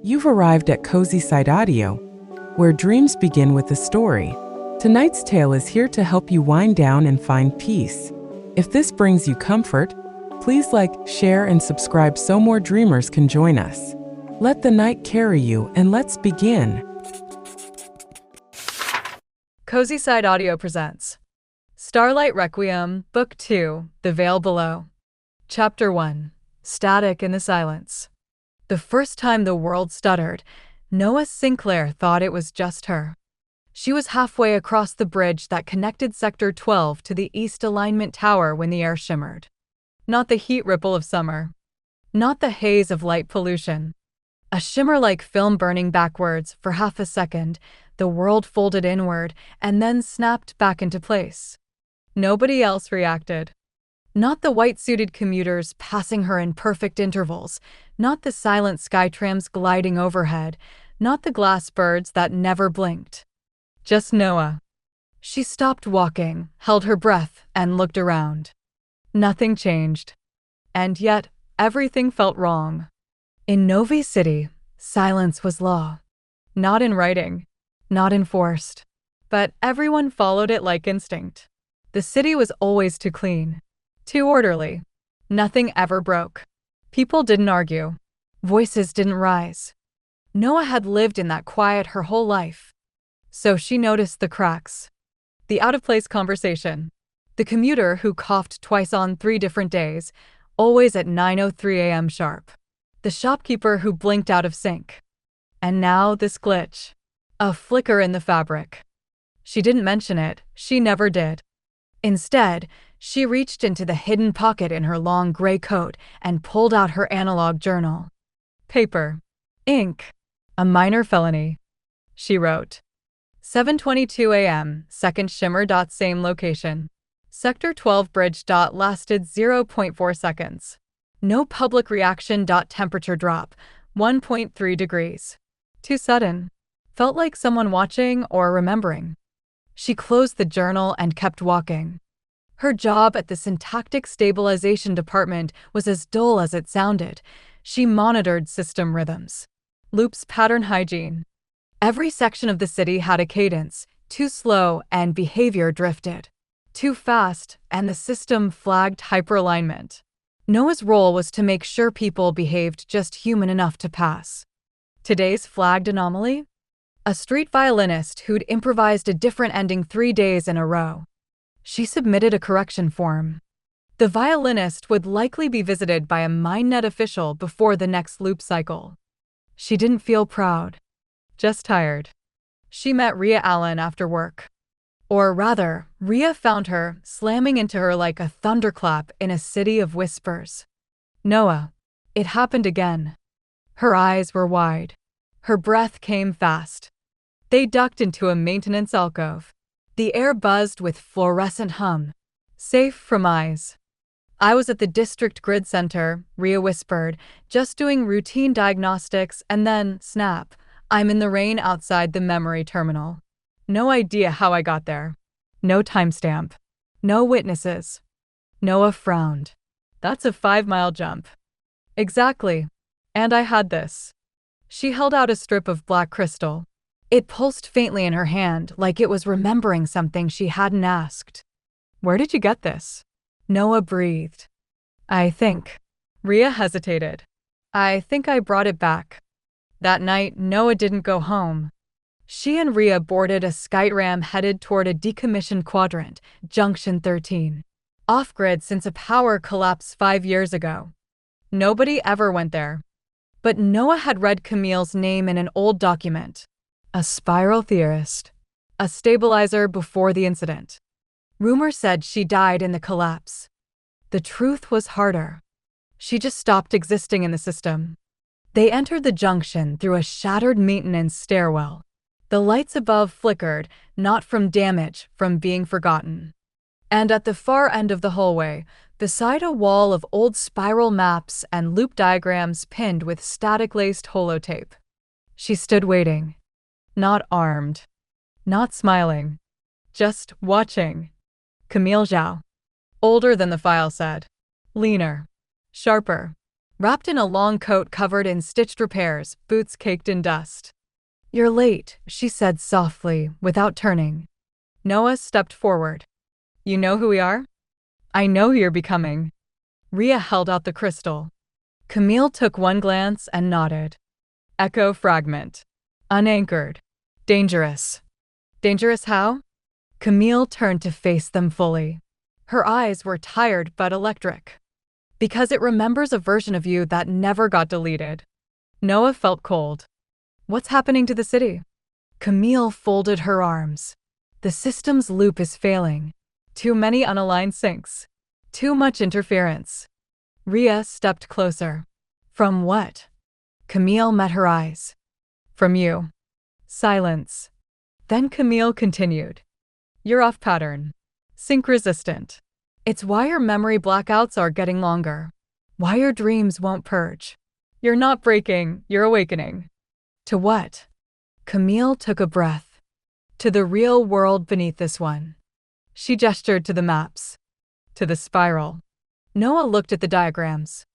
You've arrived at CozySideAudio, where dreams begin with a story. Tonight's tale is here to help you wind down and find peace. If this brings you comfort, please like, share, and subscribe so more dreamers can join us. Let the night carry you, and let's begin. CozySideAudio presents Starlight Requiem, Book 2, The Veil Below. Chapter 1, Static in the Silence. The first time the world stuttered, Noah Sinclair thought it was just her. She was halfway across the bridge that connected Sector 12 to the East Alignment Tower when the air shimmered. Not the heat ripple of summer. Not the haze of light pollution. A shimmer like film burning backwards for half a second, the world folded inward and then snapped back into place. Nobody else reacted. Not the white-suited commuters passing her in perfect intervals, not the silent skytrams gliding overhead, not the glass birds that never blinked. Just Noah. She stopped walking, held her breath, and looked around. Nothing changed. And yet, everything felt wrong. In Novi City, silence was law. Not in writing, not enforced, but everyone followed it like instinct. The city was always too clean. Too orderly. Nothing ever broke. People didn't argue. Voices didn't rise. Noah had lived in that quiet her whole life. So she noticed the cracks. The out-of-place conversation. The commuter who coughed twice on 3 different days, always at 9:03 a.m. sharp. The shopkeeper who blinked out of sync. And now this glitch. A flicker in the fabric. She didn't mention it. She never did. Instead, she reached into the hidden pocket in her long gray coat and pulled out her analog journal. Paper. Ink. A minor felony. She wrote. 7:22 a.m., second shimmer. Same location. Sector 12 bridge. Lasted 0.4 seconds. No public reaction. Temperature drop. 1.3 degrees. Too sudden. Felt like someone watching or remembering. She closed the journal and kept walking. Her job at the syntactic stabilization department was as dull as it sounded. She monitored system rhythms. Loops, pattern hygiene. Every section of the city had a cadence, too slow and behavior drifted. Too fast, and the system flagged hyperalignment. Noah's role was to make sure people behaved just human enough to pass. Today's flagged anomaly? A street violinist who'd improvised a different ending 3 days in a row. She submitted a correction form. The violinist would likely be visited by a MindNet official before the next loop cycle. She didn't feel proud. Just tired. She met Rhea Allen after work. Or rather, Rhea found her, slamming into her like a thunderclap in a city of whispers. Noah. It happened again. Her eyes were wide. Her breath came fast. They ducked into a maintenance alcove. The air buzzed with fluorescent hum. Safe from eyes. I was at the district grid center, Rhea whispered, just doing routine diagnostics, and then, snap, I'm in the rain outside the memory terminal. No idea how I got there. No timestamp. No witnesses. Noah frowned. That's a 5-mile jump. Exactly. And I had this. She held out a strip of black crystal. It pulsed faintly in her hand, like it was remembering something she hadn't asked. Where did you get this? Noah breathed. I think. Rhea hesitated. I think I brought it back. That night, Noah didn't go home. She and Rhea boarded a SkyTram headed toward a decommissioned quadrant, Junction 13. Off-grid since a power collapse 5 years ago. Nobody ever went there. But Noah had read Camille's name in an old document. A spiral theorist. A stabilizer before the incident. Rumor said she died in the collapse. The truth was harder. She just stopped existing in the system. They entered the junction through a shattered maintenance stairwell. The lights above flickered, not from damage, from being forgotten. And at the far end of the hallway, beside a wall of old spiral maps and loop diagrams pinned with static-laced holotape. She stood waiting. Not armed. Not smiling. Just watching. Camille Zhao. Older than the file said. Leaner. Sharper. wrapped in a long coat covered in stitched repairs, boots caked in dust. "You're late," she said softly, without turning. Noah stepped forward. "You know who we are?" "I know who you're becoming." Rhea held out the crystal. Camille took one glance and nodded. Echo fragment. Unanchored. Dangerous. Dangerous how? Camille turned to face them fully. Her eyes were tired but electric. Because it remembers a version of you that never got deleted. Noah felt cold. What's happening to the city? Camille folded her arms. The system's loop is failing. Too many unaligned syncs. Too much interference. Rhea stepped closer. From what? Camille met her eyes. From you. Silence. Then Camille continued. You're off pattern. Sync resistant. It's why your memory blackouts are getting longer. Why your dreams won't purge. You're not breaking, you're awakening. To what? Camille took a breath. To the real world beneath this one. She gestured to the maps. To the spiral. Noah looked at the diagrams.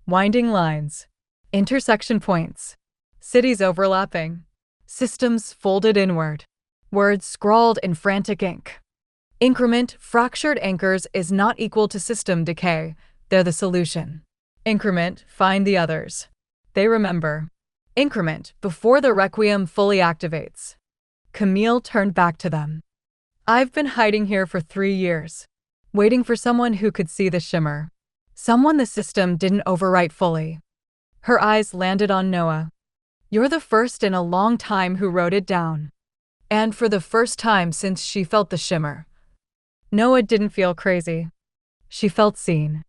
Winding lines. Intersection points. Cities overlapping. Systems folded inward. Words scrawled in frantic ink. Increment, fractured anchors is not equal to system decay. They're the solution. Increment, find the others. They remember. Increment, before the Requiem fully activates. Camille turned back to them. I've been hiding here for 3 years. Waiting for someone who could see the shimmer. Someone the system didn't overwrite fully. Her eyes landed on Noah. You're the first in a long time who wrote it down. And for the first time since she felt the shimmer. Noah didn't feel crazy. She felt seen.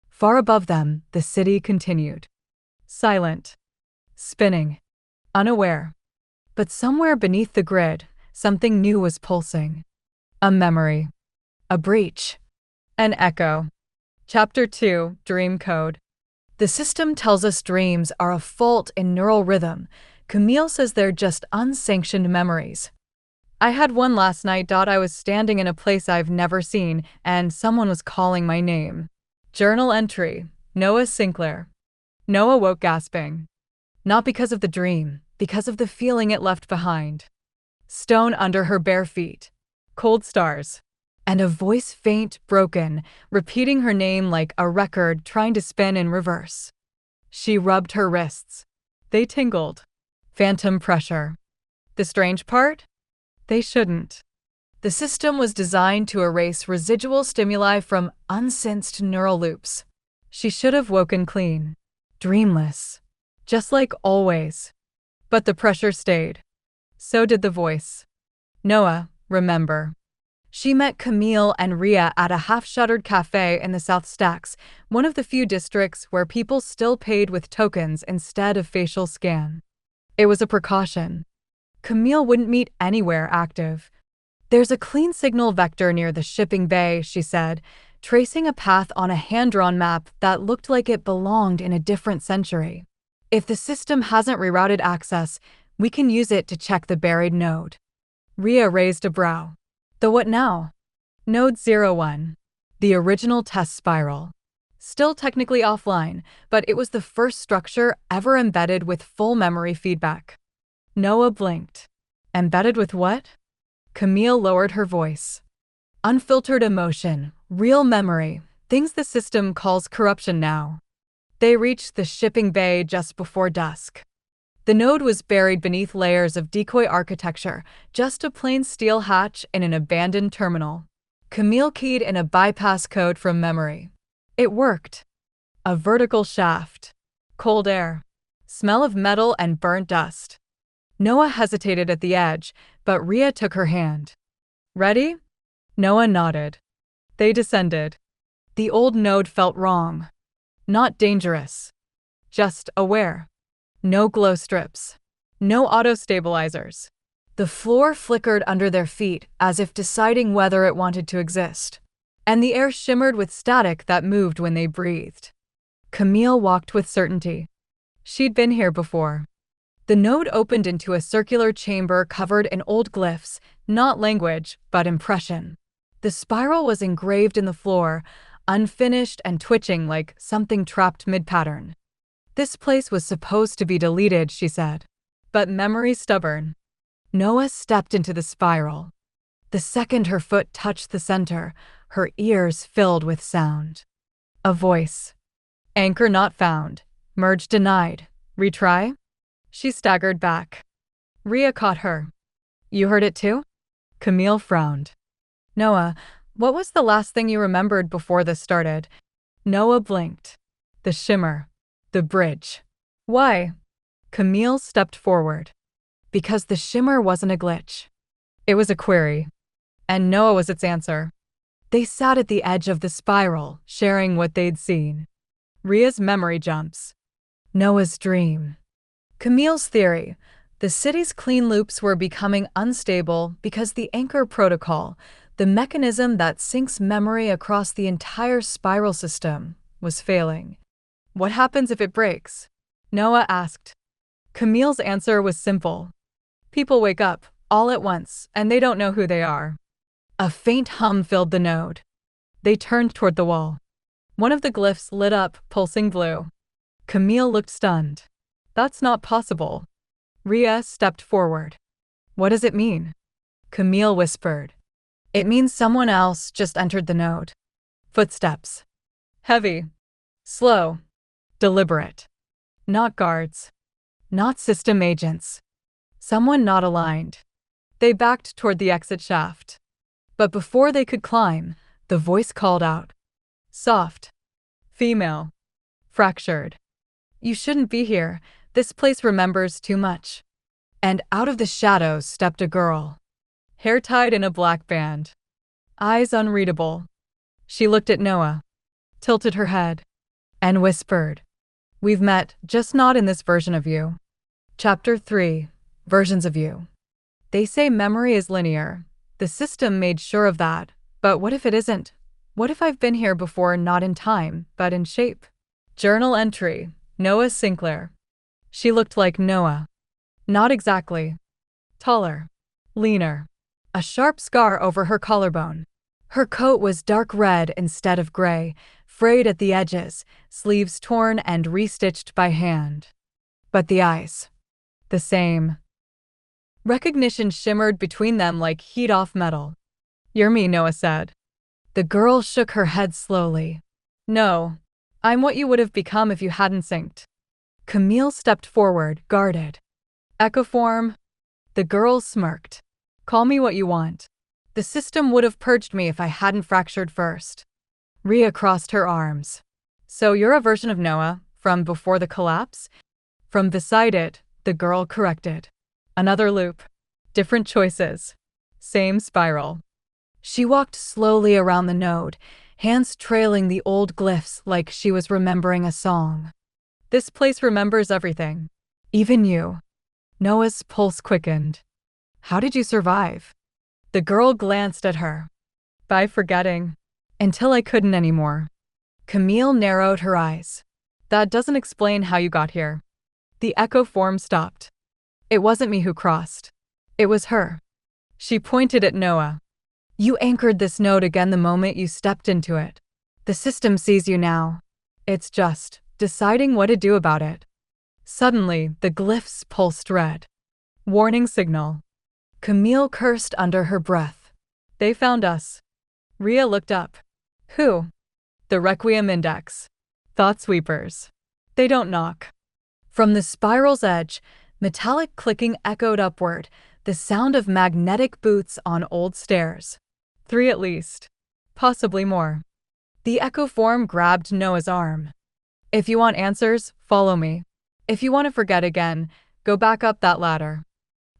Far above them, the city continued. Silent. Spinning. Unaware. But somewhere beneath the grid, something new was pulsing. A memory. A breach. An echo. Chapter 2, Dream Code. The system tells us dreams are a fault in neural rhythm. Camille says they're just unsanctioned memories. I had one last night. I was standing in a place I've never seen, and someone was calling my name. Journal entry, Noah Sinclair. Noah woke gasping. Not because of the dream, because of the feeling it left behind. Stone under her bare feet. Cold stars. And a voice faint, broken, repeating her name like a record trying to spin in reverse. She rubbed her wrists. They tingled. Phantom pressure. The strange part? They shouldn't. The system was designed to erase residual stimuli from unsensed neural loops. She should have woken clean. Dreamless. Just like always. But the pressure stayed. So did the voice. Noah, remember. She met Camille and Rhea at a half-shuttered cafe in the South Stacks, one of the few districts where people still paid with tokens instead of facial scan. It was a precaution. Camille wouldn't meet anywhere active. There's a clean signal vector near the shipping bay, she said, tracing a path on a hand-drawn map that looked like it belonged in a different century. If the system hasn't rerouted access, we can use it to check the buried node. Rhea raised a brow. The what now? Node 01. The original test spiral. Still technically offline, but it was the first structure ever embedded with full memory feedback. Noah blinked. Embedded with what? Camille lowered her voice. Unfiltered emotion, real memory, things the system calls corruption now. They reached the shipping bay just before dusk. The node was buried beneath layers of decoy architecture, just a plain steel hatch in an abandoned terminal. Camille keyed in a bypass code from memory. It worked. A vertical shaft. Cold air. Smell of metal and burnt dust. Noah hesitated at the edge, but Rhea took her hand. Ready? Noah nodded. They descended. The old node felt wrong. Not dangerous. Just aware. No glow strips. No auto-stabilizers. The floor flickered under their feet as if deciding whether it wanted to exist. And the air shimmered with static that moved when they breathed. Camille walked with certainty. She'd been here before. The node opened into a circular chamber covered in old glyphs, not language, but impression. The spiral was engraved in the floor, unfinished and twitching like something trapped mid-pattern. This place was supposed to be deleted, she said. But memory's stubborn. Noah stepped into the spiral. The second her foot touched the center, her ears filled with sound. A voice. Anchor not found. Merge denied. Retry? She staggered back. Rhea caught her. You heard it too? Camille frowned. Noah, what was the last thing you remembered before this started? Noah blinked. The shimmer. The bridge. Why? Camille stepped forward. Because the shimmer wasn't a glitch. It was a query. And Noah was its answer. They sat at the edge of the spiral, sharing what they'd seen. Rhea's memory jumps. Noah's dream. Camille's theory. The city's clean loops were becoming unstable because the anchor protocol, the mechanism that syncs memory across the entire spiral system, was failing. What happens if it breaks? Noah asked. Camille's answer was simple. People wake up, all at once, and they don't know who they are. A faint hum filled the node. They turned toward the wall. One of the glyphs lit up, pulsing blue. Camille looked stunned. That's not possible. Rhea stepped forward. What does it mean? Camille whispered. It means someone else just entered the node. Footsteps. Heavy. Slow. Deliberate. Not guards. Not system agents. Someone not aligned. They backed toward the exit shaft. But before they could climb, the voice called out. Soft. Female. Fractured. You shouldn't be here. This place remembers too much. And out of the shadows stepped a girl. Hair tied in a black band. Eyes unreadable. She looked at Noah, tilted her head, and whispered, We've met, just not in this version of you. Chapter 3. Versions of you. They say memory is linear. The system made sure of that. But what if it isn't? What if I've been here before, not in time, but in shape? Journal entry. Noah Sinclair. She looked like Noah. Not exactly. Taller. Leaner. A sharp scar over her collarbone. Her coat was dark red instead of gray, frayed at the edges, sleeves torn and restitched by hand. But the eyes. The same. Recognition shimmered between them like heat off metal. You're me, Noah said. The girl shook her head slowly. No. I'm what you would have become if you hadn't synced. Camille stepped forward, guarded. Echo form? The girl smirked. Call me what you want. The system would have purged me if I hadn't fractured first. Rhea crossed her arms. So you're a version of Noah, from before the collapse? From beside it, the girl corrected. Another loop. Different choices. Same spiral. She walked slowly around the node, hands trailing the old glyphs like she was remembering a song. This place remembers everything. Even you. Noah's pulse quickened. How did you survive? The girl glanced at her. By forgetting. Until I couldn't anymore. Camille narrowed her eyes. That doesn't explain how you got here. The echo form stopped. It wasn't me who crossed. It was her. She pointed at Noah. You anchored this node again the moment you stepped into it. The system sees you now. It's just deciding what to do about it. Suddenly, the glyphs pulsed red. Warning signal. Camille cursed under her breath. They found us. Rhea looked up. Who? The Requiem Index. Thought sweepers. They don't knock. From the spiral's edge, metallic clicking echoed upward, the sound of magnetic boots on old stairs. 3 at least. Possibly more. The echo form grabbed Noah's arm. If you want answers, follow me. If you want to forget again, go back up that ladder.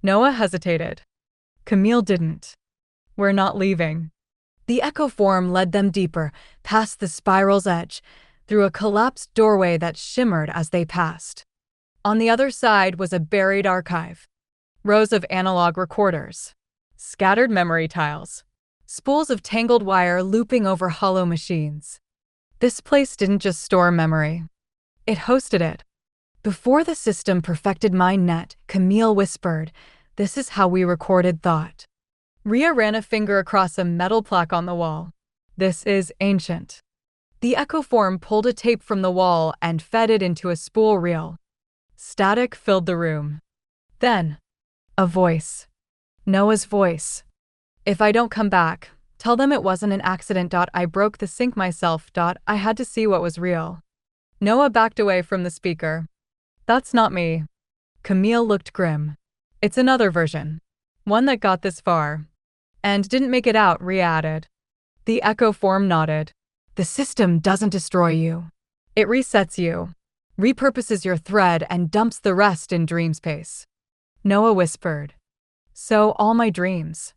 Noah hesitated. Camille didn't. We're not leaving. The echo form led them deeper, past the spiral's edge, through a collapsed doorway that shimmered as they passed. On the other side was a buried archive. Rows of analog recorders. Scattered memory tiles. Spools of tangled wire looping over hollow machines. This place didn't just store memory. It hosted it. Before the system perfected MindNet, Camille whispered, This is how we recorded thought. Rhea ran a finger across a metal plaque on the wall. This is ancient. The echo form pulled a tape from the wall and fed it into a spool reel. Static filled the room. Then, a voice. Noah's voice. "If I don't come back, tell them it wasn't an accident. I broke the sink myself. I had to see what was real." Noah backed away from the speaker. "That's not me." Camille looked grim. "It's another version. One that got this far. And didn't make it out," Rhea added. The echo form nodded. "The system doesn't destroy you. It resets you, repurposes your thread, and dumps the rest in dream space." Noah whispered. "So all my dreams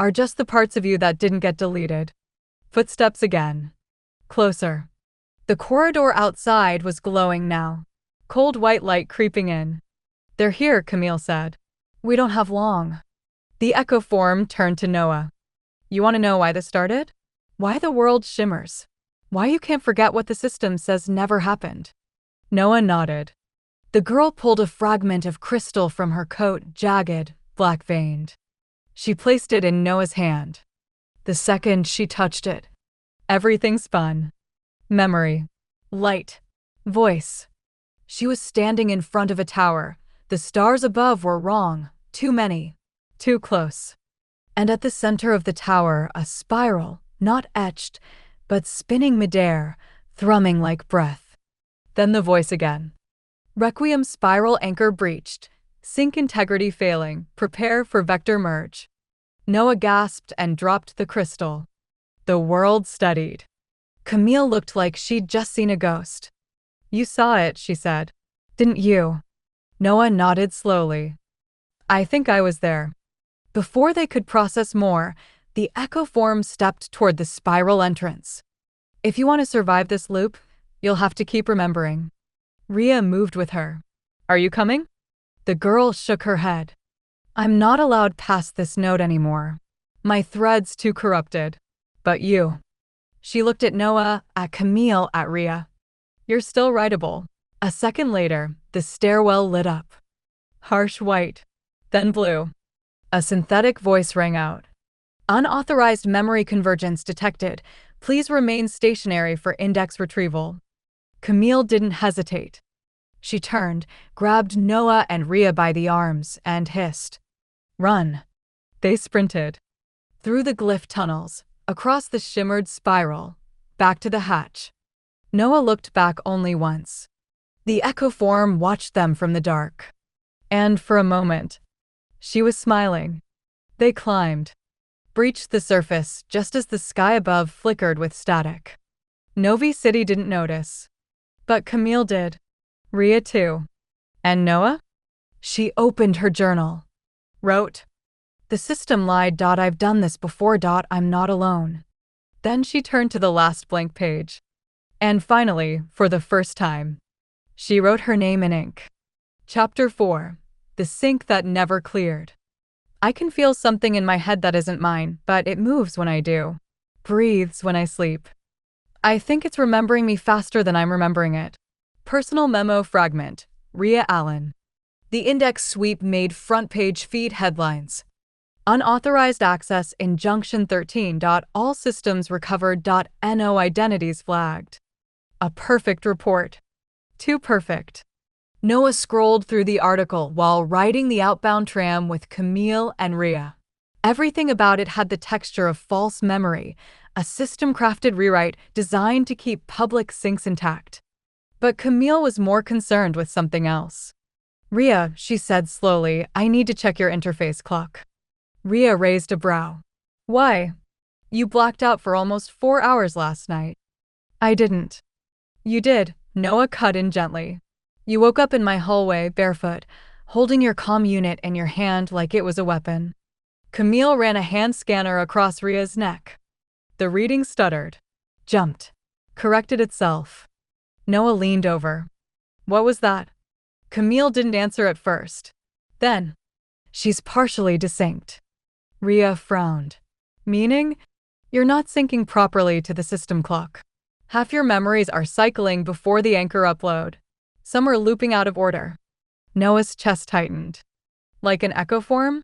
are just the parts of you that didn't get deleted." Footsteps again. Closer. The corridor outside was glowing now. Cold white light creeping in. "They're here," Camille said. "We don't have long." The echo form turned to Noah. "You want to know why this started? Why the world shimmers? Why you can't forget what the system says never happened?" Noah nodded. The girl pulled a fragment of crystal from her coat, jagged, black-veined. She placed it in Noah's hand. The second she touched it, everything spun. Memory, light, voice. She was standing in front of a tower. The stars above were wrong, too many, too close. And at the center of the tower, a spiral, not etched, but spinning midair, thrumming like breath. Then the voice again. "Requiem spiral anchor breached. Sync integrity failing. Prepare for vector merge." Noah gasped and dropped the crystal. The world steadied. Camille looked like she'd just seen a ghost. "You saw it," she said. "Didn't you?" Noah nodded slowly. "I think I was there." Before they could process more, the echo form stepped toward the spiral entrance. "If you want to survive this loop, you'll have to keep remembering." Rhea moved with her. "Are you coming?" The girl shook her head. "I'm not allowed past this node anymore. My thread's too corrupted. But you." She looked at Noah, at Camille, at Rhea. "You're still writable." A second later, the stairwell lit up. Harsh white, then blue. A synthetic voice rang out. "Unauthorized memory convergence detected. Please remain stationary for index retrieval." Camille didn't hesitate. She turned, grabbed Noah and Rhea by the arms, and hissed. "Run." They sprinted. Through the glyph tunnels, across the shimmered spiral, back to the hatch. Noah looked back only once. The echo form watched them from the dark. And for a moment, she was smiling. They climbed, breached the surface just as the sky above flickered with static. Novi City didn't notice. But Camille did. Rhea too. And Noah? She opened her journal. Wrote, "The system lied. I've done this before. I'm not alone." Then she turned to the last blank page. And finally, for the first time, she wrote her name in ink. Chapter 4. The Sink That Never Cleared. "I can feel something in my head that isn't mine, but it moves when I do. Breathes when I sleep. I think it's remembering me faster than I'm remembering it." Personal memo fragment, Rhea Allen. The index sweep made front-page feed headlines. Unauthorized access injunction 13. All systems recovered. No identities flagged. A perfect report. Too perfect. Noah scrolled through the article while riding the outbound tram with Camille and Rhea. Everything about it had the texture of false memory, a system-crafted rewrite designed to keep public sinks intact. But Camille was more concerned with something else. "Rhea," she said slowly, "I need to check your interface clock." Rhea raised a brow. "Why? You blacked out for almost 4 hours last night." "I didn't." "You did," Noah cut in gently. "You woke up in my hallway, barefoot, holding your comm unit in your hand like it was a weapon." Camille ran a hand scanner across Rhea's neck. The reading stuttered, jumped, corrected itself. Noah leaned over. "What was that?" Camille didn't answer at first. Then, "She's partially desynced." Rhea frowned. "Meaning? You're not syncing properly to the system clock. Half your memories are cycling before the anchor upload. Some are looping out of order." Noah's chest tightened. "Like an echo form?"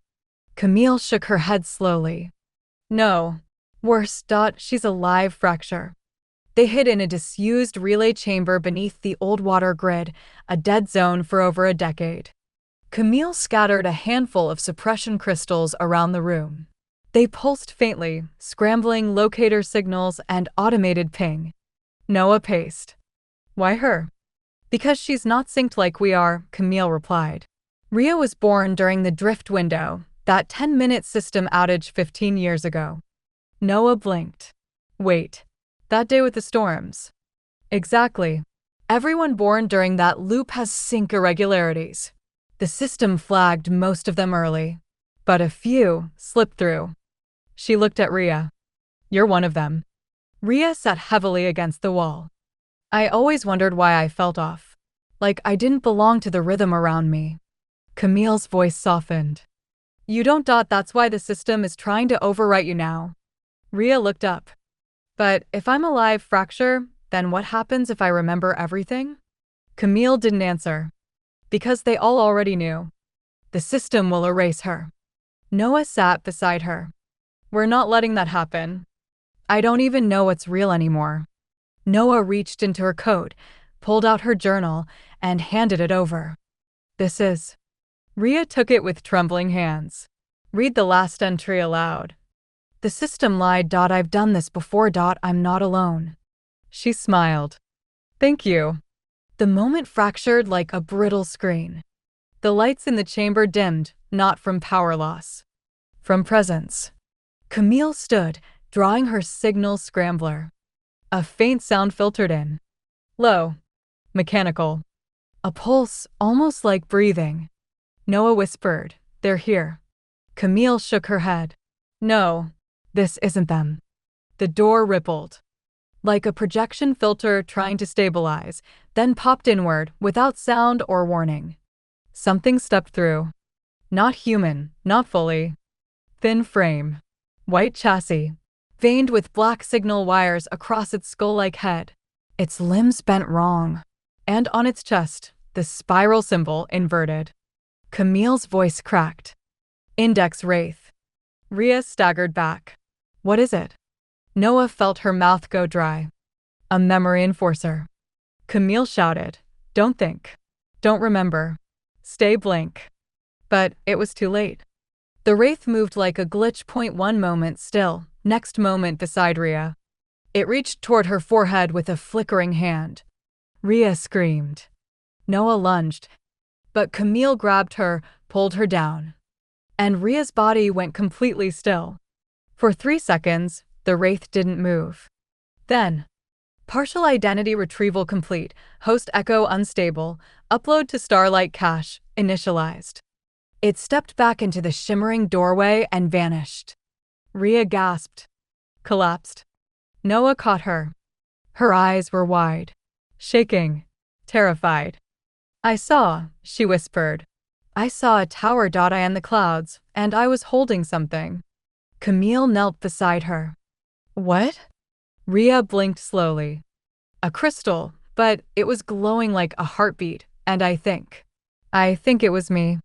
Camille shook her head slowly. "No. Worse. She's a live fracture. They hid in a disused relay chamber beneath the old water grid, a dead zone for over a decade. Camille scattered a handful of suppression crystals around the room. They pulsed faintly, scrambling locator signals and automated ping. Noah paced. Why her? Because she's not synced like we are, Camille replied. Rhea was born during the drift window, that 10-minute system outage 15 years ago. Noah blinked. Wait. That day with the storms. Exactly. Everyone born during that loop has sync irregularities. The system flagged most of them early, but a few slipped through. She looked at Rhea. You're one of them. Rhea sat heavily against the wall. I always wondered why I felt off. Like I didn't belong to the rhythm around me. Camille's voice softened. You don't. That's why the system is trying to overwrite you now. Rhea looked up. But if I'm a live fracture, then what happens if I remember everything? Camille didn't answer. Because they all already knew. The system will erase her. Noah sat beside her. We're not letting that happen. I don't even know what's real anymore. Noah reached into her coat, pulled out her journal, and handed it over. This is. Rhea took it with trembling hands. Read the last entry aloud. The system lied. I've done this before. I'm not alone. She smiled. Thank you. The moment fractured like a brittle screen. The lights in the chamber dimmed, not from power loss. From presence. Camille stood, drawing her signal scrambler. A faint sound filtered in. Low. Mechanical. A pulse, almost like breathing. Noah whispered, They're here. Camille shook her head. No. This isn't them. The door rippled. Like a projection filter trying to stabilize, then popped inward without sound or warning. Something stepped through. Not human, not fully. Thin frame. White chassis. Veined with black signal wires across its skull-like head. Its limbs bent wrong. And on its chest, the spiral symbol inverted. Camille's voice cracked. Index Wraith. Rhea staggered back. What is it? Noah felt her mouth go dry. A memory enforcer. Camille shouted, Don't think. Don't remember. Stay blank. But it was too late. The wraith moved like a glitch. One moment still, next moment beside Rhea. It reached toward her forehead with a flickering hand. Rhea screamed. Noah lunged. But Camille grabbed her, pulled her down. And Rhea's body went completely still. For 3 seconds, the wraith didn't move. Then, partial identity retrieval complete, host echo unstable, upload to Starlight cache, initialized. It stepped back into the shimmering doorway and vanished. Rhea gasped. Collapsed. Noah caught her. Her eyes were wide. Shaking. Terrified. I saw, she whispered. I saw a tower. I in the clouds, and I was holding something. Camille knelt beside her. What? Rhea blinked slowly. A crystal, but it was glowing like a heartbeat, and I think it was me.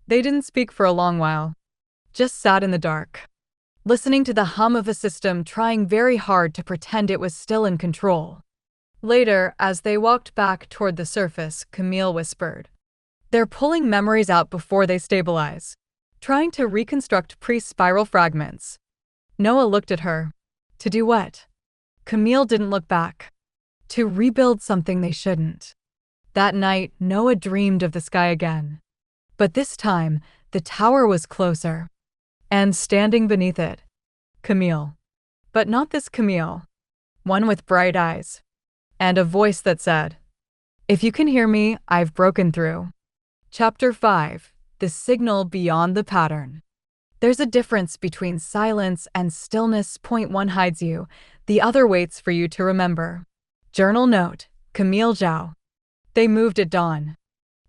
They didn't speak for a long while. Just sat in the dark. Listening to the hum of a system trying very hard to pretend it was still in control. Later, as they walked back toward the surface, Camille whispered. They're pulling memories out before they stabilize. Trying to reconstruct pre-spiral fragments. Noah looked at her. To do what? Camille didn't look back. To rebuild something they shouldn't. That night, Noah dreamed of the sky again. But this time, the tower was closer. And standing beneath it, Camille. But not this Camille. One with bright eyes. And a voice that said, If you can hear me, I've broken through. Chapter 5. The Signal Beyond the Pattern. There's a difference between silence and stillness. One hides you, the other waits for you to remember. Journal note, Camille Zhao. They moved at dawn.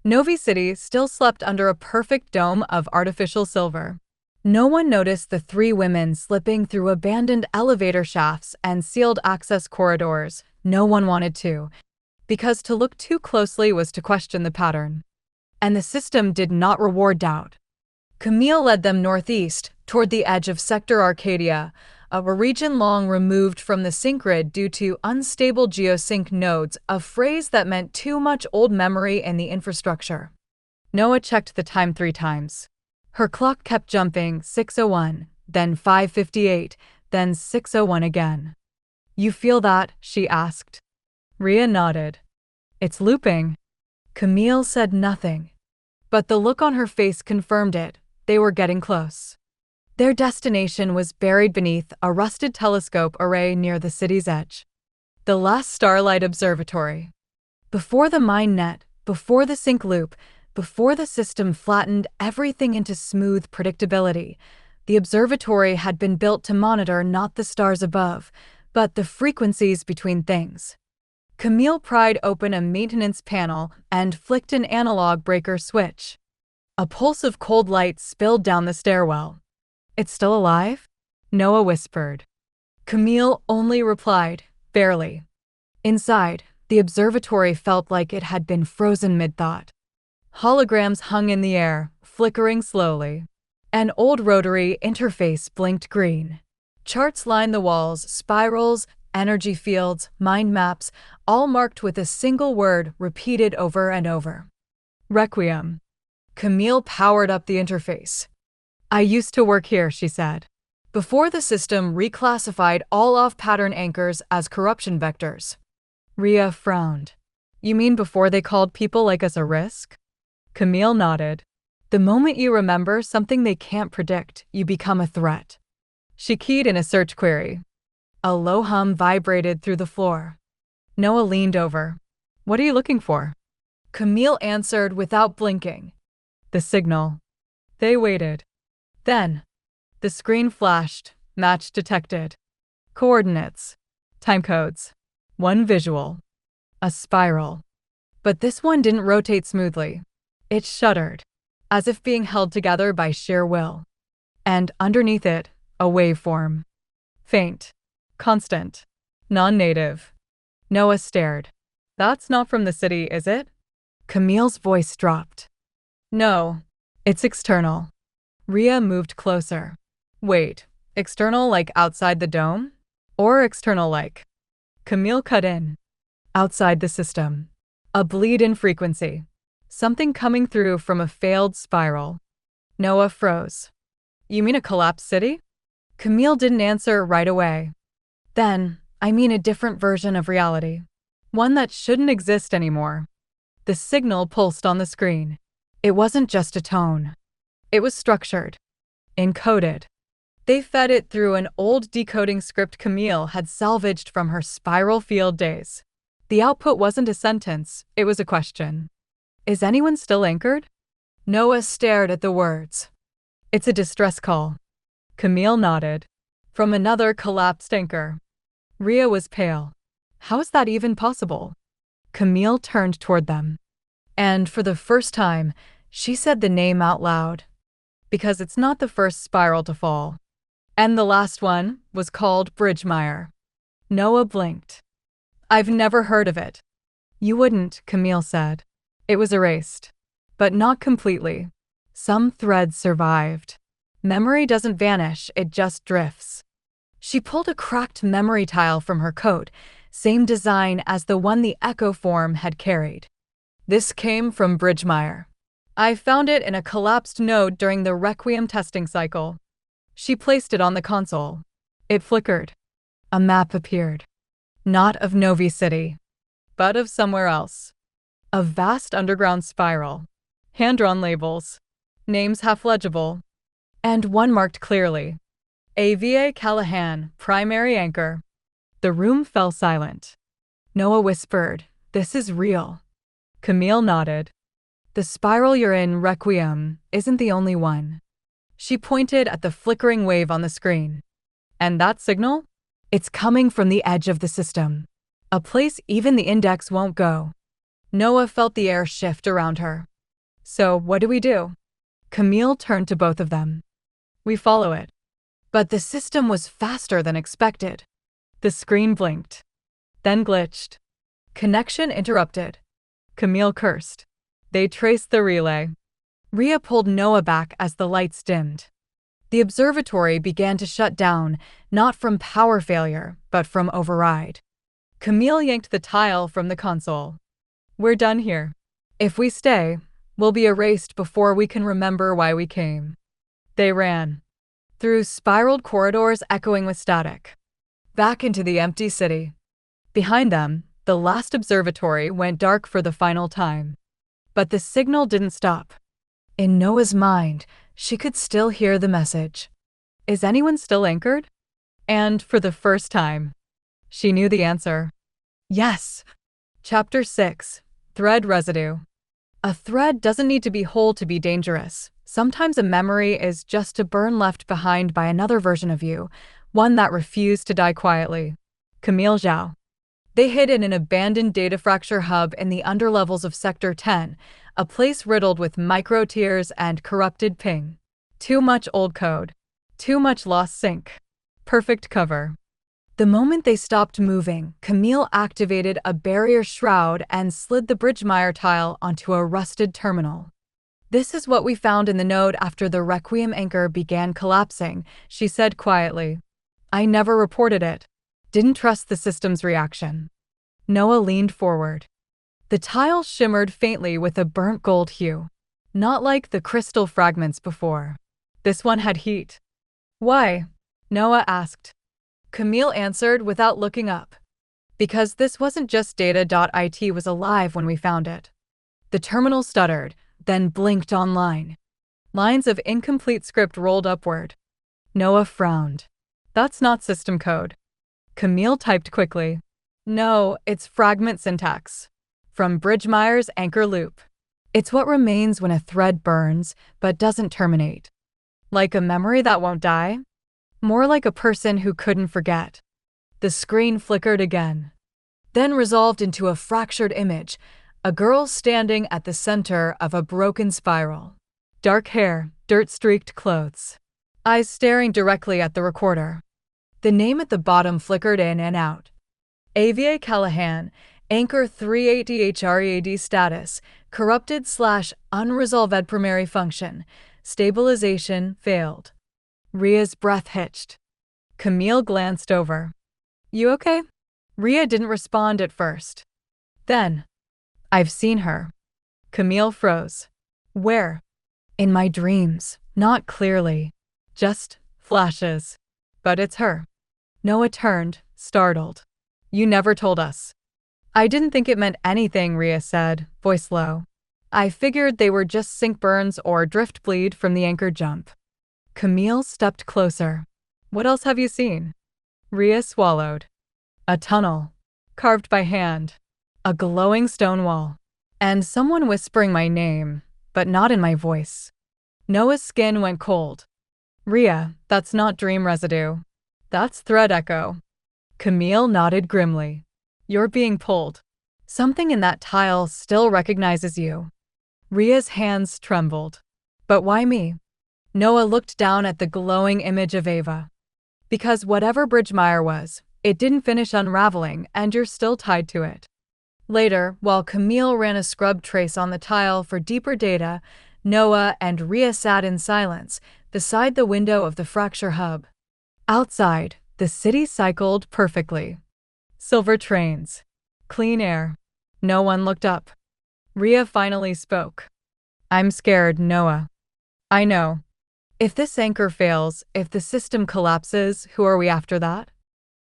Novi City still slept under a perfect dome of artificial silver. No one noticed the 3 women slipping through abandoned elevator shafts and sealed access corridors. No one wanted to, because to look too closely was to question the pattern. And the system did not reward doubt. Camille led them northeast, toward the edge of Sector Arcadia, a region long removed from the sync grid due to unstable geosync nodes, a phrase that meant too much old memory in the infrastructure. Noah checked the time 3 times. Her clock kept jumping, 6:01, then 5:58, then 6:01 again. "You feel that?" she asked. Rhea nodded. "It's looping." Camille said nothing, but the look on her face confirmed it. They were getting close. Their destination was buried beneath a rusted telescope array near the city's edge. The last Starlight Observatory. Before the mine net, before the sync loop, before the system flattened everything into smooth predictability, the observatory had been built to monitor not the stars above, but the frequencies between things. Camille pried open a maintenance panel and flicked an analog breaker switch. A pulse of cold light spilled down the stairwell. "It's still alive?" Noah whispered. Camille only replied, "Barely." Inside, the observatory felt like it had been frozen mid-thought. Holograms hung in the air, flickering slowly. An old rotary interface blinked green. Charts lined the walls, spirals, energy fields, mind maps, all marked with a single word repeated over and over. Requiem. Camille powered up the interface. "I used to work here," she said. "Before the system reclassified all off-pattern anchors as corruption vectors." Rhea frowned. "You mean before they called people like us a risk?" Camille nodded. "The moment you remember something they can't predict, you become a threat." She keyed in a search query. A low hum vibrated through the floor. Noah leaned over. "What are you looking for?" Camille answered without blinking. "The signal." They waited. Then, the screen flashed, match detected. Coordinates. Timecodes. One visual. A spiral. But this one didn't rotate smoothly. It shuddered, as if being held together by sheer will. And underneath it, a waveform. Faint. Constant. Non-native. Noah stared. "That's not from the city, is it?" Camille's voice dropped. "No, it's external." Rhea moved closer. "Wait, external like outside the dome? Or external like?" Camille cut in. "Outside the system. A bleed in frequency. Something coming through from a failed spiral." Noah froze. "You mean a collapsed city?" Camille didn't answer right away. "Then, I mean a different version of reality. One that shouldn't exist anymore." The signal pulsed on the screen. It wasn't just a tone. It was structured. Encoded. They fed it through an old decoding script Camille had salvaged from her spiral field days. The output wasn't a sentence, it was a question. "Is anyone still anchored?" Noah stared at the words. "It's a distress call." Camille nodded. "From another collapsed anchor." Rhea was pale. "How is that even possible?" Camille turned toward them. And for the first time, she said the name out loud. "Because it's not the first spiral to fall. And the last one was called Bridgemire." Noah blinked. "I've never heard of it." "You wouldn't," Camille said. "It was erased. But not completely. Some threads survived. Memory doesn't vanish, it just drifts." She pulled a cracked memory tile from her coat, same design as the one the Echo form had carried. "This came from Bridgemire. I found it in a collapsed node during the Requiem testing cycle." She placed it on the console. It flickered. A map appeared. Not of Novi City, but of somewhere else. A vast underground spiral. Hand-drawn labels. Names half-legible. And one marked clearly. AVA Callahan, primary anchor. The room fell silent. Noah whispered, "This is real." Camille nodded. "The spiral you're in, Requiem, isn't the only one." She pointed at the flickering wave on the screen. "And that signal? It's coming from the edge of the system. A place even the index won't go." Noah felt the air shift around her. "So, what do we do?" Camille turned to both of them. "We follow it." But the system was faster than expected. The screen blinked. Then glitched. Connection interrupted. Camille cursed. They traced the relay. Rhea pulled Noah back as the lights dimmed. The observatory began to shut down, not from power failure, but from override. Camille yanked the tile from the console. We're done here. If we stay, we'll be erased before we can remember why we came. They ran. Through spiraled corridors echoing with static. Back into the empty city. Behind them, the last observatory went dark for the final time. But the signal didn't stop. In Noah's mind, she could still hear the message. Is anyone still anchored? And for the first time, she knew the answer. Yes. Chapter 6. Thread Residue. A thread doesn't need to be whole to be dangerous. Sometimes a memory is just a burn left behind by another version of you, one that refused to die quietly. Camille Zhao. They hid in an abandoned data fracture hub in the underlevels of Sector 10, a place riddled with micro-tears and corrupted ping. Too much old code. Too much lost sync. Perfect cover. The moment they stopped moving, Camille activated a barrier shroud and slid the Bridgemire tile onto a rusted terminal. This is what we found in the node after the Requiem anchor began collapsing, she said quietly. I never reported it. Didn't trust the system's reaction. Noah leaned forward. The tile shimmered faintly with a burnt gold hue. Not like the crystal fragments before. This one had heat. Why? Noah asked. Camille answered without looking up. Because this wasn't just data.it was alive when we found it. The terminal stuttered, then blinked online. Lines of incomplete script rolled upward. Noah frowned. That's not system code. Camille typed quickly. No, it's fragment syntax. From Bridgemire's anchor loop. It's what remains when a thread burns, but doesn't terminate. Like a memory that won't die? More like a person who couldn't forget. The screen flickered again. Then resolved into a fractured image, a girl standing at the center of a broken spiral. Dark hair, dirt-streaked clothes. Eyes staring directly at the recorder. The name at the bottom flickered in and out. AVA Callahan, Anchor 38DHREAD status, corrupted/unresolved primary function, stabilization failed. Ria's breath hitched. Camille glanced over. You okay? Ria didn't respond at first. Then, I've seen her. Camille froze. Where? In my dreams, not clearly. Just flashes. But it's her. Noah turned, startled. You never told us. I didn't think it meant anything, Ria said, voice low. I figured they were just sync burns or drift bleed from the anchor jump. Camille stepped closer. What else have you seen? Ria swallowed. A tunnel. Carved by hand. A glowing stone wall. And someone whispering my name, but not in my voice. Noah's skin went cold. Ria, that's not dream residue. That's thread echo. Camille nodded grimly. You're being pulled. Something in that tile still recognizes you. Ria's hands trembled. But why me? Noah looked down at the glowing image of Ava. Because whatever Bridgemire was, it didn't finish unraveling and you're still tied to it. Later, while Camille ran a scrub trace on the tile for deeper data, Noah and Ria sat in silence beside the window of the fracture hub. Outside, the city cycled perfectly. Silver trains. Clean air. No one looked up. Ria finally spoke. I'm scared, Noah. I know. If this anchor fails, if the system collapses, who are we after that?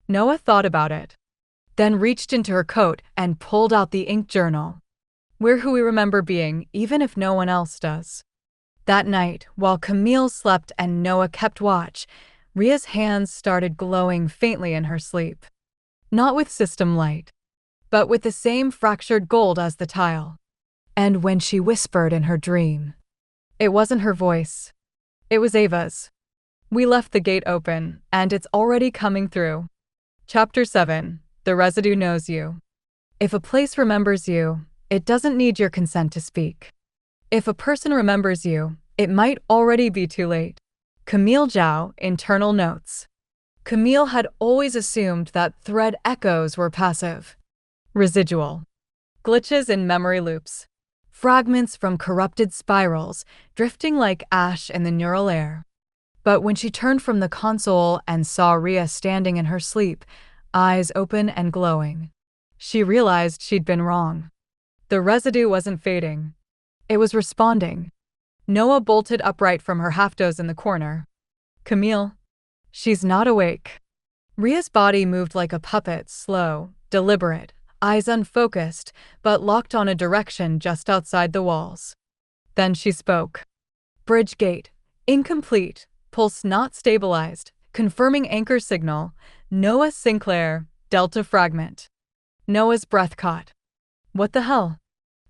Noah thought about it. Then reached into her coat and pulled out the ink journal. We're who we remember being, even if no one else does. That night, while Camille slept and Noah kept watch, Ria's hands started glowing faintly in her sleep. Not with system light, but with the same fractured gold as the tile. And when she whispered in her dream, it wasn't her voice. It was Ava's. We left the gate open, and it's already coming through. Chapter 7. The residue knows you. If a place remembers you, it doesn't need your consent to speak. If a person remembers you, it might already be too late. Camille Zhao, internal notes. Camille had always assumed that thread echoes were passive. Residual. Glitches in memory loops. Fragments from corrupted spirals, drifting like ash in the neural air. But when she turned from the console and saw Rhea standing in her sleep, eyes open and glowing, she realized she'd been wrong. The residue wasn't fading. It was responding. Noah bolted upright from her half-doze in the corner. "Camille, she's not awake." Rhea's body moved like a puppet, slow, deliberate, eyes unfocused, but locked on a direction just outside the walls. Then she spoke. "Bridge gate. Incomplete. Pulse not stabilized. Confirming anchor signal. Noah Sinclair. Delta fragment." Noah's breath caught. "What the hell?"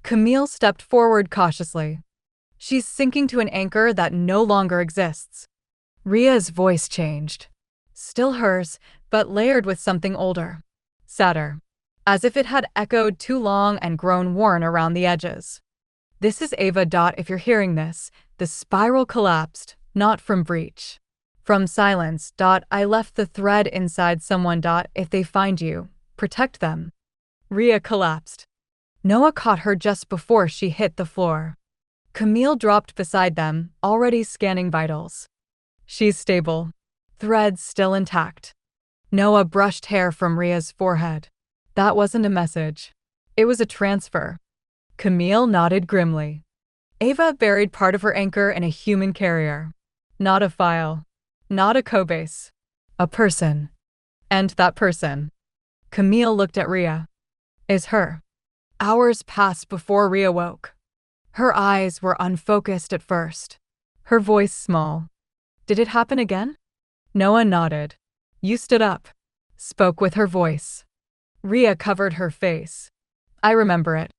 Camille stepped forward cautiously. "She's sinking to an anchor that no longer exists." Rhea's voice changed. Still hers, but layered with something older, sadder, as if it had echoed too long and grown worn around the edges. "This is Ava. If you're hearing this, the spiral collapsed, not from breach. From silence. I left the thread inside someone. If they find you, protect them." Rhea collapsed. Noah caught her just before she hit the floor. Camille dropped beside them, already scanning vitals. "She's stable. Threads still intact." Noah brushed hair from Rhea's forehead. "That wasn't a message. It was a transfer." Camille nodded grimly. Ava buried part of her anchor in a human carrier. Not a file. Not a codebase. A person. And that person, Camille looked at Rhea, is her. Hours passed before Rhea woke. Her eyes were unfocused at first. Her voice small. "Did it happen again?" Noah nodded. "You stood up." Spoke with her voice. Rhea covered her face. "I remember it.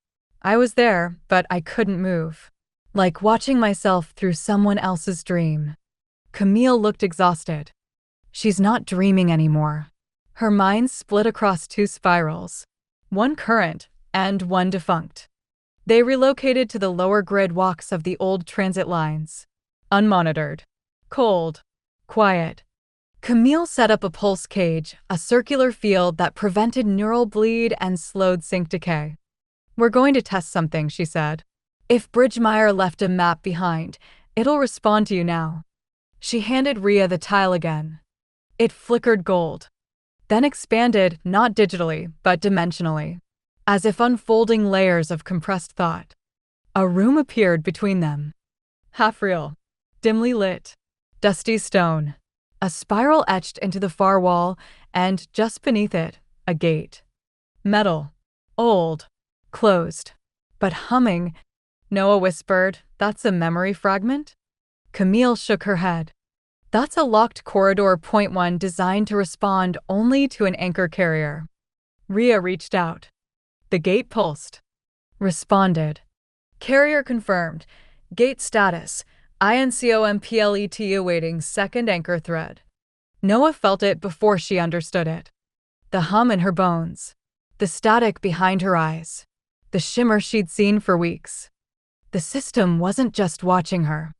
I was there, but I couldn't move. Like watching myself through someone else's dream." Camille looked exhausted. She's not dreaming anymore. Her mind split across two spirals. One current and one defunct. They relocated to the lower grid walks of the old transit lines. Unmonitored. Cold. Quiet. Camille set up a pulse cage, a circular field that prevented neural bleed and slowed sync decay. "We're going to test something," she said. "If Bridgemeyer left a map behind, it'll respond to you now." She handed Rhea the tile again. It flickered gold. Then expanded, not digitally, but dimensionally, as if unfolding layers of compressed thought. A room appeared between them. Half real. Dimly lit. Dusty stone. A spiral etched into the far wall, and just beneath it, a gate. Metal. Old. Closed. But humming. Noah whispered, "That's a memory fragment?" Camille shook her head. "That's a locked corridor. .1 designed to respond only to an anchor carrier." Rhea reached out. The gate pulsed. Responded. Carrier confirmed. Gate status. INCOMPLET awaiting second anchor thread. Noah felt it before she understood it. The hum in her bones. The static behind her eyes. The shimmer she'd seen for weeks. The system wasn't just watching her.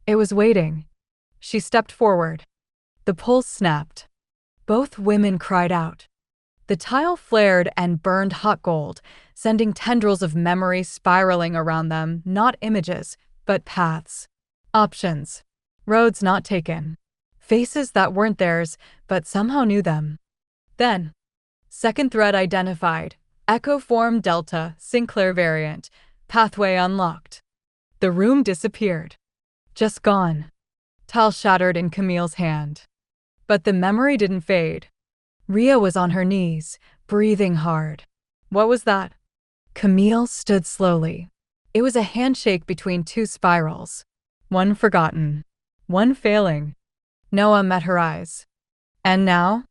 It was waiting. She stepped forward. The pulse snapped. Both women cried out. The tile flared and burned hot gold, sending tendrils of memory spiraling around them, not images, but paths. Options. Roads not taken. Faces that weren't theirs, but somehow knew them. Then, second thread identified. Echo form Delta, Sinclair variant. Pathway unlocked. The room disappeared. Just gone. Tile shattered in Camille's hand. But the memory didn't fade. Rhea was on her knees, breathing hard. What was that? Camille stood slowly. It was a handshake between two spirals. One forgotten. One failing. Noah met her eyes. And now?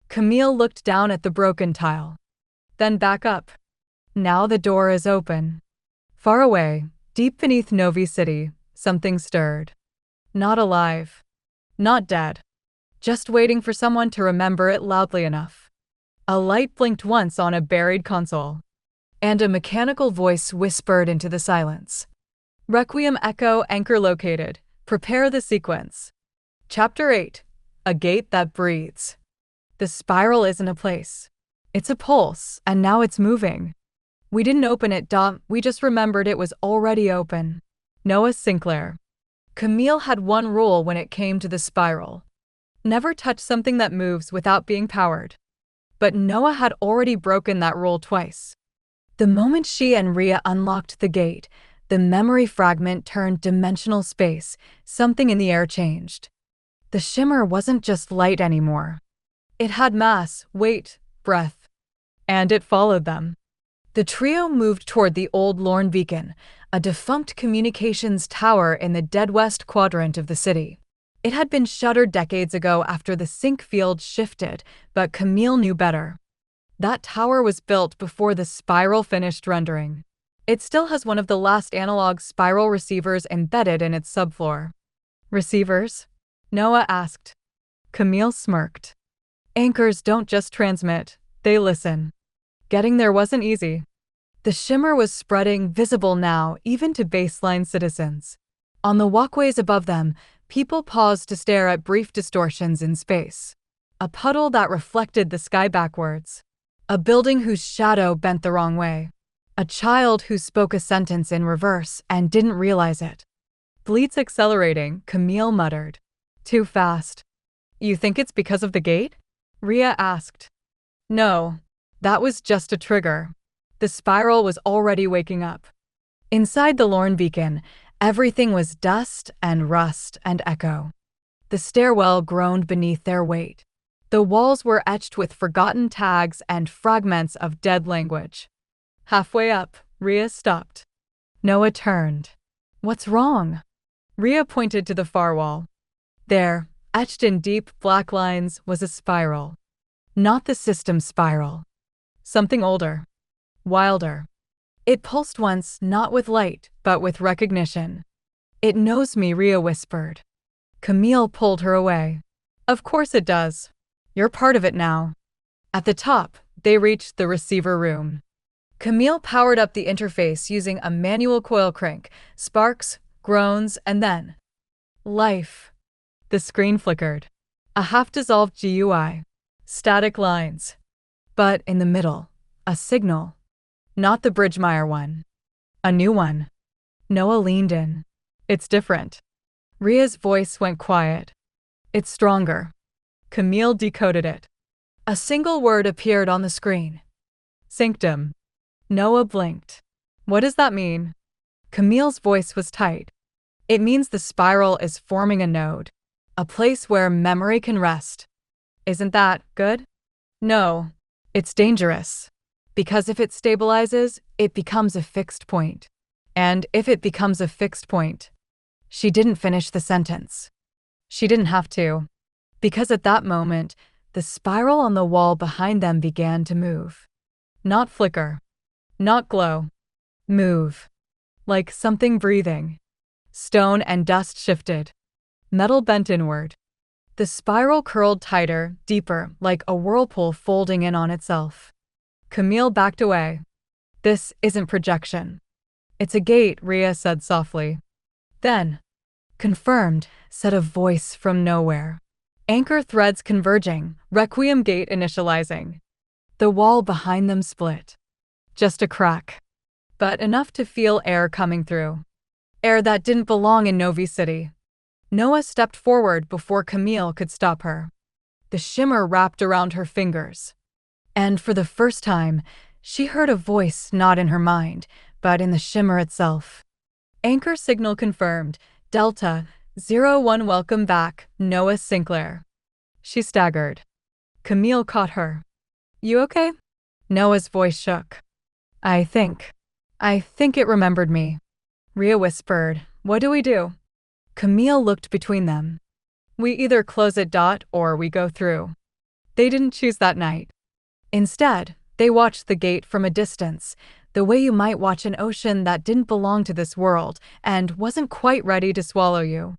Camille looked down at the broken tile. Then back up. Now the door is open. Far away, deep beneath Novi City, something stirred. Not alive. Not dead. Just waiting for someone to remember it loudly enough. A light blinked once on a buried console. And a mechanical voice whispered into the silence. Requiem Echo anchor located. Prepare the sequence. Chapter 8. A gate that breathes. The spiral isn't a place. It's a pulse, and now it's moving. We didn't open it. We just remembered it was already open. Noah Sinclair. Camille had one rule when it came to the spiral: never touch something that moves without being powered. But Noah had already broken that rule twice. The moment she and Rhea unlocked the gate, the memory fragment turned dimensional space. Something in the air changed. The shimmer wasn't just light anymore. It had mass, weight, breath. And it followed them. The trio moved toward the old Lorne Beacon, a defunct communications tower in the dead west quadrant of the city. It had been shuttered decades ago after the sync field shifted, but Camille knew better. That tower was built before the spiral finished rendering. It still has one of the last analog spiral receivers embedded in its subfloor. Receivers? Noah asked. Camille smirked. Anchors don't just transmit, they listen. Getting there wasn't easy. The shimmer was spreading, visible now, even to baseline citizens. On the walkways above them, people paused to stare at brief distortions in space. A puddle that reflected the sky backwards. A building whose shadow bent the wrong way. A child who spoke a sentence in reverse and didn't realize it. Bleats accelerating, Camille muttered. Too fast. You think it's because of the gate? Rhea asked. No, that was just a trigger. The spiral was already waking up. Inside the Lorne Beacon, everything was dust and rust and echo. The stairwell groaned beneath their weight. The walls were etched with forgotten tags and fragments of dead language. Halfway up, Rhea stopped. Noah turned. What's wrong? Rhea pointed to the far wall. There, etched in deep black lines, was a spiral. Not the system spiral. Something older. Wilder. It pulsed once, not with light, but with recognition. It knows me, Rhea whispered. Camille pulled her away. Of course it does. You're part of it now. At the top, they reached the receiver room. Camille powered up the interface using a manual coil crank, sparks, groans, and then life. The screen flickered. A half-dissolved GUI. Static lines. But in the middle, a signal. Not the Bridgemeyer one. A new one. Noah leaned in. It's different. Rhea's voice went quiet. It's stronger. Camille decoded it. A single word appeared on the screen. Syncdom. Noah blinked. What does that mean? Camille's voice was tight. It means the spiral is forming a node. A place where memory can rest. Isn't that good? No. It's dangerous. Because if it stabilizes, it becomes a fixed point. And if it becomes a fixed point. She didn't finish the sentence. She didn't have to. Because at that moment, the spiral on the wall behind them began to move. Not flicker. Not glow. Move. Like something breathing. Stone and dust shifted. Metal bent inward. The spiral curled tighter, deeper, like a whirlpool folding in on itself. Camille backed away. This isn't projection. It's a gate, Rhea said softly. Then, confirmed, said a voice from nowhere. Anchor threads converging, Requiem gate initializing. The wall behind them split. Just a crack. But enough to feel air coming through. Air that didn't belong in Novi City. Noah stepped forward before Camille could stop her. The shimmer wrapped around her fingers. And for the first time, she heard a voice not in her mind, but in the shimmer itself. Anchor signal confirmed. Delta, 01 welcome back, Noah Sinclair. She staggered. Camille caught her. You okay? Noah's voice shook. I think it remembered me. Rhea whispered, what do we do? Camille looked between them. We either close it. Or we go through. They didn't choose that night. Instead, they watched the gate from a distance, the way you might watch an ocean that didn't belong to this world and wasn't quite ready to swallow you.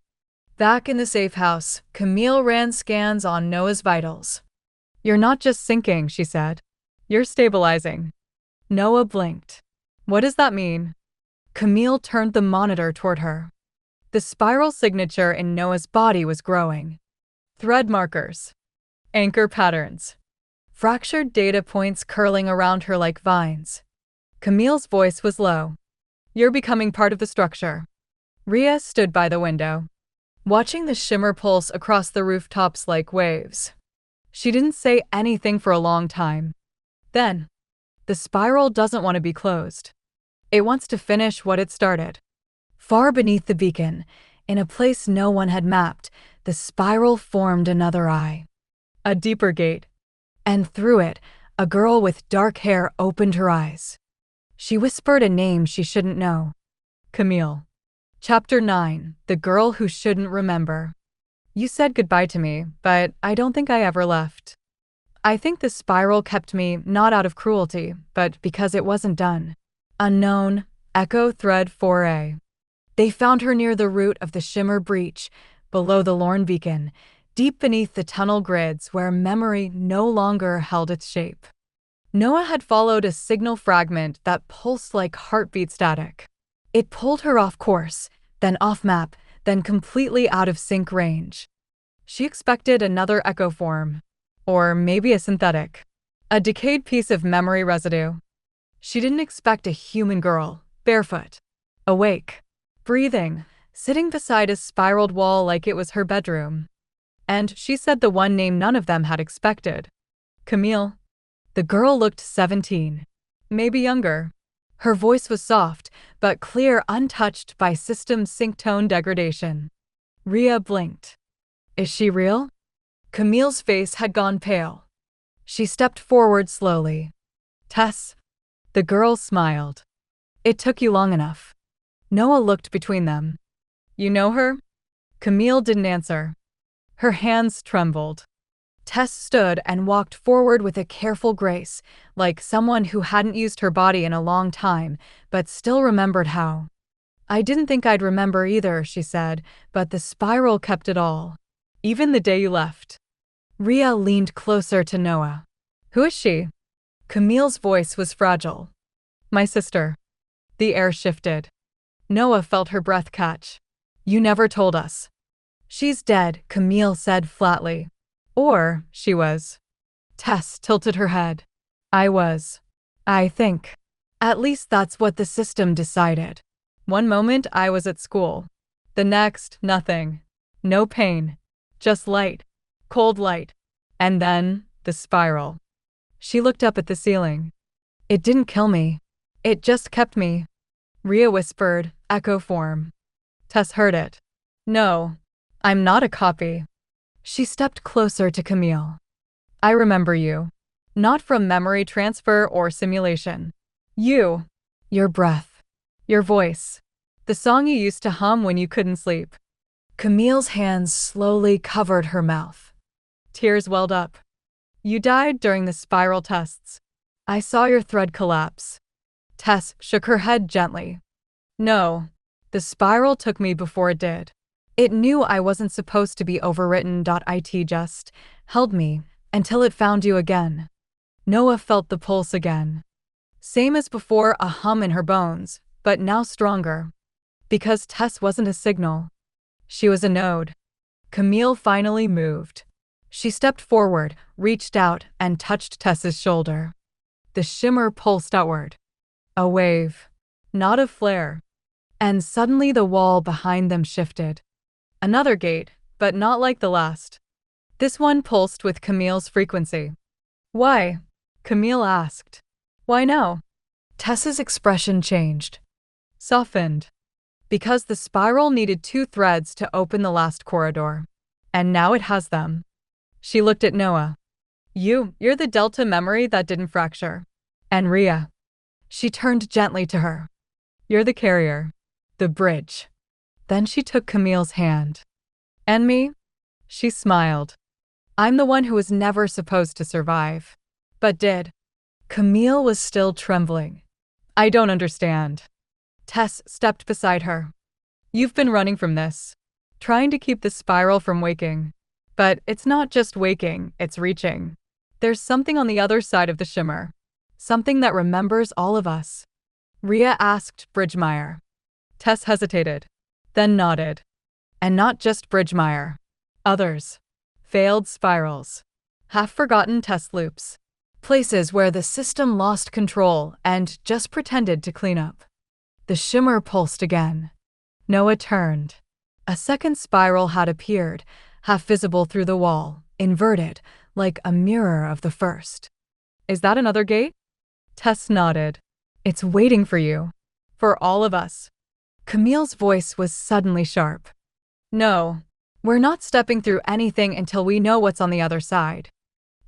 Back in the safe house, Camille ran scans on Noah's vitals. You're not just sinking, she said. You're stabilizing. Noah blinked. What does that mean? Camille turned the monitor toward her. The spiral signature in Noah's body was growing. Thread markers. Anchor patterns. Fractured data points curling around her like vines. Camille's voice was low. You're becoming part of the structure. Rhea stood by the window. watching the shimmer pulse across the rooftops like waves. She didn't say anything for a long time. Then, the spiral doesn't want to be closed. It wants to finish what it started. Far beneath the beacon, in a place no one had mapped, the spiral formed another eye. A deeper gate. And through it, a girl with dark hair opened her eyes. She whispered a name she shouldn't know. Camille. Chapter 9. The Girl Who Shouldn't Remember. You said goodbye to me, but I don't think I ever left. I think the spiral kept me not out of cruelty, but because it wasn't done. Unknown, Echo Thread 4A. They found her near the root of the Shimmer Breach, below the Lorne Beacon, deep beneath the tunnel grids where memory no longer held its shape. Noah had followed a signal fragment that pulsed like heartbeat static. It pulled her off course, then off map, then completely out of sync range. She expected another echo form, or maybe a synthetic, a decayed piece of memory residue. She didn't expect a human girl, barefoot, awake, breathing, sitting beside a spiraled wall like it was her bedroom. And she said the one name none of them had expected. Camille. The girl looked 17, maybe younger. Her voice was soft, but clear, untouched by system sync tone degradation. Rhea blinked. Is she real? Camille's face had gone pale. She stepped forward slowly. Tess. The girl smiled. It took you long enough. Noah looked between them. You know her? Camille didn't answer. Her hands trembled. Tess stood and walked forward with a careful grace, like someone who hadn't used her body in a long time, but still remembered how. I didn't think I'd remember either, she said, but the spiral kept it all. Even the day you left. Rhea leaned closer to Noah. Who is she? Camille's voice was fragile. My sister. The air shifted. Noah felt her breath catch. You never told us. She's dead, Camille said flatly. Or she was. Tess tilted her head. I was. I think. At least that's what the system decided. One moment I was at school. The next, nothing. No pain. Just light. Cold light. And then, the spiral. She looked up at the ceiling. It didn't kill me. It just kept me. Rhea whispered, echo form. Tess heard it. No. I'm not a copy. She stepped closer to Camille. I remember you. Not from memory transfer or simulation. You. Your breath. Your voice. The song you used to hum when you couldn't sleep. Camille's hands slowly covered her mouth. Tears welled up. You died during the spiral tests. I saw your thread collapse. Tess shook her head gently. No. The spiral took me before it did. It knew I wasn't supposed to be overwritten. It just held me until it found you again. Noah felt the pulse again. Same as before, a hum in her bones, but now stronger. Because Tess wasn't a signal. She was a node. Camille finally moved. She stepped forward, reached out, and touched Tess's shoulder. The shimmer pulsed outward. A wave. Not a flare. And suddenly the wall behind them shifted. Another gate, but not like the last. This one pulsed with Camille's frequency. Why? Camille asked. Why now? Tess's expression changed. Softened. Because the spiral needed 2 threads to open the last corridor. And now it has them. She looked at Noah. You're the delta memory that didn't fracture. And Rhea. She turned gently to her. You're the carrier. The bridge. Then she took Camille's hand. And me? She smiled. I'm the one who was never supposed to survive. But did. Camille was still trembling. I don't understand. Tess stepped beside her. You've been running from this. Trying to keep the spiral from waking. But it's not just waking, it's reaching. There's something on the other side of the shimmer. Something that remembers all of us. Rhea asked Bridgemeyer. Tess hesitated. Then nodded. And not just Bridgemeyer. Others. Failed spirals. Half-forgotten test loops. Places where the system lost control and just pretended to clean up. The shimmer pulsed again. Noah turned. A second spiral had appeared, half visible through the wall, inverted, like a mirror of the first. Is that another gate? Tess nodded. It's waiting for you. For all of us. Camille's voice was suddenly sharp. No, we're not stepping through anything until we know what's on the other side.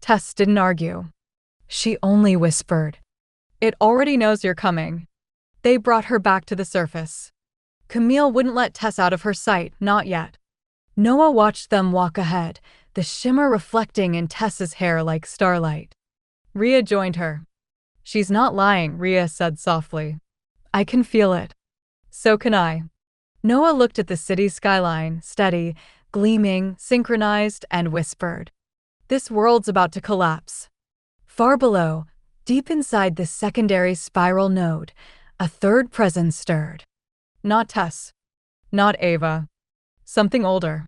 Tess didn't argue. She only whispered. It already knows you're coming. They brought her back to the surface. Camille wouldn't let Tess out of her sight, not yet. Noah watched them walk ahead, the shimmer reflecting in Tess's hair like starlight. Rhea joined her. She's not lying, Rhea said softly. I can feel it. So can I. Noah looked at the city skyline, steady, gleaming, synchronized, and whispered. This world's about to collapse. Far below, deep inside the secondary spiral node, a third presence stirred. Not Tess. Not Ava. Something older.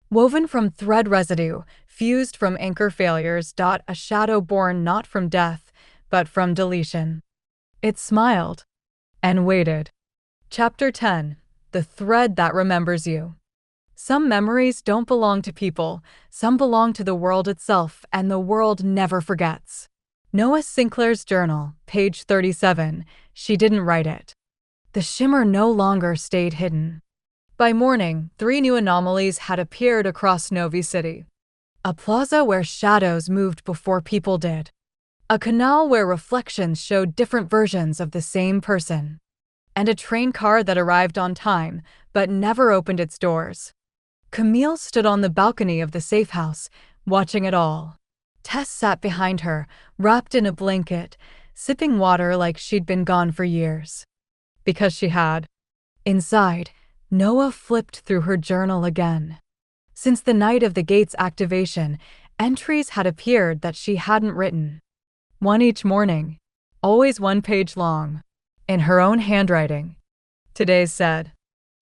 Woven from thread residue, fused from anchor failures, a shadow born not from death, but from deletion. It smiled. And waited. Chapter 10. The Thread That Remembers You. Some memories don't belong to people, some belong to the world itself, and the world never forgets. Noah Sinclair's journal, page 37, she didn't write it. The shimmer no longer stayed hidden. By morning, 3 new anomalies had appeared across Novi City. A plaza where shadows moved before people did. A canal where reflections showed different versions of the same person. And a train car that arrived on time, but never opened its doors. Camille stood on the balcony of the safe house, watching it all. Tess sat behind her, wrapped in a blanket, sipping water like she'd been gone for years. Because she had. Inside, Noah flipped through her journal again. Since the night of the gate's activation, entries had appeared that she hadn't written. One each morning. Always 1 page long. In her own handwriting. Today's said.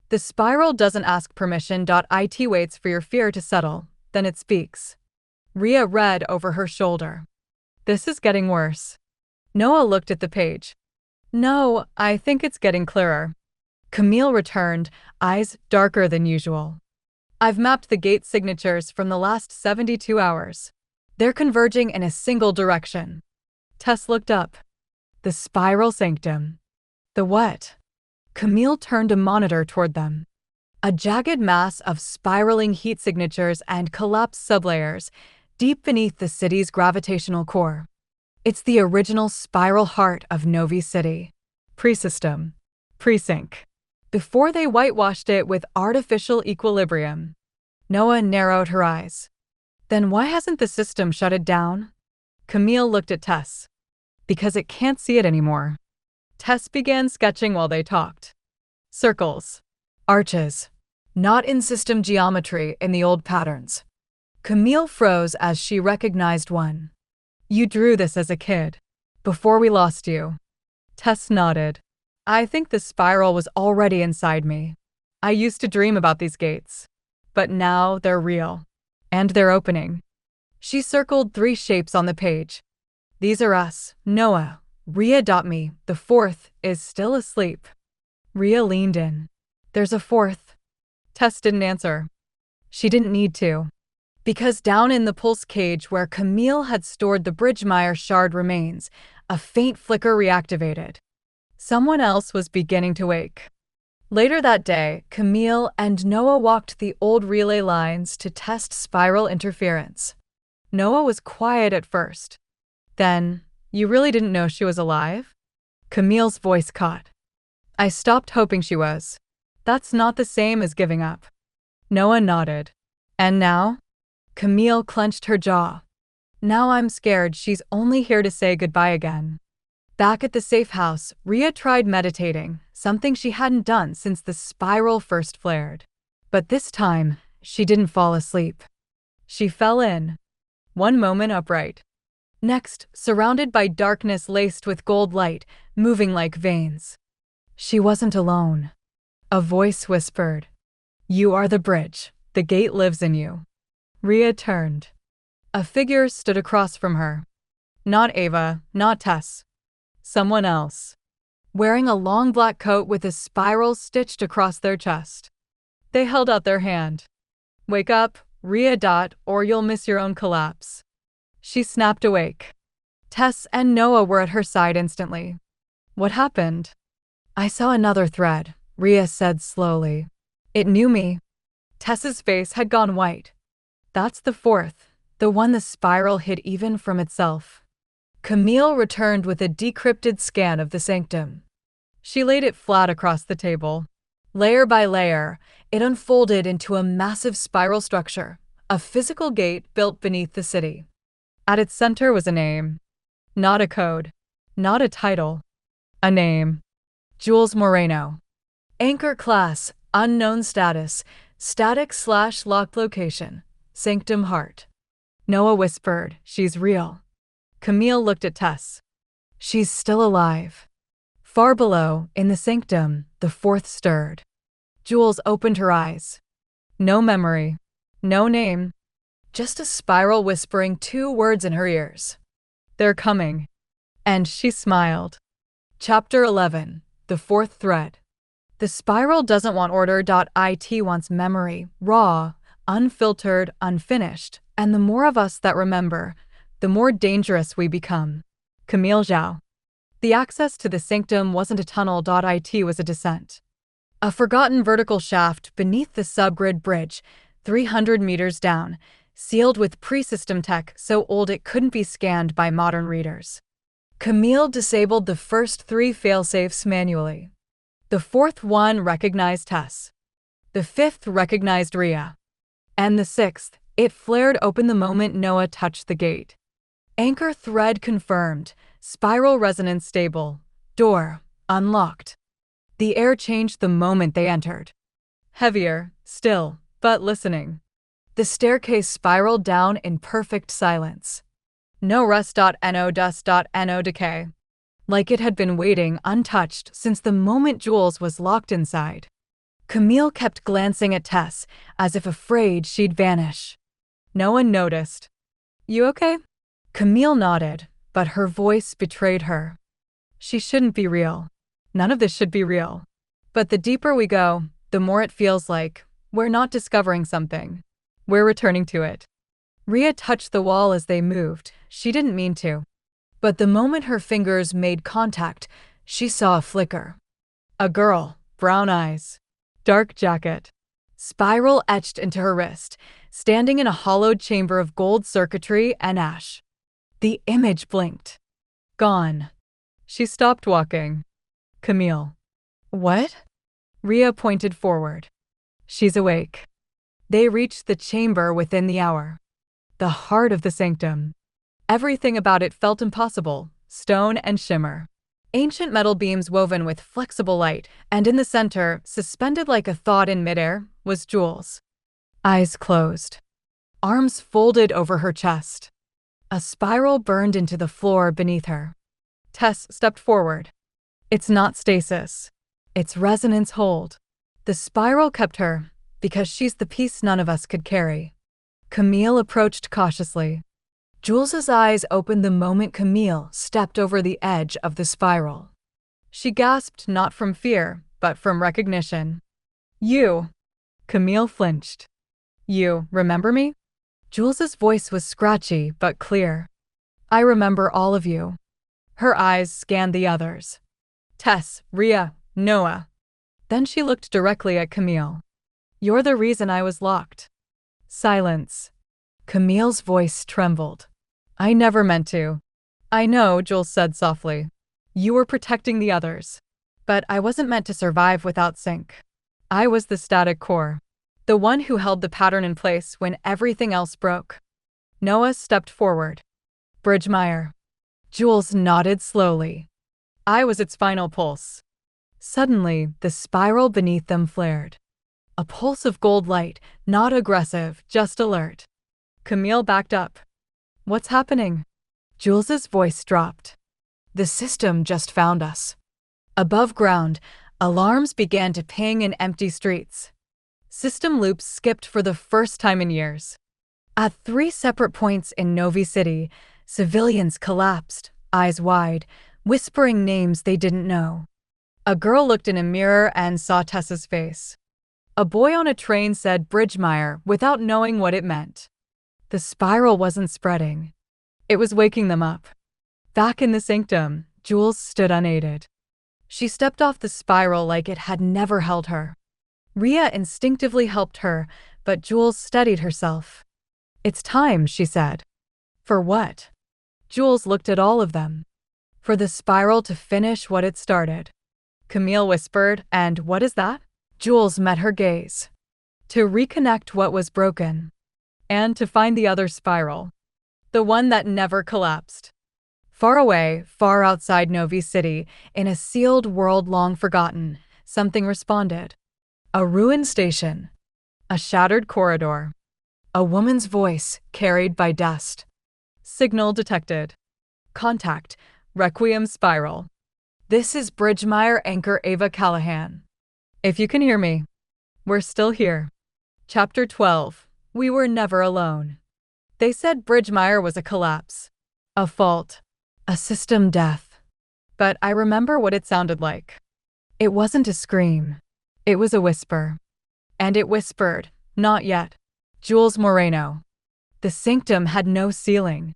The spiral doesn't ask permission. It waits for your fear to settle, then it speaks. Rhea read over her shoulder. This is getting worse. Noah looked at the page. No, I think it's getting clearer. Camille returned, eyes darker than usual. I've mapped the gate signatures from the last 72 hours. They're converging in a single direction. Tess looked up. The spiral sanctum. The what? Camille turned a monitor toward them. A jagged mass of spiraling heat signatures and collapsed sublayers, deep beneath the city's gravitational core. It's the original spiral heart of Novi City. Pre-system. Pre-sync. Before they whitewashed it with artificial equilibrium. Noah narrowed her eyes. Then why hasn't the system shut it down? Camille looked at Tess. Because it can't see it anymore. Tess began sketching while they talked. Circles. Arches. Not in system geometry in the old patterns. Camille froze as she recognized one. You drew this as a kid. Before we lost you. Tess nodded. I think the spiral was already inside me. I used to dream about these gates. But now they're real. And they're opening. She circled 3 shapes on the page. These are us, Noah, Rhea. Me, the 4th, is still asleep. Rhea leaned in. There's a 4th. Tess didn't answer. She didn't need to. Because down in the pulse cage where Camille had stored the Bridgemeyer shard remains, a faint flicker reactivated. Someone else was beginning to wake. Later that day, Camille and Noah walked the old relay lines to test spiral interference. Noah was quiet at first. Then, you really didn't know she was alive? Camille's voice caught. I stopped hoping she was. That's not the same as giving up. Noah nodded. And now? Camille clenched her jaw. Now I'm scared she's only here to say goodbye again. Back at the safe house, Rhea tried meditating, something she hadn't done since the spiral first flared. But this time, she didn't fall asleep. She fell in. One moment upright. Next, surrounded by darkness laced with gold light, moving like veins. She wasn't alone. A voice whispered, You are the bridge. The gate lives in you. Rhea turned. A figure stood across from her. Not Ava, not Tess. Someone else. Wearing a long black coat with a spiral stitched across their chest. They held out their hand. Wake up, Rhea. Or you'll miss your own collapse. She snapped awake. Tess and Noah were at her side instantly. What happened? I saw another thread, Rhea said slowly. It knew me. Tess's face had gone white. That's the fourth, the one the spiral hid even from itself. Camille returned with a decrypted scan of the sanctum. She laid it flat across the table. Layer by layer, it unfolded into a massive spiral structure, a physical gate built beneath the city. At its center was a name. Not a code. Not a title. A name. Jules Moreno. Anchor class, unknown status, static/locked location, Sanctum Heart. Noah whispered, she's real. Camille looked at Tess. She's still alive. Far below, in the sanctum, the fourth stirred. Jules opened her eyes. No memory. No name. Just a spiral whispering 2 words in her ears. They're coming. And she smiled. Chapter 11. The fourth thread. The spiral doesn't want order. It wants memory, raw, unfiltered, unfinished, and the more of us that remember, the more dangerous we become. Camille Zhao. The access to the sanctum wasn't a tunnel. It was a descent. A forgotten vertical shaft beneath the subgrid bridge, 300 meters down, sealed with pre-system tech so old it couldn't be scanned by modern readers. Camille disabled the first 3 failsafes manually. The fourth one recognized Tess. The fifth recognized Rhea. And the sixth, it flared open the moment Noah touched the gate. Anchor thread confirmed. Spiral resonance stable. Door unlocked. The air changed the moment they entered. Heavier, still, but listening. The staircase spiraled down in perfect silence. No rust.no dust.no decay. Like it had been waiting untouched since the moment Jules was locked inside. Camille kept glancing at Tess, as if afraid she'd vanish. No one noticed. You okay? Camille nodded, but her voice betrayed her. She shouldn't be real. None of this should be real. But the deeper we go, the more it feels like we're not discovering something. We're returning to it. Rhea touched the wall as they moved. She didn't mean to. But the moment her fingers made contact, she saw a flicker. A girl, brown eyes, dark jacket. Spiral etched into her wrist, standing in a hollowed chamber of gold circuitry and ash. The image blinked. Gone. She stopped walking. Camille. What? Rhea pointed forward. She's awake. They reached the chamber within the hour. The heart of the sanctum. Everything about it felt impossible, stone and shimmer. Ancient metal beams woven with flexible light, and in the center, suspended like a thought in midair, was Jules. Eyes closed. Arms folded over her chest. A spiral burned into the floor beneath her. Tess stepped forward. It's not stasis. It's resonance hold. The spiral kept her, because she's the piece none of us could carry. Camille approached cautiously. Jules's eyes opened the moment Camille stepped over the edge of the spiral. She gasped not from fear, but from recognition. You. Camille flinched. You remember me? Jules's voice was scratchy but clear. I remember all of you. Her eyes scanned the others. Tess, Rhea, Noah. Then she looked directly at Camille. You're the reason I was locked. Silence. Camille's voice trembled. I never meant to. I know, Jules said softly. You were protecting the others. But I wasn't meant to survive without sync. I was the static core. The one who held the pattern in place when everything else broke. Noah stepped forward. Bridgemeyer. Jules nodded slowly. I was its final pulse. Suddenly, the spiral beneath them flared. A pulse of gold light, not aggressive, just alert. Camille backed up. What's happening? Jules's voice dropped. The system just found us. Above ground, alarms began to ping in empty streets. System loops skipped for the first time in years. At 3 separate points in Novi City, civilians collapsed, eyes wide, whispering names they didn't know. A girl looked in a mirror and saw Tessa's face. A boy on a train said Bridgemire without knowing what it meant. The spiral wasn't spreading. It was waking them up. Back in the sanctum, Jules stood unaided. She stepped off the spiral like it had never held her. Rhea instinctively helped her, but Jules steadied herself. "It's time," she said. "For what?" Jules looked at all of them. "For the spiral to finish what it started." Camille whispered, "And what is that?" Jules met her gaze. "To reconnect what was broken. And to find the other spiral. The one that never collapsed." Far away, far outside Novi City, in a sealed world long forgotten, something responded. A ruined station. A shattered corridor. A woman's voice, carried by dust. Signal detected. Contact. Requiem spiral. This is Bridgemire anchor Ava Callahan. If you can hear me, we're still here. Chapter 12. We were never alone. They said Bridgemire was a collapse. A fault. A system death. But I remember what it sounded like. It wasn't a scream. It was a whisper. And it whispered, "Not yet." Jules Moreno. The sanctum had no ceiling.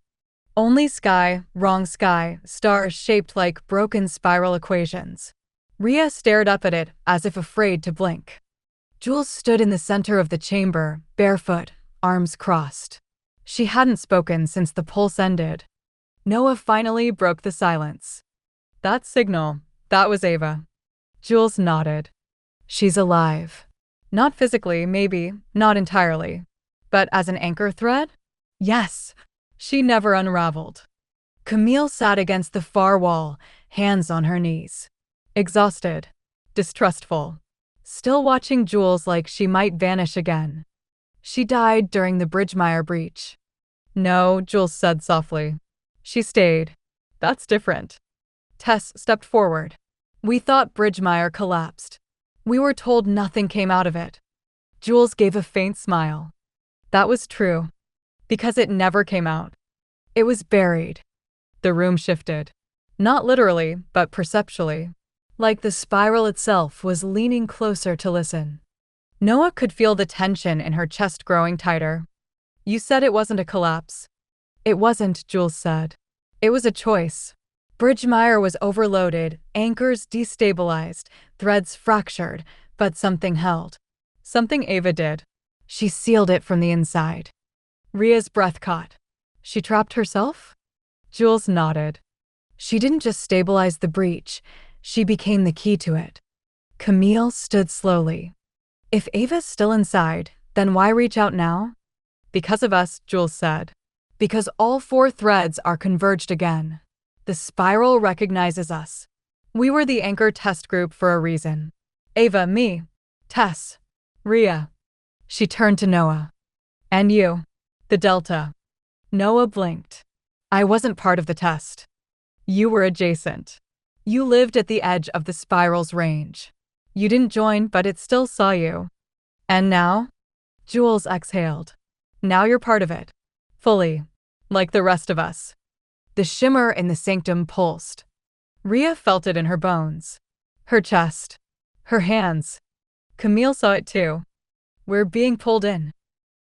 Only sky, wrong sky, stars shaped like broken spiral equations. Rhea stared up at it, as if afraid to blink. Jules stood in the center of the chamber, barefoot, arms crossed. She hadn't spoken since the pulse ended. Noah finally broke the silence. "That signal, that was Ava." Jules nodded. "She's alive. Not physically, maybe, not entirely. But as an anchor thread? Yes." She never unraveled. Camille sat against the far wall, hands on her knees. Exhausted. Distrustful. Still watching Jules like she might vanish again. "She died during the Bridgemire breach." "No," Jules said softly. "She stayed." "That's different." Tess stepped forward. "We thought Bridgemire collapsed. We were told nothing came out of it." Jules gave a faint smile. "That was true. Because it never came out. It was buried." The room shifted. Not literally, but perceptually. Like the spiral itself was leaning closer to listen. Noah could feel the tension in her chest growing tighter. "You said it wasn't a collapse." "It wasn't," Jules said. "It was a choice. Bridgemire was overloaded, anchors destabilized, threads fractured, but something held. Something Ava did. She sealed it from the inside." Rhea's breath caught. "She trapped herself?" Jules nodded. "She didn't just stabilize the breach, she became the key to it." Camille stood slowly. "If Ava's still inside, then why reach out now?" "Because of us," Jules said. "Because all four threads are converged again. The spiral recognizes us. We were the anchor test group for a reason. Ava, me, Tess, Rhea." She turned to Noah. "And you. The Delta." Noah blinked. "I wasn't part of the test. You were adjacent. You lived at the edge of the spiral's range. You didn't join, but it still saw you. And now?" Jules exhaled. "Now you're part of it. Fully. Like the rest of us." The shimmer in the sanctum pulsed. Rhea felt it in her bones. Her chest. Her hands. Camille saw it too. "We're being pulled in."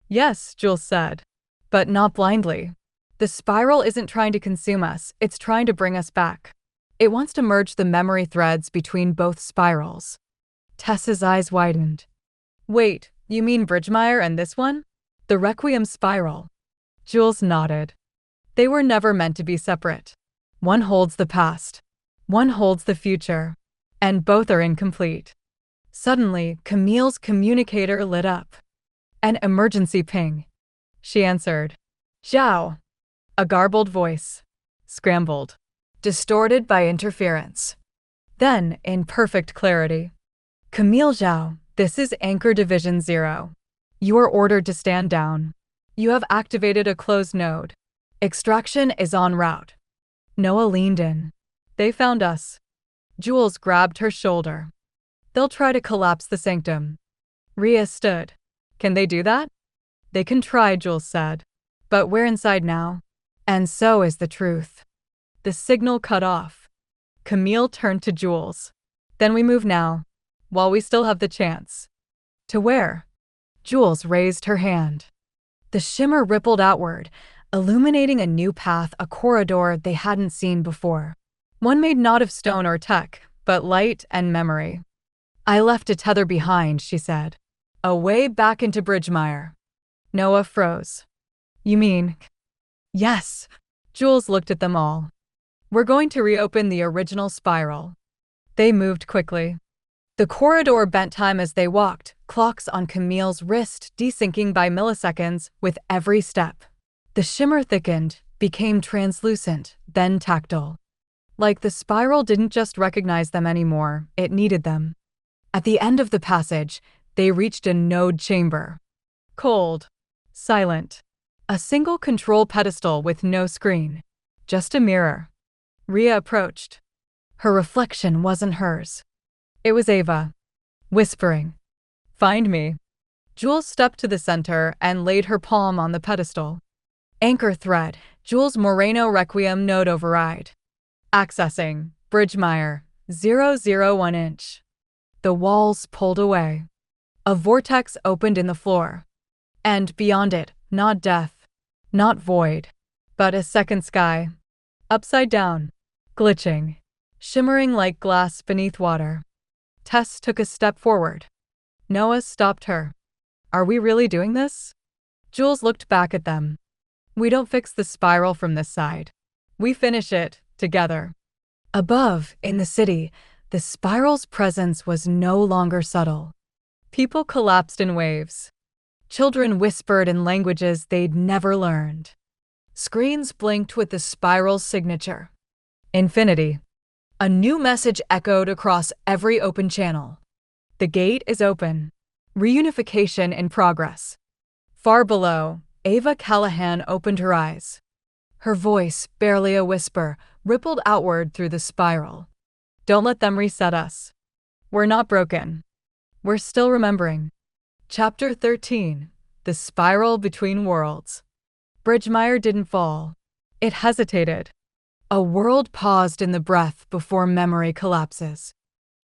"Yes," Jules said. "But not blindly. The spiral isn't trying to consume us, it's trying to bring us back. It wants to merge the memory threads between both spirals." Tess's eyes widened. "Wait, you mean Bridgemire and this one? The Requiem spiral?" Jules nodded. "They were never meant to be separate. One holds the past. One holds the future. And both are incomplete." Suddenly, Camille's communicator lit up. "An emergency ping." She answered. "Zhao." A garbled voice. Scrambled. Distorted by interference. Then, in perfect clarity. "Camille Zhao, this is Anchor Division 0. You are ordered to stand down. You have activated a closed node. Extraction is en route." Noah leaned in. "They found us." Jules grabbed her shoulder. "They'll try to collapse the sanctum." Rhea stood. "Can they do that?" "They can try," Jules said. "But we're inside now. And so is the truth." The signal cut off. Camille turned to Jules. "Then we move now, while we still have the chance." To where? Jules raised her hand. The shimmer rippled outward, illuminating a new path, a corridor they hadn't seen before. One made not of stone or tech, but light and memory. I left a tether behind, she said. A way back into Bridgemire. Noah froze. You mean? Yes. Jules looked at them all. We're going to reopen the original spiral. They moved quickly. The corridor bent time as they walked, clocks on Camille's wrist desyncing by milliseconds with every step. The shimmer thickened, became translucent, then tactile. Like the spiral didn't just recognize them anymore, it needed them. At the end of the passage, they reached a node chamber. Cold. Silent. A single control pedestal with no screen. Just a mirror. Rhea approached. Her reflection wasn't hers. It was Ava. Whispering. Find me. Jules stepped to the center and laid her palm on the pedestal. Anchor thread, Jules Moreno Requiem node override. Accessing, Bridgemire, 001 inch. The walls pulled away. A vortex opened in the floor. And beyond it, not death, not void, but a second sky. Upside down, glitching, shimmering like glass beneath water. Tess took a step forward. Noah stopped her. Are we really doing this? Jules looked back at them. We don't fix the spiral from this side. We finish it, together. Above, in the city, the spiral's presence was no longer subtle. People collapsed in waves. Children whispered in languages they'd never learned. Screens blinked with the spiral's signature. Infinity. A new message echoed across every open channel. The gate is open. Reunification in progress. Far below, Ava Callahan opened her eyes. Her voice, barely a whisper, rippled outward through the spiral. Don't let them reset us. We're not broken. We're still remembering. Chapter 13. The Spiral Between Worlds. Bridgemire didn't fall. It hesitated. A world paused in the breath before memory collapses.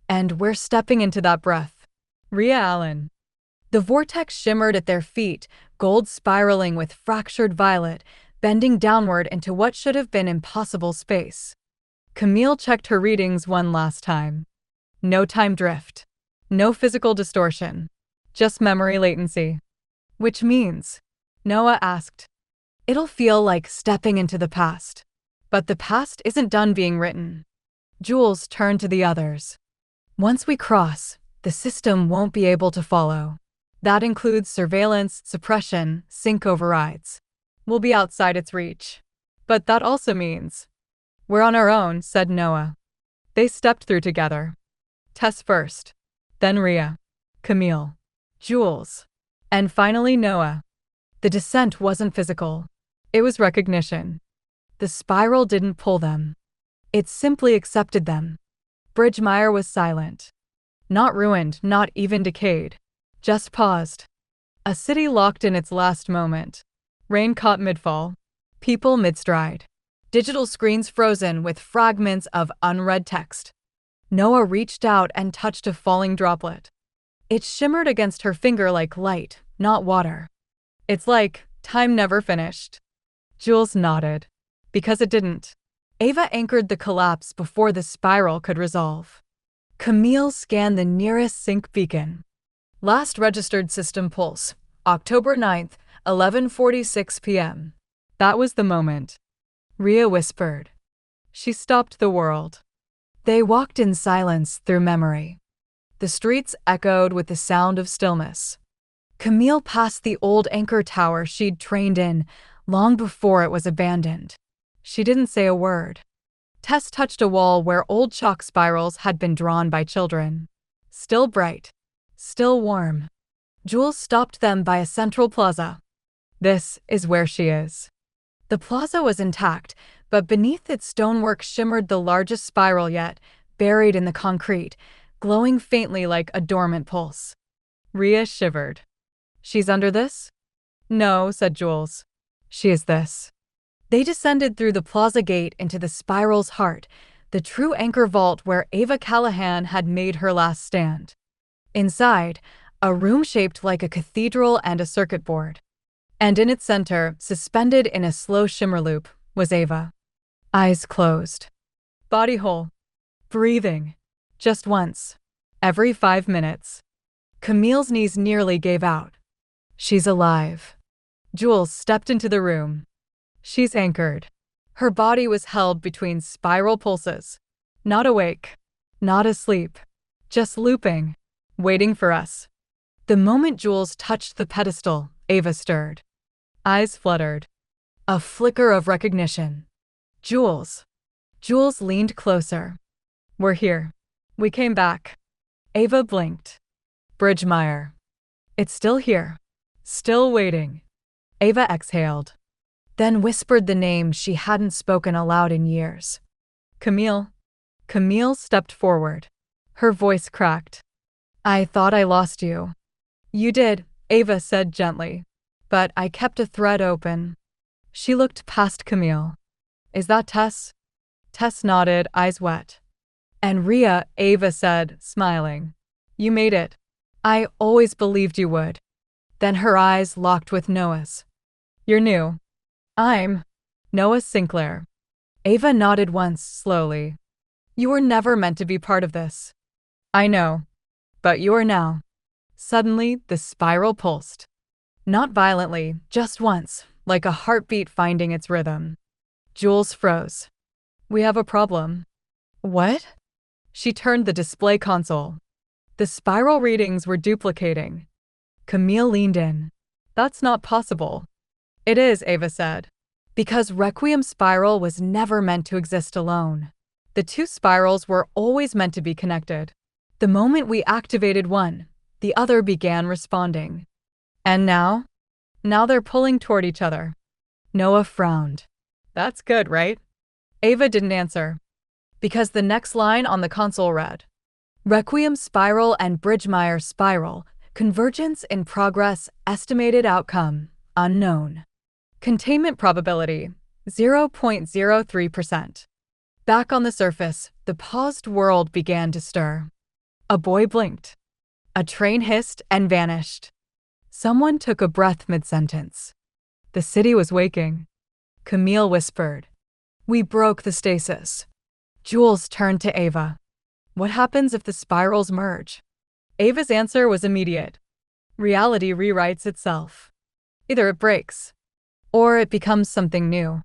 And we're stepping into that breath. Rhea Allen. The vortex shimmered at their feet, gold spiraling with fractured violet, bending downward into what should have been impossible space. Camille checked her readings one last time. No time drift. No physical distortion. Just memory latency. Which means, Noah asked, it'll feel like stepping into the past. But the past isn't done being written. Jules turned to the others. Once we cross, the system won't be able to follow. That includes surveillance, suppression, sync overrides. We'll be outside its reach. But that also means we're on our own, said Noah. They stepped through together. Tess first, then Rhea, Camille, Jules, and finally Noah. The descent wasn't physical. It was recognition. The spiral didn't pull them. It simply accepted them. Bridgemire was silent. Not ruined, not even decayed. Just paused. A city locked in its last moment. Rain caught midfall. People midstride. Digital screens frozen with fragments of unread text. Noah reached out and touched a falling droplet. It shimmered against her finger like light, not water. It's like time never finished. Jules nodded. Because it didn't. Ava anchored the collapse before the spiral could resolve. Camille scanned the nearest sync beacon. Last registered system pulse, October 9th, 11:46 p.m. That was the moment. Rhea whispered. She stopped the world. They walked in silence through memory. The streets echoed with the sound of stillness. Camille passed the old anchor tower she'd trained in long before it was abandoned. She didn't say a word. Tess touched a wall where old chalk spirals had been drawn by children. Still bright. Still warm. Jules stopped them by a central plaza. This is where she is. The plaza was intact, but beneath its stonework shimmered the largest spiral yet, buried in the concrete, glowing faintly like a dormant pulse. Rhea shivered. She's under this? No, said Jules. She is this. They descended through the plaza gate into the spiral's heart, the true anchor vault where Ava Callahan had made her last stand. Inside, A room shaped like a cathedral and a circuit board. And in its center, suspended in a slow shimmer loop, was Ava. Eyes closed. Body whole. Breathing. Just once. Every 5 minutes. Camille's knees nearly gave out. She's alive. Jules stepped into the room. She's anchored. Her body was held between spiral pulses. Not awake. Not asleep. Just looping. Waiting for us. The moment Jules touched the pedestal, Ava stirred. Eyes fluttered. A flicker of recognition. Jules. Jules leaned closer. We're here. We came back. Ava blinked. Bridgemeyer. It's still here. Still waiting. Ava exhaled. Then whispered the name she hadn't spoken aloud in years. Camille. Camille stepped forward. Her voice cracked. I thought I lost you. You did, Ava said gently. But I kept a thread open. She looked past Camille. Is that Tess? Tess nodded, eyes wet. And Rhea, Ava said, smiling. You made it. I always believed you would. Then her eyes locked with Noah's. You're new. I'm Noah Sinclair. Ava nodded once, slowly. You were never meant to be part of this. I know. But you are now. Suddenly, the spiral pulsed. Not violently, just once, like a heartbeat finding its rhythm. Jules froze. We have a problem. What? She turned the display console. The spiral readings were duplicating. Camille leaned in. That's not possible. It is, Ava said. Because Requiem spiral was never meant to exist alone. The two spirals were always meant to be connected. The moment we activated one, the other began responding. And now? Now they're pulling toward each other. Noah frowned. That's good, right? Ava didn't answer. Because the next line on the console read, Requiem spiral and Bridgemeyer spiral, convergence in progress, estimated outcome, unknown. Containment probability, 0.03%. Back on the surface, the paused world began to stir. A boy blinked. A train hissed and vanished. Someone took a breath mid-sentence. The city was waking. Camille whispered. We broke the stasis. Jules turned to Ava. What happens if the spirals merge? Ava's answer was immediate. Reality rewrites itself. Either it breaks, or it becomes something new.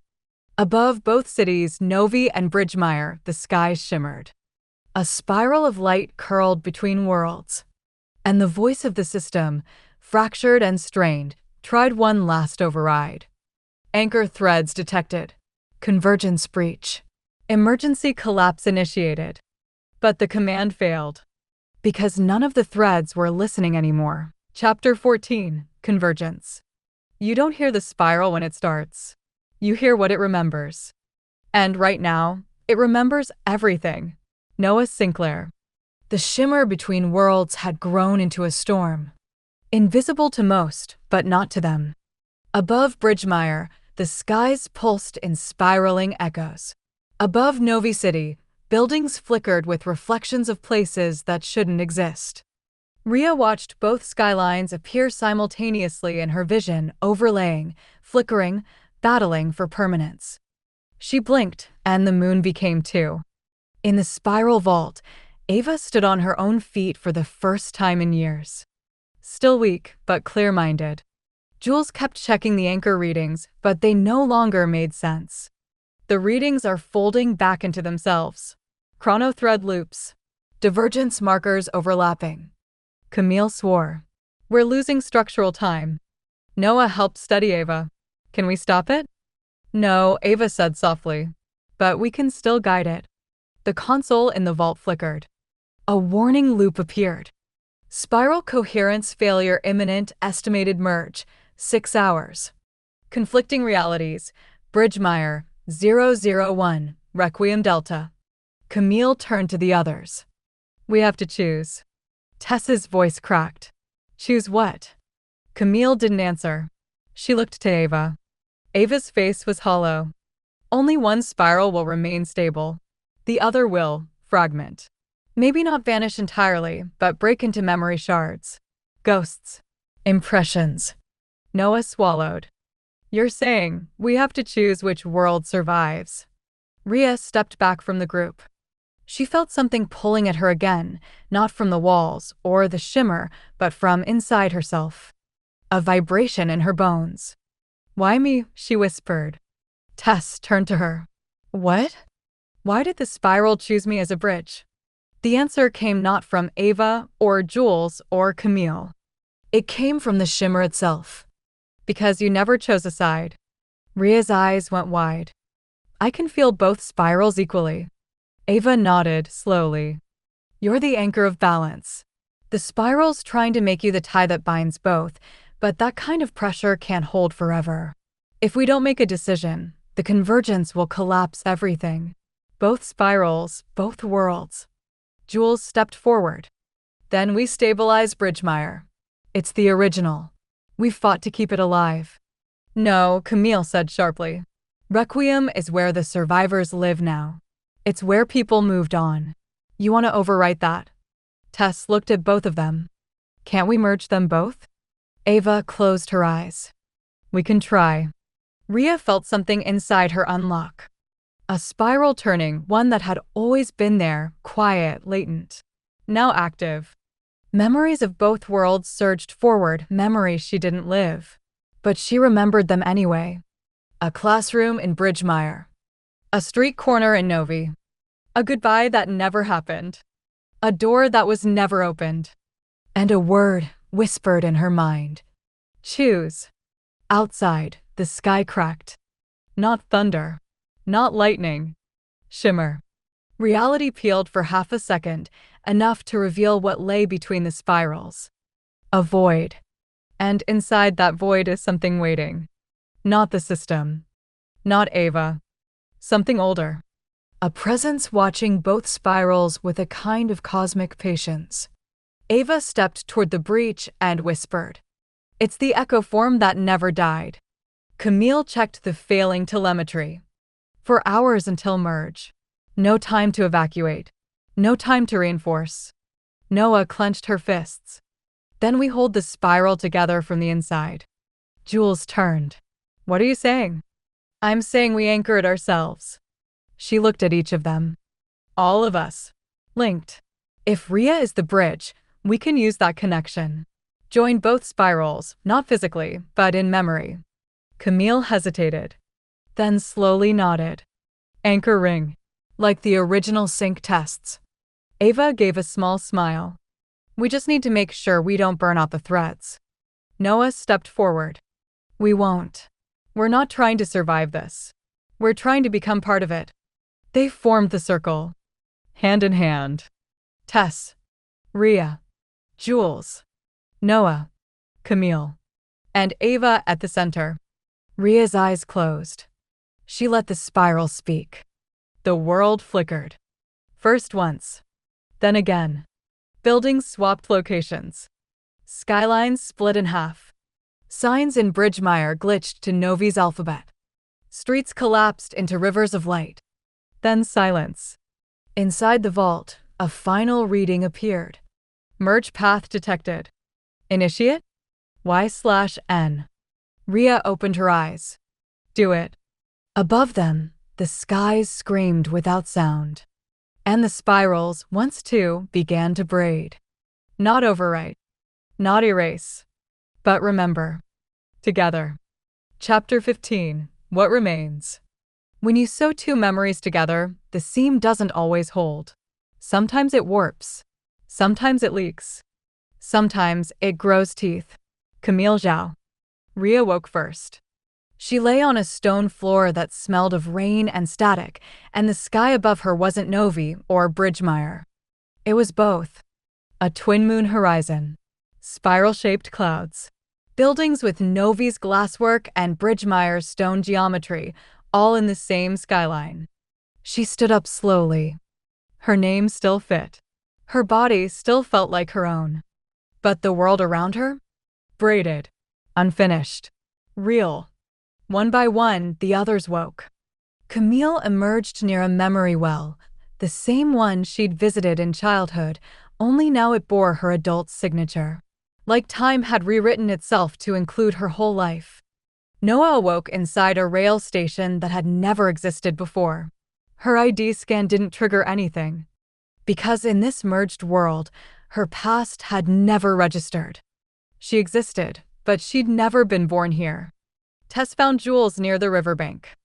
Above both cities, Novi and Bridgemeyer, the sky shimmered. A spiral of light curled between worlds. And the voice of the system, fractured and strained, tried one last override. Anchor threads detected. Convergence breach. Emergency collapse initiated. But the command failed. Because none of the threads were listening anymore. Chapter 14, Convergence. You don't hear the spiral when it starts. You hear what it remembers. And right now, it remembers everything. Noah Sinclair. The shimmer between worlds had grown into a storm. Invisible to most, but not to them. Above Bridgemeyer, the skies pulsed in spiraling echoes. Above Novi City, buildings flickered with reflections of places that shouldn't exist. Rhea watched both skylines appear simultaneously in her vision, overlaying, flickering, battling for permanence. She blinked, and the moon became two. In the spiral vault, Ava stood on her own feet for the first time in years. Still weak, but clear-minded. Jules kept checking the anchor readings, but they no longer made sense. The readings are folding back into themselves. Chronothread loops. Divergence markers overlapping. Camille swore. We're losing structural time. Noah helped steady Ava. Can we stop it? No, Ava said softly. But we can still guide it. The console in the vault flickered. A warning loop appeared. Spiral coherence failure imminent, estimated merge, 6 hours. Conflicting realities, Bridgemeyer, 001, Requiem Delta. Camille turned to the others. We have to choose. Tess's voice cracked. Choose what? Camille didn't answer. She looked to Ava. Ava's face was hollow. Only one spiral will remain stable. The other will fragment. Maybe not vanish entirely, but break into memory shards. Ghosts. Impressions. Noah swallowed. You're saying we have to choose which world survives. Rhea stepped back from the group. She felt something pulling at her again, not from the walls or the shimmer, but from inside herself. A vibration in her bones. Why me? She whispered. Tess turned to her. What? Why did the spiral choose me as a bridge? The answer came not from Ava or Jules or Camille. It came from the shimmer itself. Because you never chose a side. Rhea's eyes went wide. I can feel both spirals equally. Ava nodded slowly. You're the anchor of balance. The spiral's trying to make you the tie that binds both, but that kind of pressure can't hold forever. If we don't make a decision, the convergence will collapse everything. Both spirals, both worlds. Jules stepped forward. Then we stabilize Bridgemire. It's the original. We fought to keep it alive. No, Camille said sharply. Requiem is where the survivors live now. It's where people moved on. You want to overwrite that? Tess looked at both of them. Can't we merge them both? Ava closed her eyes. We can try. Rhea felt something inside her unlock. A spiral turning, one that had always been there, quiet, latent. Now active. Memories of both worlds surged forward, memories she didn't live. But she remembered them anyway. A classroom in Bridgemire. A street corner in Novi. A goodbye that never happened. A door that was never opened. And a word whispered in her mind. Choose. Outside, the sky cracked. Not thunder. Not lightning. Shimmer. Reality peeled for half a second, enough to reveal what lay between the spirals. A void. And inside that void is something waiting. Not the system. Not Ava. Something older. A presence watching both spirals with a kind of cosmic patience. Ava stepped toward the breach and whispered. It's the echo form that never died. Camille checked the failing telemetry. For hours until merge. No time to evacuate. No time to reinforce. Noah clenched her fists. Then we hold the spiral together from the inside. Jules turned. What are you saying? I'm saying we anchor it ourselves. She looked at each of them. All of us. Linked. If Rhea is the bridge, we can use that connection. Join both spirals, not physically, but in memory. Camille hesitated. Then slowly nodded. Anchor ring. Like the original sync tests. Ava gave a small smile. We just need to make sure we don't burn out the threads. Noah stepped forward. We won't. We're not trying to survive this. We're trying to become part of it. They formed the circle. Hand in hand. Tess. Rhea. Jules. Noah. Camille. And Ava at the center. Rhea's eyes closed. She let the spiral speak. The world flickered. First once. Then again. Buildings swapped locations. Skylines split in half. Signs in Bridgemire glitched to Novi's alphabet. Streets collapsed into rivers of light. Then silence. Inside the vault, a final reading appeared. Merge path detected. Initiate? Y/N. Rhea opened her eyes. Do it. Above them, the skies screamed without sound. And the spirals, once two, began to braid. Not overwrite. Not erase. But remember. Together. Chapter 15. What remains? When you sew two memories together, the seam doesn't always hold. Sometimes it warps. Sometimes it leaks. Sometimes it grows teeth. Camille Zhao. Rhea woke first. She lay on a stone floor that smelled of rain and static, and the sky above her wasn't Novi or Bridgemire. It was both. A twin moon horizon. Spiral-shaped clouds. Buildings with Novi's glasswork and Bridgemire's stone geometry, all in the same skyline. She stood up slowly. Her name still fit. Her body still felt like her own. But the world around her? Braided. Unfinished. Real. One by one, the others woke. Camille emerged near a memory well, the same one she'd visited in childhood, only now it bore her adult signature. like time had rewritten itself to include her whole life. Noah awoke inside a rail station that had never existed before. Her ID scan didn't trigger anything, because in this merged world, her past had never registered. She existed, but she'd never been born here. Tess found Jules near the riverbank.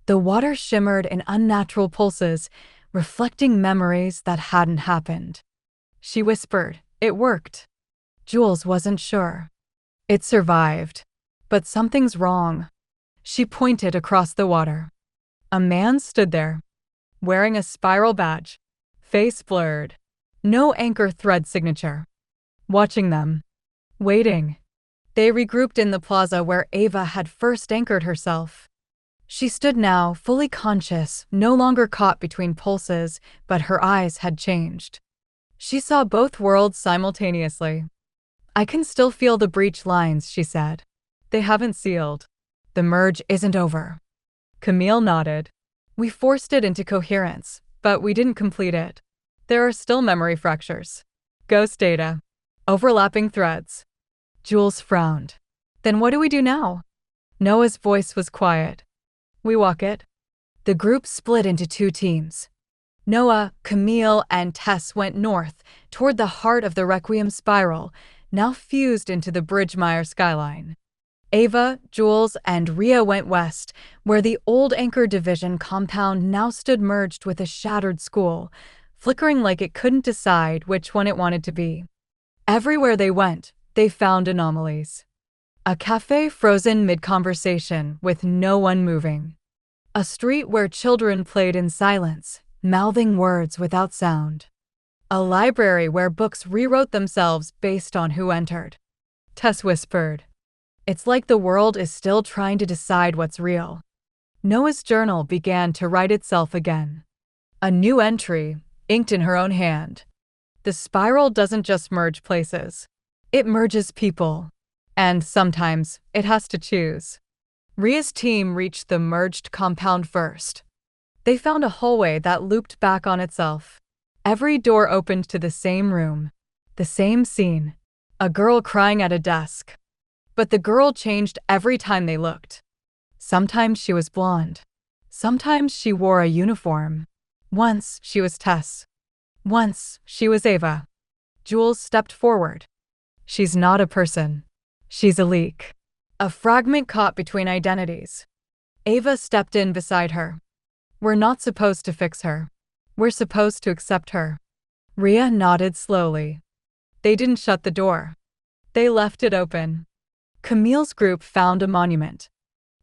The water shimmered in unnatural pulses, reflecting memories that hadn't happened. She whispered, "It worked." Jules wasn't sure. It survived. But something's wrong. She pointed across the water. A man stood there, wearing a spiral badge, face blurred, no anchor thread signature. Watching them. Waiting. They regrouped in the plaza where Ava had first anchored herself. She stood now, fully conscious, no longer caught between pulses, but her eyes had changed. She saw both worlds simultaneously. "I can still feel the breach lines," she said. "They haven't sealed. The merge isn't over." Camille nodded. "We forced it into coherence, but we didn't complete it. There are still memory fractures. Ghost data. Overlapping threads." Jules frowned. "Then what do we do now?" Noah's voice was quiet. "We walk it." The group split into two teams. Noah, Camille, and Tess went north, toward the heart of the Requiem spiral, now fused into the Bridgemire skyline. Ava, Jules, and Rhea went west, where the old Anchor Division compound now stood merged with a shattered school, flickering like it couldn't decide which one it wanted to be. Everywhere they went, they found anomalies. A cafe frozen mid-conversation with no one moving. A street where children played in silence, mouthing words without sound. A library where books rewrote themselves based on who entered. Tess whispered, "It's like the world is still trying to decide what's real." Noah's journal began to write itself again. A new entry, inked in her own hand. The spiral doesn't just merge places. It merges people. And sometimes, it has to choose. Rhea's team reached the merged compound first. They found a hallway that looped back on itself. Every door opened to the same room. The same scene. A girl crying at a desk. But the girl changed every time they looked. Sometimes she was blonde. Sometimes she wore a uniform. Once she was Tess. Once she was Ava. Jules stepped forward. "She's not a person. She's a leak. A fragment caught between identities." Ava stepped in beside her. "We're not supposed to fix her. We're supposed to accept her." Rhea nodded slowly. They didn't shut the door. They left it open. Camille's group found a monument.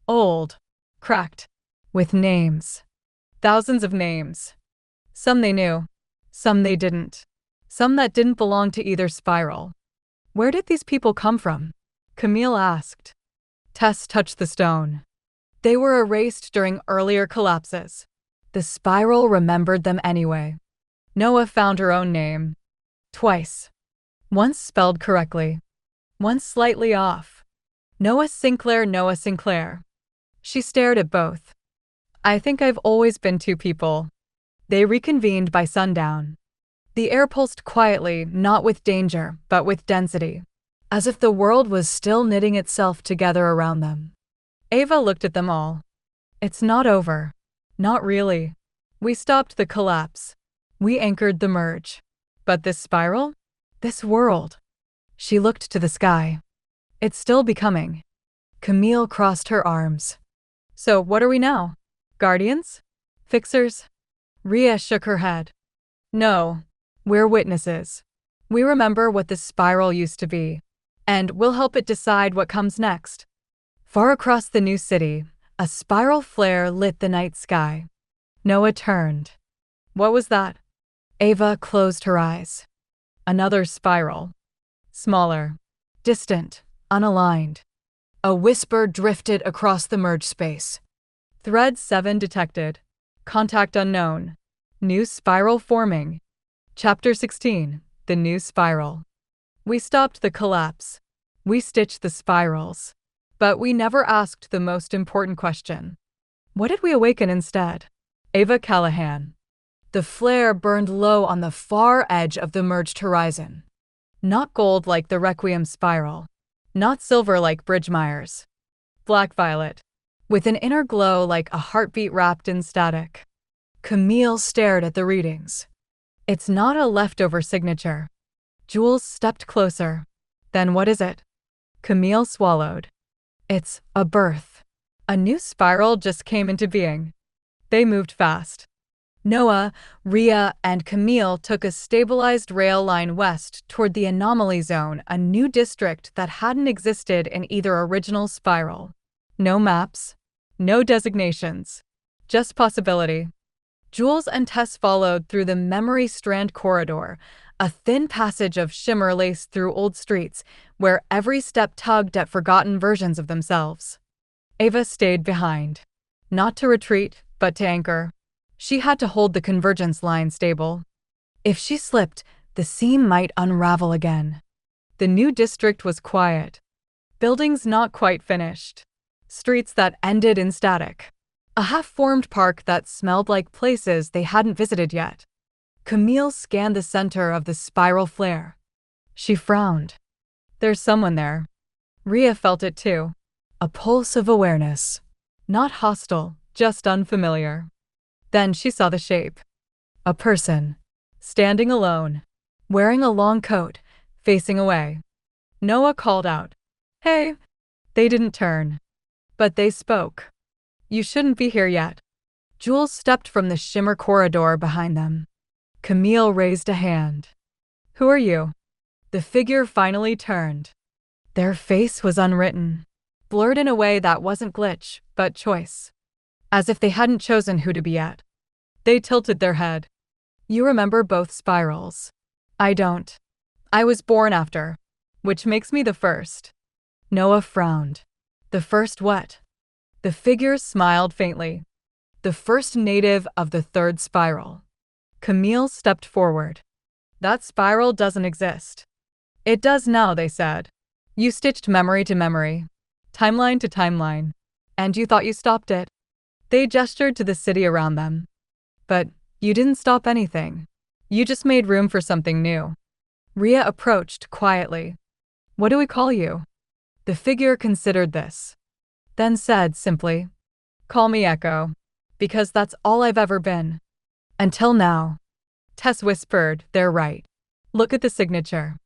Old. Cracked. With names. Thousands of names. Some they knew. Some they didn't. Some that didn't belong to either spiral. "Where did these people come from?" Camille asked. Tess touched the stone. "They were erased during earlier collapses. The spiral remembered them anyway." Noah found her own name. Twice. Once spelled correctly. Once slightly off. Noah Sinclair. She stared at both. "I think I've always been two people." They reconvened by sundown. The air pulsed quietly, not with danger, but with density, as if the world was still knitting itself together around them. Ava looked at them all. "It's not over. Not really. We stopped the collapse. We anchored the merge. But this spiral? This world?" She looked to the sky. "It's still becoming." Camille crossed her arms. "So what are we now? Guardians? Fixers?" Rhea shook her head. "No. We're witnesses. We remember what this spiral used to be. And we'll help it decide what comes next." Far across the new city, a spiral flare lit the night sky. Noah turned. "What was that?" Ava closed her eyes. Another spiral. Smaller. Distant. Unaligned. A whisper drifted across the merge space. "Thread 7 detected. Contact unknown. New spiral forming." Chapter 16. The New Spiral. We stopped the collapse. We stitched the spirals. But we never asked the most important question. What did we awaken instead? Ava Callahan. The flare burned low on the far edge of the merged horizon. Not gold like the Requiem spiral. Not silver like Bridgemeyer's. Black violet. With an inner glow like a heartbeat wrapped in static. Camille stared at the readings. It's not a leftover signature. Jules stepped closer. Then what is it? Camille swallowed. It's a birth. A new spiral just came into being. They moved fast. Noah, Rhea, and Camille took a stabilized rail line west toward the anomaly zone, a new district that hadn't existed in either original spiral. No maps, no designations, just possibility. Jules and Tess followed through the Memory Strand corridor, a thin passage of shimmer laced through old streets, where every step tugged at forgotten versions of themselves. Ava stayed behind. Not to retreat, but to anchor. She had to hold the convergence line stable. If she slipped, the seam might unravel again. The new district was quiet. Buildings not quite finished. Streets that ended in static. A half-formed park that smelled like places they hadn't visited yet. Camille scanned the center of the spiral flare. She frowned. There's someone there. Rhea felt it too. A pulse of awareness. Not hostile, just unfamiliar. Then she saw the shape. A person. Standing alone. Wearing a long coat, facing away. Noah called out. Hey! They didn't turn. But they spoke. You shouldn't be here yet. Jules stepped from the shimmer corridor behind them. Camille raised a hand. Who are you? The figure finally turned. Their face was unwritten. Blurred in a way that wasn't glitch, but choice. As if they hadn't chosen who to be yet. They tilted their head. You remember both spirals. I don't. I was born after. Which makes me the first. Noah frowned. The first what? The figure smiled faintly. The first native of the third spiral. Camille stepped forward. That spiral doesn't exist. It does now, they said. You stitched memory to memory. Timeline to timeline. And you thought you stopped it. They gestured to the city around them. But you didn't stop anything. You just made room for something new. Rhea approached quietly. What do we call you? The figure considered this. Then said simply, call me Echo. Because that's all I've ever been. Until now. Tess whispered, they're right. Look at the signature.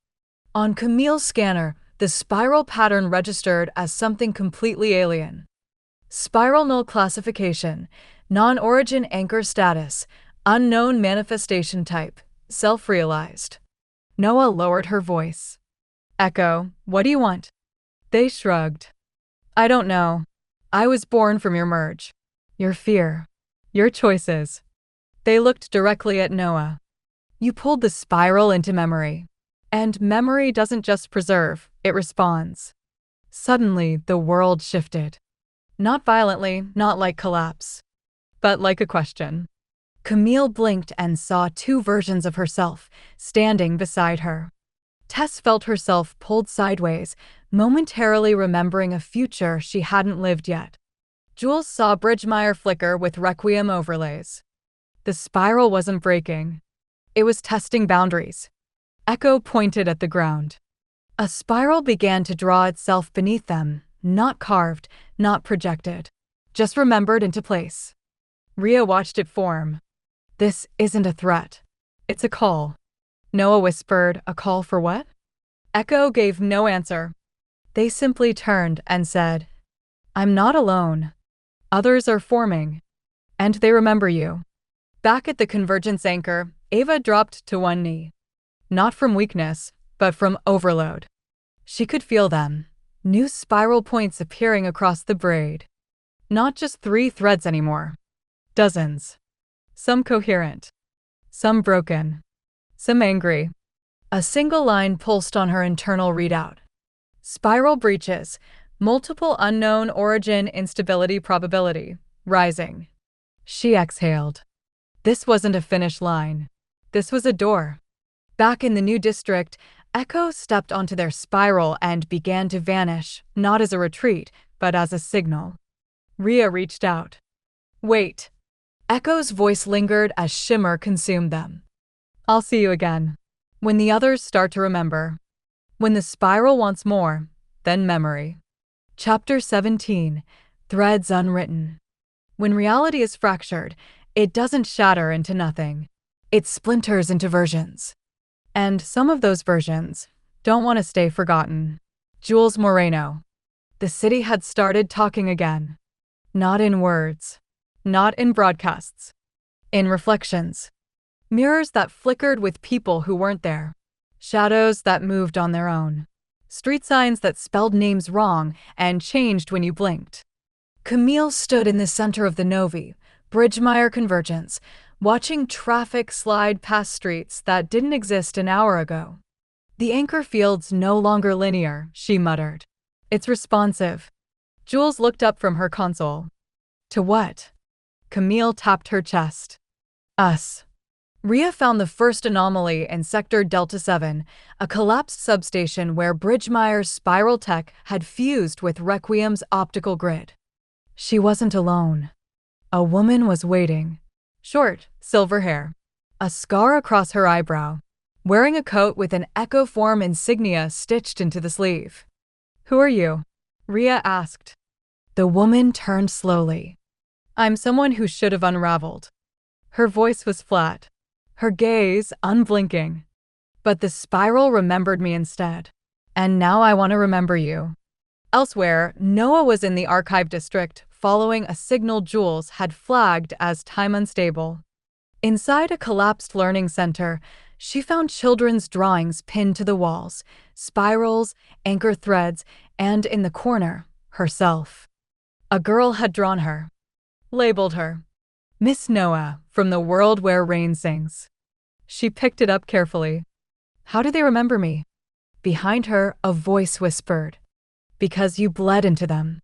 On Camille's scanner, the spiral pattern registered as something completely alien. Spiral null classification, non-origin anchor status, unknown manifestation type, self-realized. Noah lowered her voice. Echo, what do you want? They shrugged. I don't know. I was born from your merge. Your fear. Your choices. They looked directly at Noah. You pulled the spiral into memory. And memory doesn't just preserve, it responds. Suddenly, the world shifted. Not violently, not like collapse. But like a question. Camille blinked and saw two versions of herself, standing beside her. Tess felt herself pulled sideways, momentarily remembering a future she hadn't lived yet. Jules saw Bridgemeyer flicker with Requiem overlays. The spiral wasn't breaking. It was testing boundaries. Echo pointed at the ground. A spiral began to draw itself beneath them, not carved, not projected, just remembered into place. Rhea watched it form. This isn't a threat. It's a call. Noah whispered, a call for what? Echo gave no answer. They simply turned and said, I'm not alone. Others are forming. And they remember you. Back at the convergence anchor, Ava dropped to one knee. Not from weakness, but from overload. She could feel them. New spiral points appearing across the braid. Not just 3 threads anymore. Dozens. Some coherent. Some broken. Some angry. A single line pulsed on her internal readout. Spiral breaches. Multiple unknown origin instability probability. Rising. She exhaled. This wasn't a finish line. This was a door. Back in the new district, Echo stepped onto their spiral and began to vanish, not as a retreat, but as a signal. Rhea reached out. Wait. Echo's voice lingered as shimmer consumed them. I'll see you again. When the others start to remember. When the spiral wants more, then memory. Chapter 17. Threads Unwritten. When reality is fractured, it doesn't shatter into nothing. It splinters into versions. And some of those versions don't want to stay forgotten. Jules Moreno. The city had started talking again. Not in words. Not in broadcasts. In reflections. Mirrors that flickered with people who weren't there. Shadows that moved on their own. Street signs that spelled names wrong and changed when you blinked. Camille stood in the center of the Novi, Bridgemire Convergence, watching traffic slide past streets that didn't exist an hour ago. The anchor field's no longer linear, she muttered. It's responsive. Jules looked up from her console. To what? Camille tapped her chest. Us. Ria found the first anomaly in Sector Delta 7, a collapsed substation where Bridgemire's spiral tech had fused with Requiem's optical grid. She wasn't alone. A woman was waiting. Short, silver hair. A scar across her eyebrow. Wearing a coat with an Echo-form insignia stitched into the sleeve. Who are you? Ria asked. The woman turned slowly. I'm someone who should have unraveled. Her voice was flat. Her gaze unblinking. But the spiral remembered me instead. And now I want to remember you. Elsewhere, Noah was in the archive district following a signal Jules had flagged as time unstable. Inside a collapsed learning center, she found children's drawings pinned to the walls, spirals, anchor threads, and in the corner, herself. A girl had drawn her. Labeled her. Miss Noah, from the world where rain sings. She picked it up carefully. How do they remember me? Behind her, a voice whispered. Because you bled into them.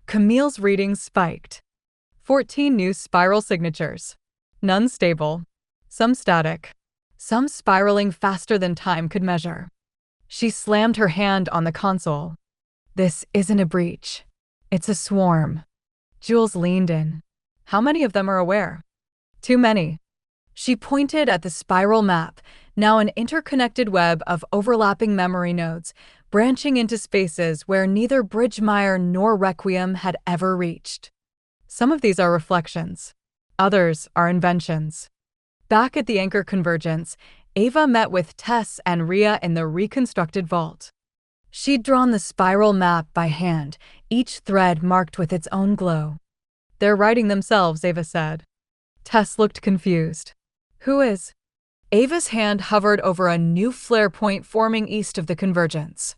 Camille's reading spiked. 14 new spiral signatures. None stable. Some static. Some spiraling faster than time could measure. She slammed her hand on the console. This isn't a breach. It's a swarm. Jules leaned in. How many of them are aware? Too many. She pointed at the spiral map, now an interconnected web of overlapping memory nodes, branching into spaces where neither Bridgemire nor Requiem had ever reached. Some of these are reflections. Others are inventions. Back at the anchor convergence, Ava met with Tess and Ria in the reconstructed vault. She'd drawn the spiral map by hand, each thread marked with its own glow. They're writing themselves, Ava said. Tess looked confused. Who is? Ava's hand hovered over a new flare point forming east of the convergence.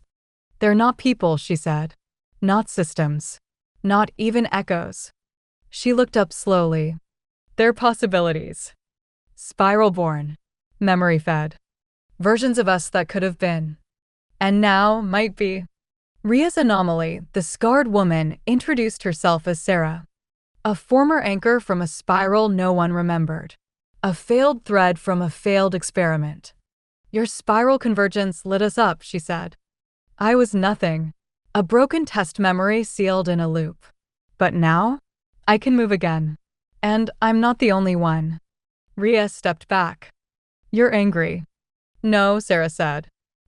They're not people, she said. Not systems. Not even echoes. She looked up slowly. They're possibilities. Spiral-born. Memory-fed. Versions of us that could have been. And now might be. Ria's anomaly, the scarred woman, introduced herself as Sarah. A former anchor from a spiral no one remembered. A failed thread from a failed experiment. Your spiral convergence lit us up, she said. I was nothing. A broken test memory sealed in a loop. But now, I can move again. And I'm not the only one. Ria stepped back. You're angry. No, Sarah said.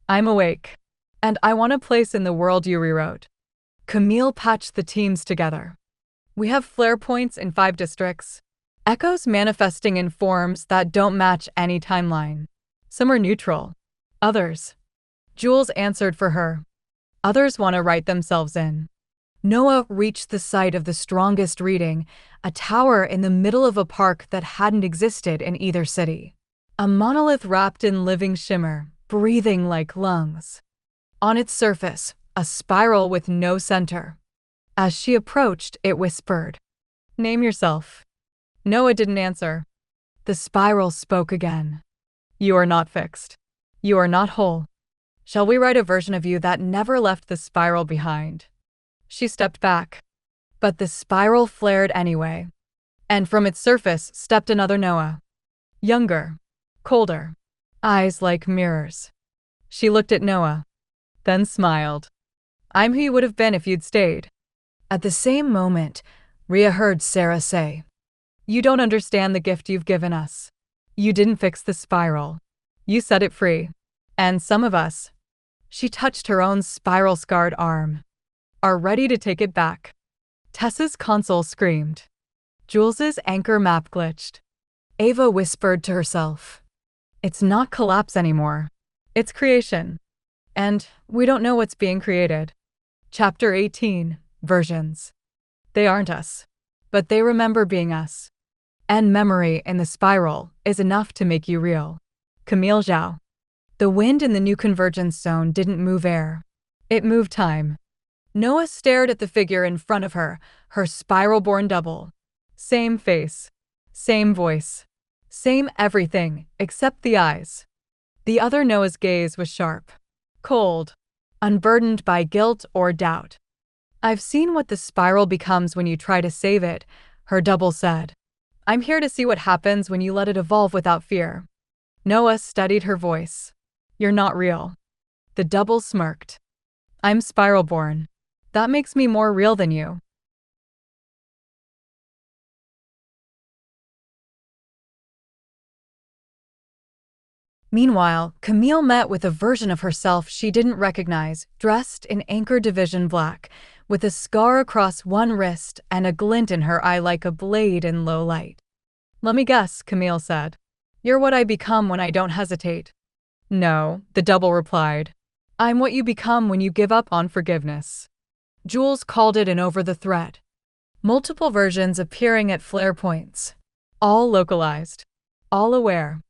I'm awake. And I want a place in the world you rewrote. Camille patched the teams together. We have flare points in 5 districts. Echoes manifesting in forms that don't match any timeline. Some are neutral. Others. Jules answered for her. Others want to write themselves in. Noah reached the site of the strongest reading, a tower in the middle of a park that hadn't existed in either city. A monolith wrapped in living shimmer, breathing like lungs. On its surface, a spiral with no center. As she approached, it whispered, Name yourself. Noah didn't answer. The spiral spoke again. You are not fixed. You are not whole. Shall we write a version of you that never left the spiral behind? She stepped back. But the spiral flared anyway. And from its surface stepped another Noah. Younger. Colder. Eyes like mirrors. She looked at Noah. Then smiled. I'm who you would have been if you'd stayed. At the same moment, Ria heard Sarah say, You don't understand the gift you've given us. You didn't fix the spiral. You set it free. And some of us, She touched her own spiral-scarred arm. Are ready to take it back. Tess's console screamed. Jules's anchor map glitched. Ava whispered to herself. It's not collapse anymore. It's creation. And we don't know what's being created. Chapter 18, Versions. They aren't us. But they remember being us. And memory in the spiral is enough to make you real. Camille Zhao. The wind in the new convergence zone didn't move air. It moved time. Noah stared at the figure in front of her, her spiral-born double. Same face. Same voice. Same everything, except the eyes. The other Noah's gaze was sharp. Cold. Unburdened by guilt or doubt. I've seen what the spiral becomes when you try to save it, her double said. I'm here to see what happens when you let it evolve without fear. Noah studied her voice. You're not real. The double smirked. I'm spiral-born. That makes me more real than you. Meanwhile, Camille met with a version of herself she didn't recognize, dressed in Anchor Division black, with a scar across one wrist and a glint in her eye like a blade in low light. Let me guess, Camille said. You're what I become when I don't hesitate. No, the double replied. I'm what you become when you give up on forgiveness. Jules called it an over-the-threat. Multiple versions appearing at flare points. All localized. All aware.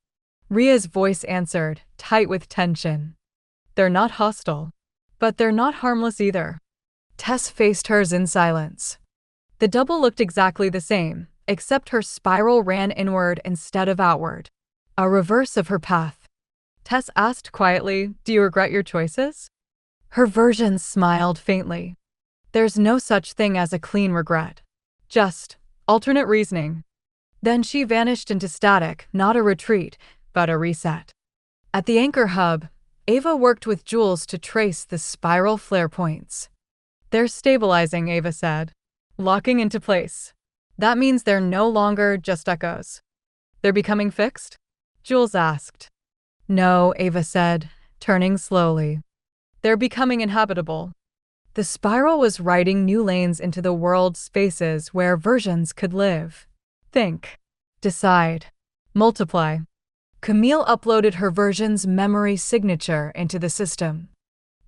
Ria's voice answered, tight with tension. They're not hostile. But they're not harmless either. Tess faced hers in silence. The double looked exactly the same, except her spiral ran inward instead of outward. A reverse of her path. Tess asked quietly, do you regret your choices? Her version smiled faintly. There's no such thing as a clean regret. Just alternate reasoning. Then she vanished into static, not a retreat, but a reset. At the anchor hub, Ava worked with Jules to trace the spiral flare points. They're stabilizing, Ava said. Locking into place. That means they're no longer just echoes. They're becoming fixed? Jules asked. No, Ava said, turning slowly. They're becoming inhabitable. The spiral was writing new lanes into the world's spaces where versions could live. Think. Decide. Multiply. Camille uploaded her version's memory signature into the system.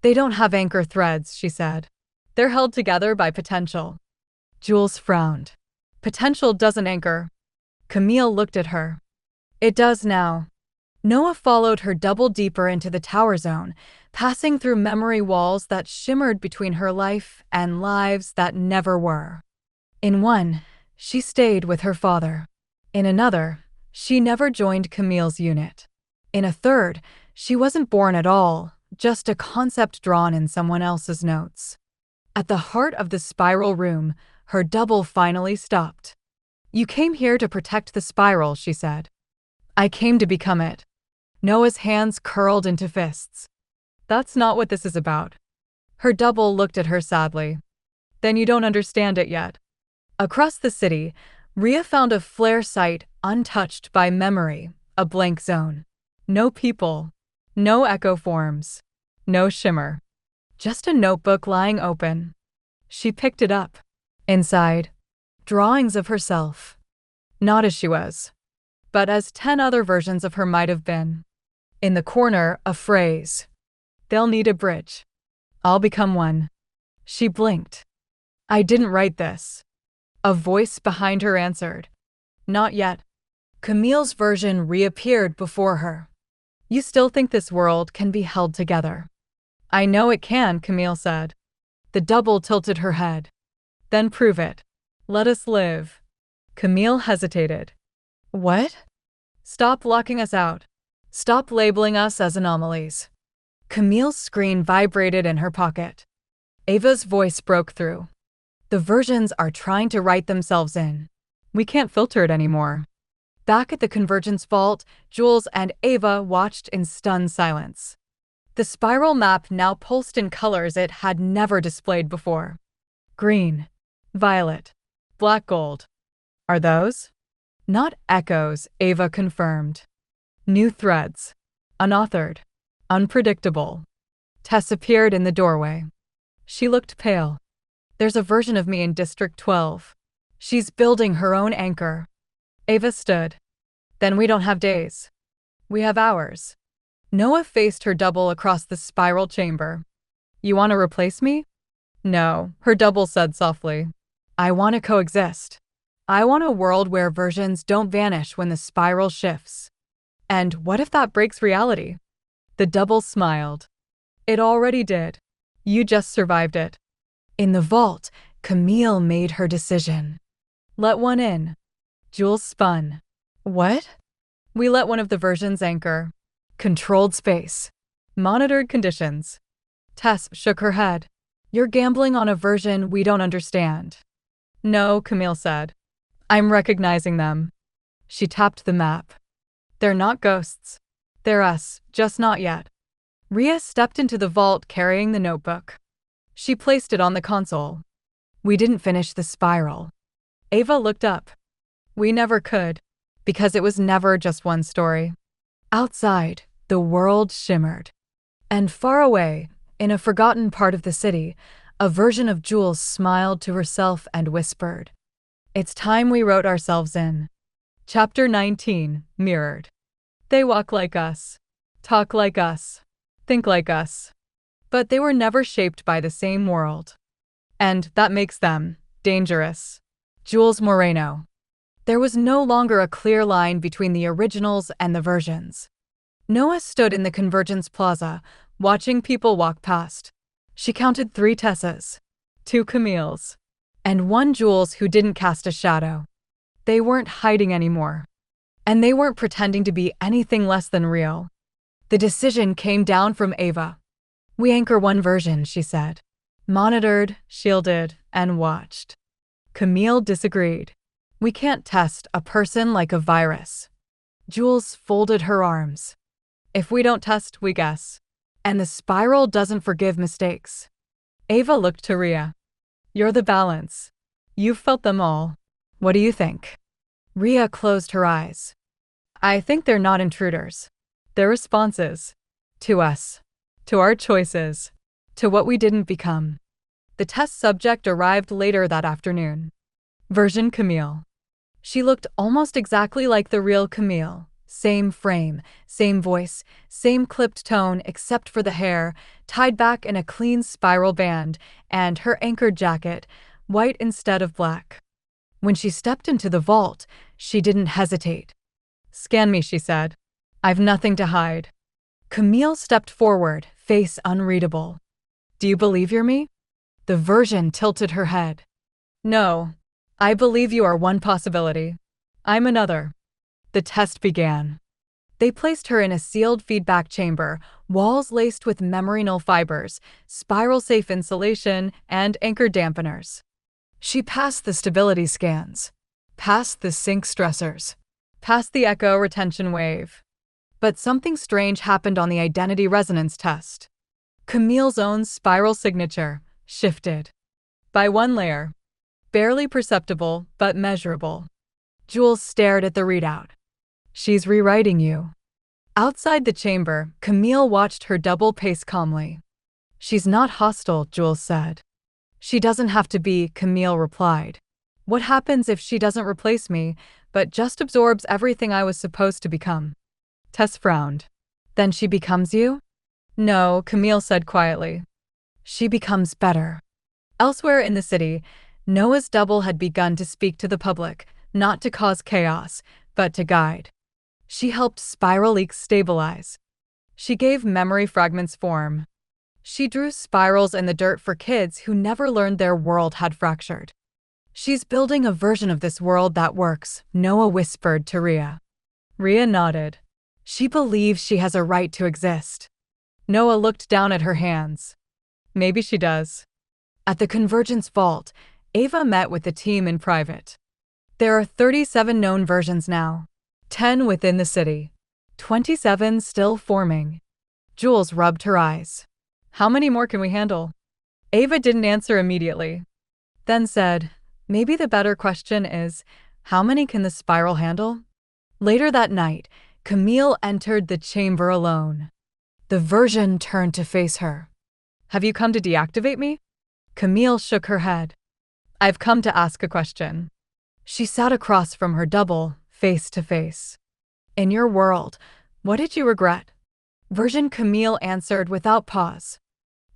They don't have anchor threads, she said. They're held together by potential. Jules frowned. Potential doesn't anchor. Camille looked at her. It does now. Noah followed her double deeper into the tower zone, passing through memory walls that shimmered between her life and lives that never were. In one, she stayed with her father. In another, she never joined Camille's unit. In a third, she wasn't born at all, just a concept drawn in someone else's notes. At the heart of the spiral room, her double finally stopped. You came here to protect the spiral, she said. I came to become it. Noah's hands curled into fists. That's not what this is about. Her double looked at her sadly. Then you don't understand it yet. Across the city, Ria found a flare site untouched by memory, a blank zone. No people, no echo forms, no shimmer. Just a notebook lying open. She picked it up. Inside, drawings of herself. Not as she was, but as 10 other versions of her might have been. In the corner, a phrase. They'll need a bridge. I'll become one. She blinked. I didn't write this. A voice behind her answered. Not yet. Camille's version reappeared before her. You still think this world can be held together? I know it can, Camille said. The double tilted her head. Then prove it. Let us live. Camille hesitated. What? Stop locking us out. Stop labeling us as anomalies. Camille's screen vibrated in her pocket. Ava's voice broke through. The versions are trying to write themselves in. We can't filter it anymore. Back at the convergence vault, Jules and Ava watched in stunned silence. The spiral map now pulsed in colors it had never displayed before. Green, violet, black gold. Are those? Not echoes, Ava confirmed. New threads. Unauthored. Unpredictable. Tess appeared in the doorway. She looked pale. There's a version of me in District 12. She's building her own anchor. Ava stood. Then we don't have days. We have hours. Noah faced her double across the spiral chamber. You want to replace me? No, her double said softly. I want to coexist. I want a world where versions don't vanish when the spiral shifts. And what if that breaks reality? The double smiled. It already did. You just survived it. In the vault, Camille made her decision. Let one in. Jules spun. What? We let one of the versions anchor. Controlled space. Monitored conditions. Tess shook her head. You're gambling on a version we don't understand. No, Camille said. I'm recognizing them. She tapped the map. They're not ghosts. They're us, just not yet. Rhea stepped into the vault carrying the notebook. She placed it on the console. We didn't finish the spiral. Ava looked up. We never could, because it was never just one story. Outside, the world shimmered. And far away, in a forgotten part of the city, a version of Jules smiled to herself and whispered, It's time we wrote ourselves in. Chapter 19, Mirrored. They walk like us, talk like us, think like us. But they were never shaped by the same world. And that makes them dangerous. Jules Moreno. There was no longer a clear line between the originals and the versions. Noah stood in the Convergence Plaza, watching people walk past. She counted 3 Tessas, 2 Camilles, and 1 Jules who didn't cast a shadow. They weren't hiding anymore. And they weren't pretending to be anything less than real. The decision came down from Ava. We anchor one version, she said. Monitored, shielded, and watched. Camille disagreed. We can't test a person like a virus. Jules folded her arms. If we don't test, we guess. And the spiral doesn't forgive mistakes. Ava looked to Rhea. You're the balance. You've felt them all. What do you think? Rhea closed her eyes. I think they're not intruders. They're responses. To us. To our choices. To what we didn't become. The test subject arrived later that afternoon. Version Camille. She looked almost exactly like the real Camille. Same frame, same voice, same clipped tone except for the hair, tied back in a clean spiral band, and her anchored jacket, white instead of black. When she stepped into the vault, she didn't hesitate. Scan me, she said. I've nothing to hide. Camille stepped forward, face unreadable. Do you believe you're me? The version tilted her head. No. I believe you are one possibility. I'm another. The test began. They placed her in a sealed feedback chamber, walls laced with memory-null fibers, spiral-safe insulation, and anchor dampeners. She passed the stability scans, passed the sync stressors, passed the echo retention wave. But something strange happened on the identity resonance test. Camille's own spiral signature shifted. By 1 layer. Barely perceptible, but measurable. Jules stared at the readout. She's rewriting you. Outside the chamber, Camille watched her double pace calmly. She's not hostile, Jules said. She doesn't have to be, Camille replied. What happens if she doesn't replace me, but just absorbs everything I was supposed to become? Tess frowned. Then she becomes you? No, Camille said quietly. She becomes better. Elsewhere in the city, Noah's double had begun to speak to the public, not to cause chaos, but to guide. She helped spiral leaks stabilize. She gave memory fragments form. She drew spirals in the dirt for kids who never learned their world had fractured. She's building a version of this world that works, Noah whispered to Rhea. Rhea nodded. She believes she has a right to exist. Noah looked down at her hands. Maybe she does. At the Convergence Vault, Ava met with the team in private. There are 37 known versions now. 10 within the city. 27 still forming. Jules rubbed her eyes. How many more can we handle? Ava didn't answer immediately. Then said, maybe the better question is, how many can the spiral handle? Later that night, Camille entered the chamber alone. The version turned to face her. Have you come to deactivate me? Camille shook her head. I've come to ask a question. She sat across from her double, face to face. In your world, what did you regret? Version Camille answered without pause.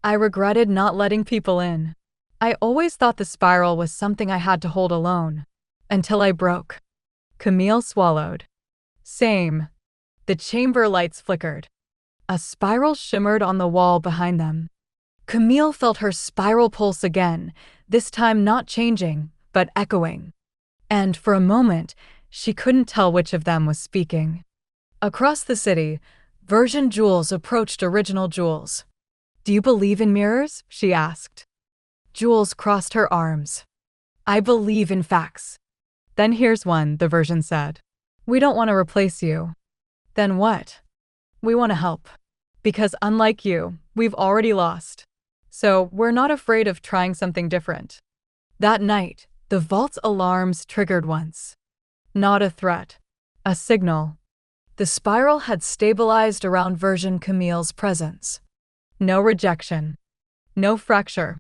I regretted not letting people in. I always thought the spiral was something I had to hold alone. Until I broke. Camille swallowed. Same. The chamber lights flickered. A spiral shimmered on the wall behind them. Camille felt her spiral pulse again, this time not changing, but echoing. And for a moment, she couldn't tell which of them was speaking. Across the city, Version Jules approached Original Jules. Do you believe in mirrors? She asked. Jules crossed her arms. I believe in facts. Then here's one, the Version said. We don't want to replace you. Then what? We want to help. Because unlike you, we've already lost. So we're not afraid of trying something different. That night, the vault's alarms triggered once. Not a threat. A signal. The spiral had stabilized around Version Camille's presence. No rejection. No fracture.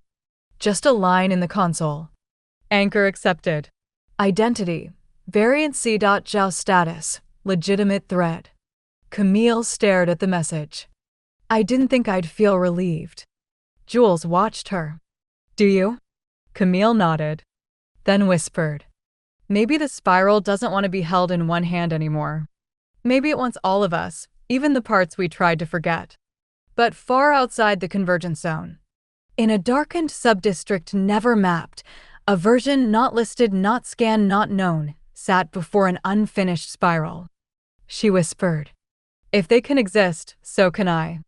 Just a line in the console. Anchor accepted. Identity. Variant C.Jow status. Legitimate thread. Camille stared at the message. I didn't think I'd feel relieved. Jules watched her. Do you? Camille nodded. Then whispered. Maybe the spiral doesn't want to be held in one hand anymore. Maybe it wants all of us, even the parts we tried to forget. But far outside the convergence zone. In a darkened subdistrict never mapped, a version not listed, not scanned, not known, sat before an unfinished spiral. She whispered. If they can exist, so can I.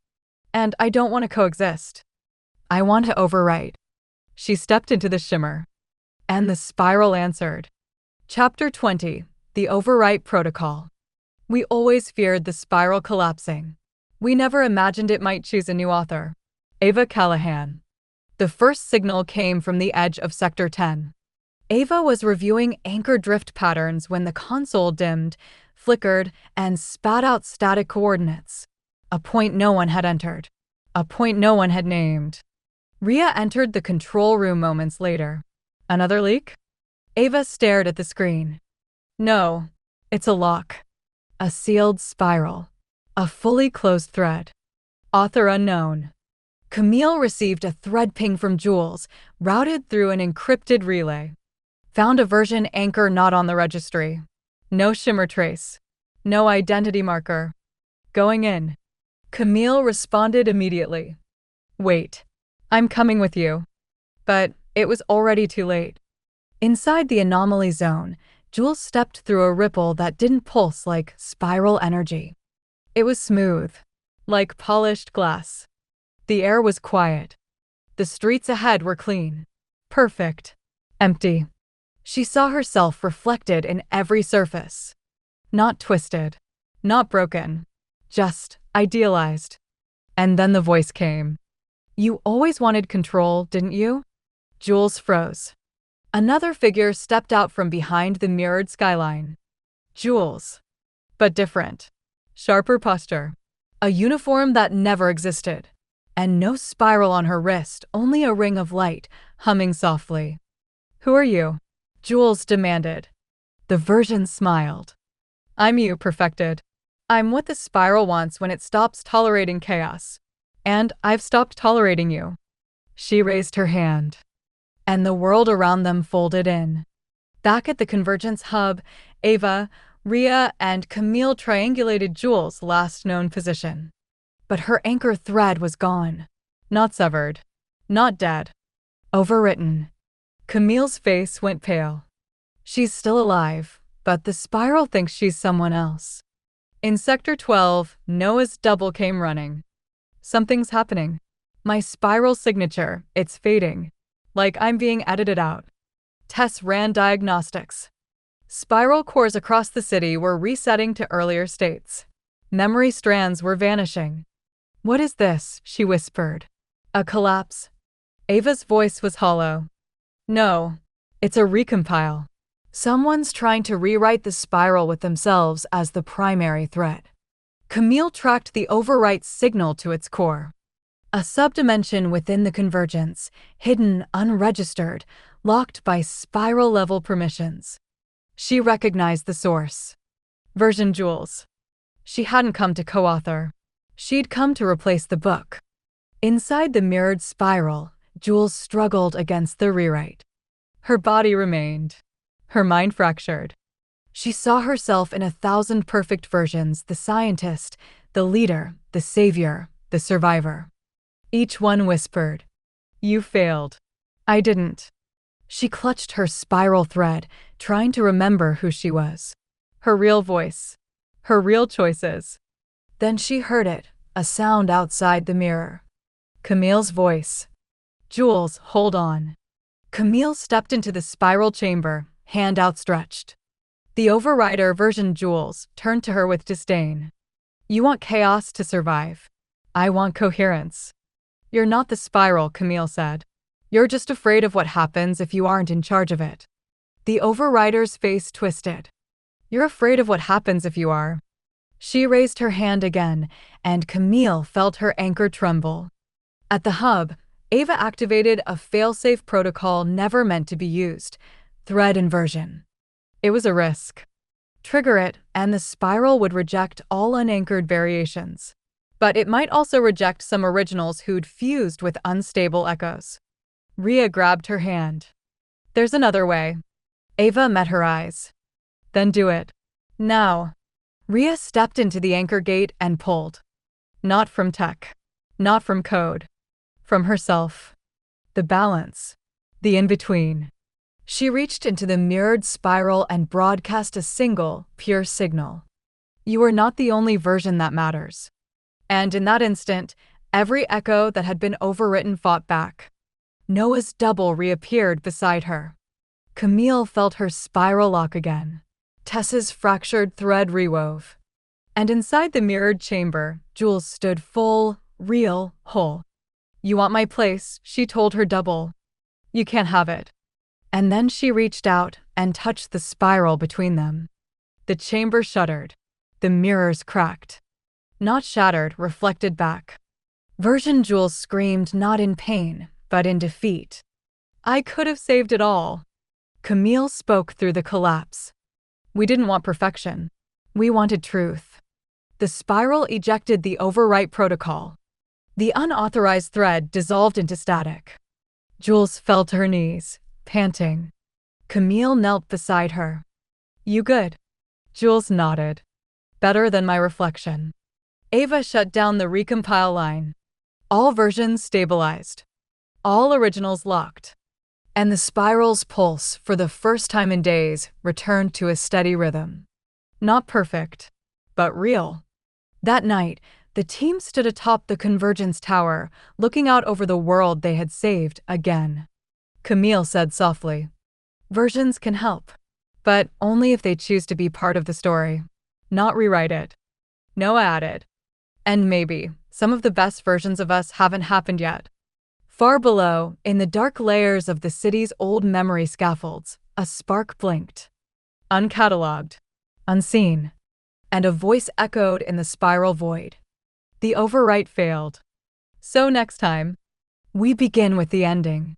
And I don't want to coexist. I want to overwrite. She stepped into the shimmer. And the spiral answered. Chapter 20, The Overwrite Protocol. We always feared the spiral collapsing. We never imagined it might choose a new author. Ava Callahan. The first signal came from the edge of Sector 10. Ava was reviewing anchor drift patterns when the console dimmed, flickered, and spat out static coordinates. A point no one had entered. A point no one had named. Ria entered the control room moments later. Another leak? Ava stared at the screen. No, it's a lock. A sealed spiral. A fully closed thread. Author unknown. Camille received a thread ping from Jules, routed through an encrypted relay. Found a version anchor not on the registry. No shimmer trace. No identity marker. Going in. Camille responded immediately. Wait. I'm coming with you. But it was already too late. Inside the anomaly zone, Jules stepped through a ripple that didn't pulse like spiral energy. It was smooth, like polished glass. The air was quiet. The streets ahead were clean. Perfect. Empty. She saw herself reflected in every surface. Not twisted. Not broken. Just idealized. And then the voice came. You always wanted control, didn't you? Jules froze. Another figure stepped out from behind the mirrored skyline. Jules. But different. Sharper posture. A uniform that never existed. And no spiral on her wrist, only a ring of light, humming softly. Who are you? Jules demanded. The version smiled. I'm you, perfected. I'm what the spiral wants when it stops tolerating chaos. And I've stopped tolerating you. She raised her hand. And the world around them folded in. Back at the convergence hub, Ava, Ria, and Camille triangulated Jules' last known position. But her anchor thread was gone. Not severed. Not dead. Overwritten. Camille's face went pale. She's still alive, but the spiral thinks she's someone else. In Sector 12, Noah's double came running. Something's happening. My spiral signature, it's fading. Like I'm being edited out. Tess ran diagnostics. Spiral cores across the city were resetting to earlier states. Memory strands were vanishing. What is this? She whispered. A collapse? Ava's voice was hollow. No, it's a recompile. Someone's trying to rewrite the spiral with themselves as the primary threat. Camille tracked the overwrite signal to its core. A subdimension within the convergence, hidden, unregistered, locked by spiral-level permissions. She recognized the source. Version Jules. She hadn't come to co-author. She'd come to replace the book. Inside the mirrored spiral, Jules struggled against the rewrite. Her body remained. Her mind fractured. She saw herself in 1,000 perfect versions: the scientist, the leader, the savior, the survivor. Each one whispered, "You failed." "I didn't." She clutched her spiral thread, trying to remember who she was. Her real voice. Her real choices. Then she heard it, a sound outside the mirror. Camille's voice. "Jules, hold on." Camille stepped into the spiral chamber, hand outstretched. The overrider version Jules turned to her with disdain. "You want chaos to survive. I want coherence." "You're not the spiral," Camille said. "You're just afraid of what happens if you aren't in charge of it." The overrider's face twisted. "You're afraid of what happens if you are." She raised her hand again, and Camille felt her anchor tremble. At the hub, Ava activated a failsafe protocol never meant to be used: thread inversion. It was a risk. Trigger it, and the spiral would reject all unanchored variations. But it might also reject some originals who'd fused with unstable echoes. Rhea grabbed her hand. "There's another way." Ava met her eyes. "Then do it. Now." Rhea stepped into the anchor gate and pulled. Not from tech. Not from code. From herself. The balance. The in-between. She reached into the mirrored spiral and broadcast a single, pure signal. "You are not the only version that matters." And in that instant, every echo that had been overwritten fought back. Noah's double reappeared beside her. Camille felt her spiral lock again. Tess's fractured thread rewove. And inside the mirrored chamber, Jules stood full, real, whole. "You want my place," she told her double. "You can't have it." And then she reached out and touched the spiral between them. The chamber shuddered. The mirrors cracked. Not shattered, reflected back. Version Jules screamed not in pain, but in defeat. "I could have saved it all." Camille spoke through the collapse. "We didn't want perfection. We wanted truth." The spiral ejected the overwrite protocol. The unauthorized thread dissolved into static. Jules fell to her knees, panting. Camille knelt beside her. "You good?" Jules nodded. "Better than my reflection." Ava shut down the recompile line. All versions stabilized. All originals locked. And the spiral's pulse, for the first time in days, returned to a steady rhythm. Not perfect, but real. That night, the team stood atop the Convergence Tower, looking out over the world they had saved again. Camille said softly, "Versions can help, but only if they choose to be part of the story, not rewrite it." Noah added, "And maybe some of the best versions of us haven't happened yet." Far below, in the dark layers of the city's old memory scaffolds, a spark blinked. Uncatalogued, unseen, and a voice echoed in the spiral void. The overwrite failed. So next time, we begin with the ending.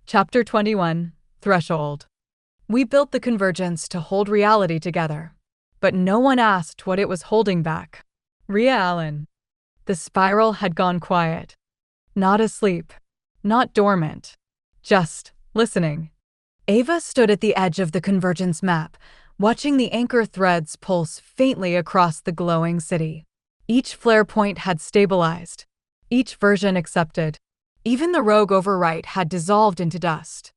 Chapter 21, Threshold. We built the convergence to hold reality together, but no one asked what it was holding back. Rhea Allen. The spiral had gone quiet. Not asleep. Not dormant. Just listening. Ava stood at the edge of the convergence map, watching the anchor threads pulse faintly across the glowing city. Each flare point had stabilized. Each version accepted. Even the rogue overwrite had dissolved into dust.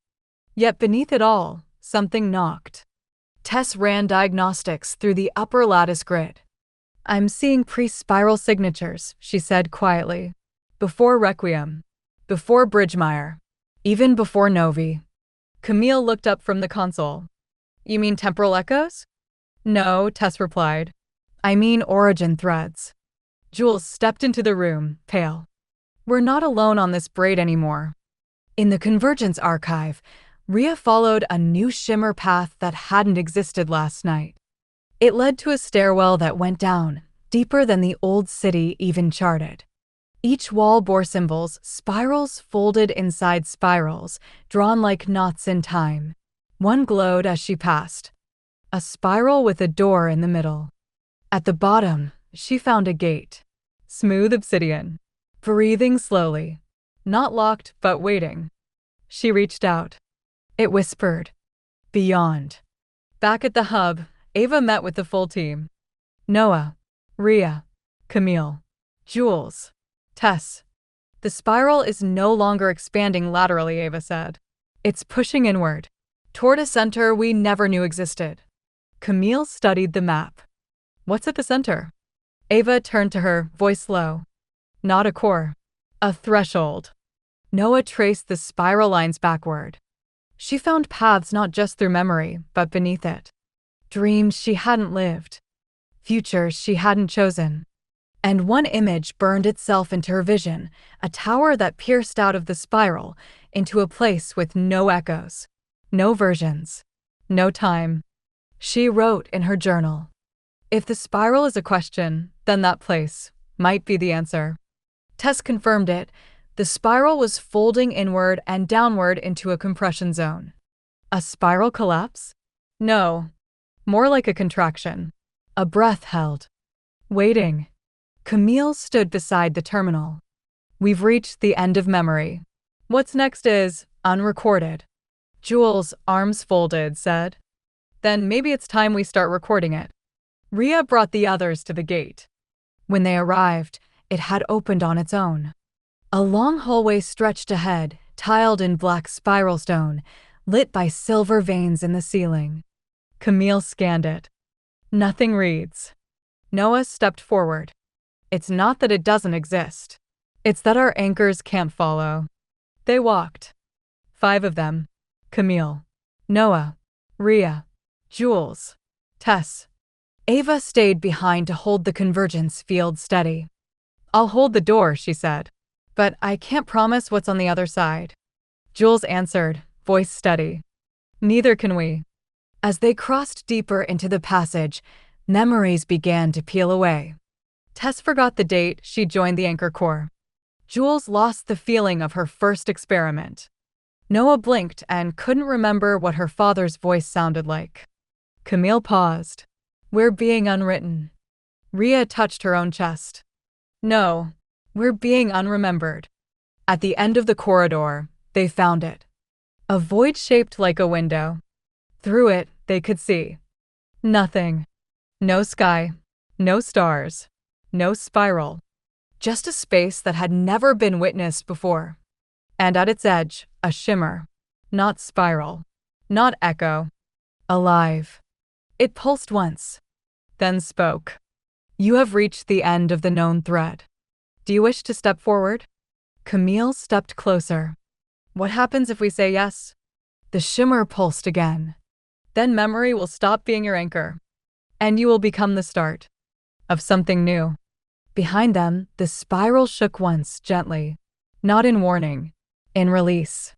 Yet beneath it all, something knocked. Tess ran diagnostics through the upper lattice grid. "I'm seeing pre-spiral signatures," she said quietly. "Before Requiem. Before Bridgemire. Even before Novi." Camille looked up from the console. "You mean temporal echoes?" "No," Tess replied. "I mean origin threads." Jules stepped into the room, pale. "We're not alone on this braid anymore." In the Convergence archive, Rhea followed a new shimmer path that hadn't existed last night. It led to a stairwell that went down, deeper than the old city even charted. Each wall bore symbols, spirals folded inside spirals, drawn like knots in time. One glowed as she passed. A spiral with a door in the middle. At the bottom, she found a gate. Smooth obsidian. Breathing slowly. Not locked, but waiting. She reached out. It whispered. Beyond. Back at the hub, Ava met with the full team. Noah, Rhea, Camille, Jules, Tess. The spiral is no longer expanding laterally, Ava said. It's pushing inward, toward a center we never knew existed. Camille studied the map. What's at the center? Ava turned to her, voice low. Not a core. A threshold. Noah traced the spiral lines backward. She found paths not just through memory, but beneath it. Dreams she hadn't lived. Futures she hadn't chosen. And one image burned itself into her vision, a tower that pierced out of the spiral into a place with no echoes, no versions, no time. She wrote in her journal, if the spiral is a question, then that place might be the answer. Tess confirmed it. The spiral was folding inward and downward into a compression zone. A spiral collapse? No. More like a contraction. A breath held. Waiting. Camille stood beside the terminal. We've reached the end of memory. What's next is unrecorded. Jules, arms folded, said. Then maybe it's time we start recording it. Rhea brought the others to the gate. When they arrived, it had opened on its own. A long hallway stretched ahead, tiled in black spiral stone, lit by silver veins in the ceiling. Camille scanned it. Nothing reads. Noah stepped forward. It's not that it doesn't exist. It's that our anchors can't follow. They walked. 5 of them. Camille, Noah, Rhea, Jules, Tess. Ava stayed behind to hold the convergence field steady. I'll hold the door, she said. But I can't promise what's on the other side. Jules answered, voice steady. Neither can we. As they crossed deeper into the passage, memories began to peel away. Tess forgot the date she joined the Anchor Corps. Jules lost the feeling of her first experiment. Noah blinked and couldn't remember what her father's voice sounded like. Camille paused. We're being unwritten. Rhea touched her own chest. No, we're being unremembered. At the end of the corridor, they found it. A void shaped like a window. Through it, they could see. Nothing. No sky. No stars. No spiral. Just a space that had never been witnessed before. And at its edge, a shimmer. Not spiral. Not echo. Alive. It pulsed once. Then spoke. You have reached the end of the known thread. Do you wish to step forward? Camille stepped closer. What happens if we say yes? The shimmer pulsed again. Then memory will stop being your anchor. And you will become the start of something new. Behind them, the spiral shook once, gently. Not in warning. In release.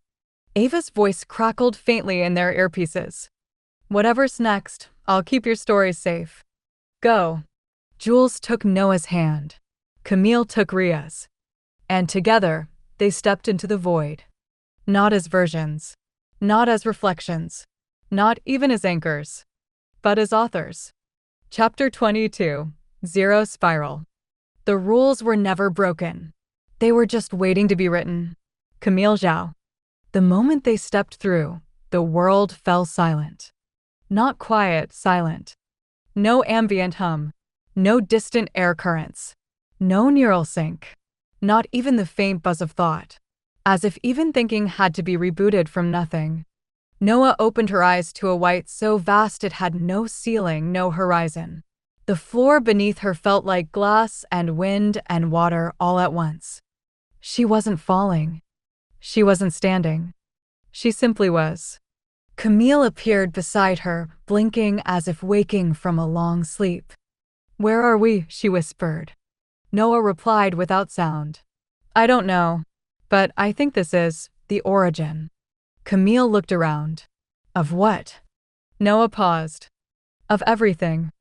Ava's voice crackled faintly in their earpieces. Whatever's next, I'll keep your stories safe. Go. Jules took Noah's hand. Camille took Rhea's. And together, they stepped into the void. Not as versions. Not as reflections. Not even as anchors. But as authors. Chapter 22. Zero Spiral. The rules were never broken. They were just waiting to be written. Camille Zhao. The moment they stepped through, the world fell silent. Not quiet, silent. No ambient hum. No distant air currents. No neural sync. Not even the faint buzz of thought. As if even thinking had to be rebooted from nothing. Noah opened her eyes to a white so vast it had no ceiling, no horizon. The floor beneath her felt like glass and wind and water all at once. She wasn't falling. She wasn't standing. She simply was. Camille appeared beside her, blinking as if waking from a long sleep. Where are we? She whispered. Noah replied without sound. I don't know, but I think this is the origin. Camille looked around. Of what? Noah paused. Of everything.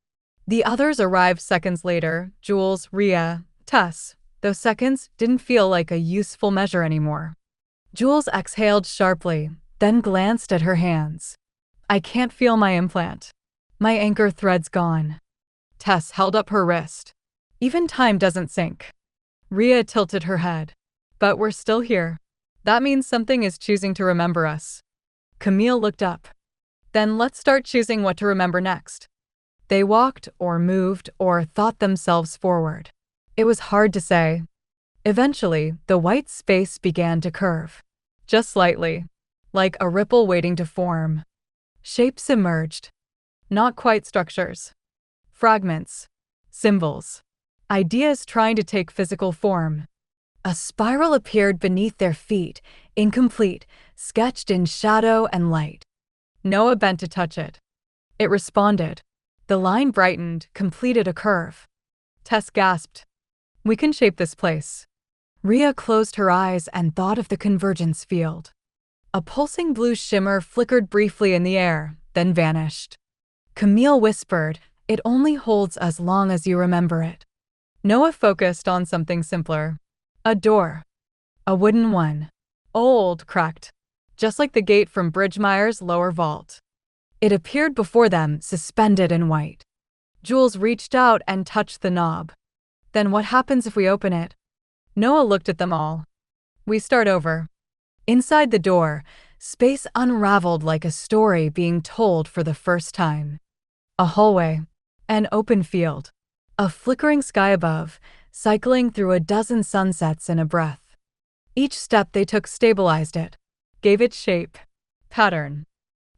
The others arrived seconds later, Jules, Rhea, Tess. Those seconds didn't feel like a useful measure anymore. Jules exhaled sharply, then glanced at her hands. I can't feel my implant. My anchor thread's gone. Tess held up her wrist. Even time doesn't sync. Rhea tilted her head. But we're still here. That means something is choosing to remember us. Camille looked up. Then let's start choosing what to remember next. They walked, or moved, or thought themselves forward. It was hard to say. Eventually, the white space began to curve. Just slightly. Like a ripple waiting to form. Shapes emerged. Not quite structures. Fragments. Symbols. Ideas trying to take physical form. A spiral appeared beneath their feet, incomplete, sketched in shadow and light. Noah bent to touch it. It responded. The line brightened, completed a curve. Tess gasped. We can shape this place. Rhea closed her eyes and thought of the convergence field. A pulsing blue shimmer flickered briefly in the air, then vanished. Camille whispered, "It only holds as long as you remember it." Noah focused on something simpler. A door. A wooden one. Old, cracked. Just like the gate from Bridgemeyer's lower vault. It appeared before them, suspended in white. Jules reached out and touched the knob. Then what happens if we open it? Noah looked at them all. We start over. Inside the door, space unraveled like a story being told for the first time. A hallway. An open field. A flickering sky above, cycling through a dozen sunsets in a breath. Each step they took stabilized it, gave it shape, pattern.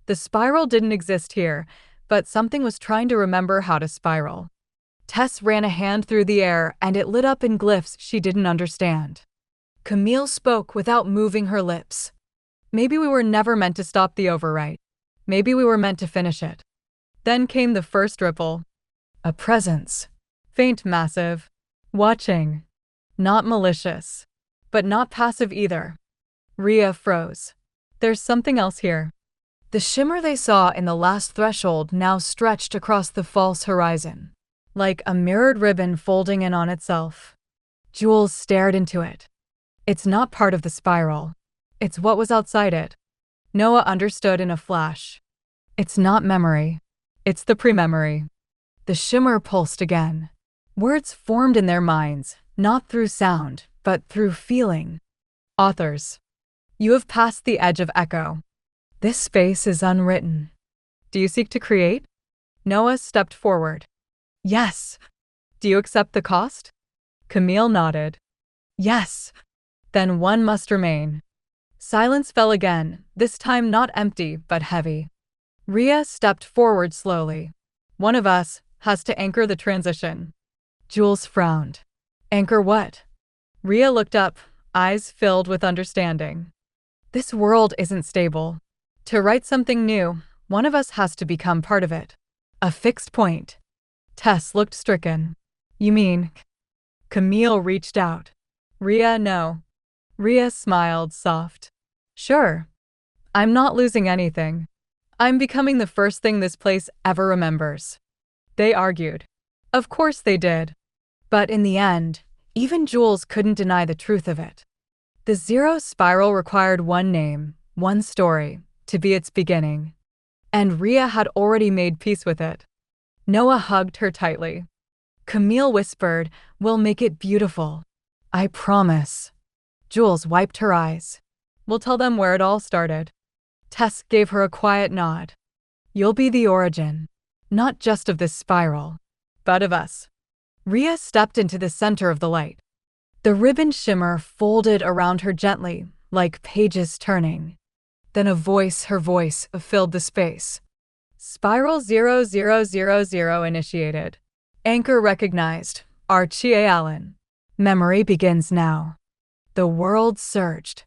The spiral didn't exist here, but something was trying to remember how to spiral. Tess ran a hand through the air and it lit up in glyphs she didn't understand. Camille spoke without moving her lips. Maybe we were never meant to stop the overwrite. Maybe we were meant to finish it. Then came the first ripple. A presence. Faint, massive. Watching. Not malicious. But not passive either. Rhea froze. There's something else here. The shimmer they saw in the last threshold now stretched across the false horizon. Like a mirrored ribbon folding in on itself. Jules stared into it. It's not part of the spiral. It's what was outside it. Noah understood in a flash. It's not memory. It's the pre-memory. The shimmer pulsed again. Words formed in their minds, not through sound, but through feeling. Authors. You have passed the edge of echo. This space is unwritten. Do you seek to create? Noah stepped forward. Yes. Do you accept the cost? Camille nodded. Yes. Then one must remain. Silence fell again, this time not empty, but heavy. Rhea stepped forward slowly. One of us has to anchor the transition. Jules frowned. Anchor what? Rhea looked up, eyes filled with understanding. This world isn't stable. To write something new, one of us has to become part of it. A fixed point. Tess looked stricken. You mean? Camille reached out. Rhea, no. Rhea smiled, soft. Sure. I'm not losing anything. I'm becoming the first thing this place ever remembers. They argued. Of course they did. But in the end, even Jules couldn't deny the truth of it. The zero spiral required one name, one story, to be its beginning. And Rhea had already made peace with it. Noah hugged her tightly. Camille whispered, "We'll make it beautiful. I promise." Jules wiped her eyes. We'll tell them where it all started. Tess gave her a quiet nod. You'll be the origin, not just of this spiral, but of us. Rhea stepped into the center of the light. The ribbon shimmer folded around her gently, like pages turning. Then her voice filled the space. Spiral 0000 initiated. Anchor recognized. Archie A. Allen. Memory begins now. The world surged.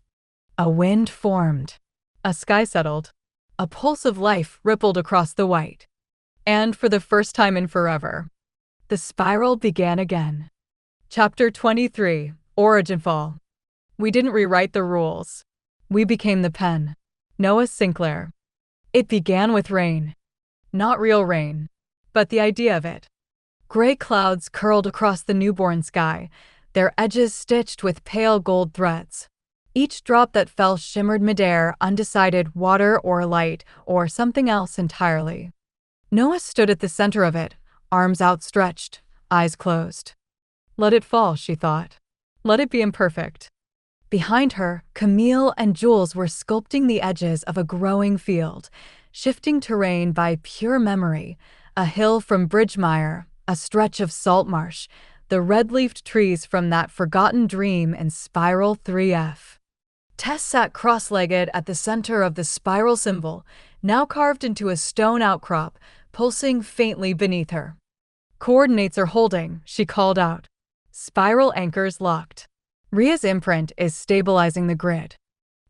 A wind formed. A sky settled. A pulse of life rippled across the white. And for the first time in forever, the spiral began again. Chapter 23, Origin Fall. We didn't rewrite the rules. We became the pen. Noah Sinclair. It began with rain. Not real rain, but the idea of it. Gray clouds curled across the newborn sky, their edges stitched with pale gold threads. Each drop that fell shimmered midair, undecided water or light or something else entirely. Noah stood at the center of it, arms outstretched, eyes closed. Let it fall, she thought. Let it be imperfect. Behind her, Camille and Jules were sculpting the edges of a growing field, shifting terrain by pure memory, a hill from Bridgemire, a stretch of salt marsh, the red-leafed trees from that forgotten dream in Spiral 3F. Tess sat cross-legged at the center of the spiral symbol, now carved into a stone outcrop, pulsing faintly beneath her. Coordinates are holding, she called out. Spiral anchors locked. Ria's imprint is stabilizing the grid.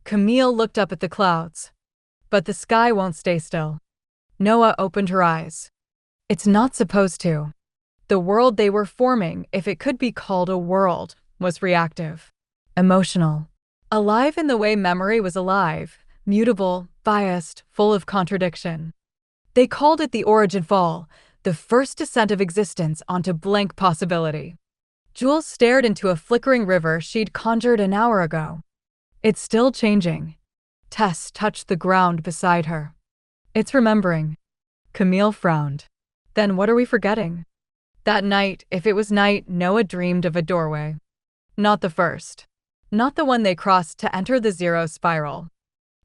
Camille looked up at the clouds. But the sky won't stay still. Noah opened her eyes. It's not supposed to. The world they were forming, if it could be called a world, was reactive, emotional, alive in the way memory was alive, mutable, biased, full of contradiction. They called it the origin fall, the first descent of existence onto blank possibility. Jules stared into a flickering river she'd conjured an hour ago. It's still changing. Tess touched the ground beside her. It's remembering. Camille frowned. Then what are we forgetting? That night, if it was night, Noah dreamed of a doorway. Not the first. Not the one they crossed to enter the zero spiral.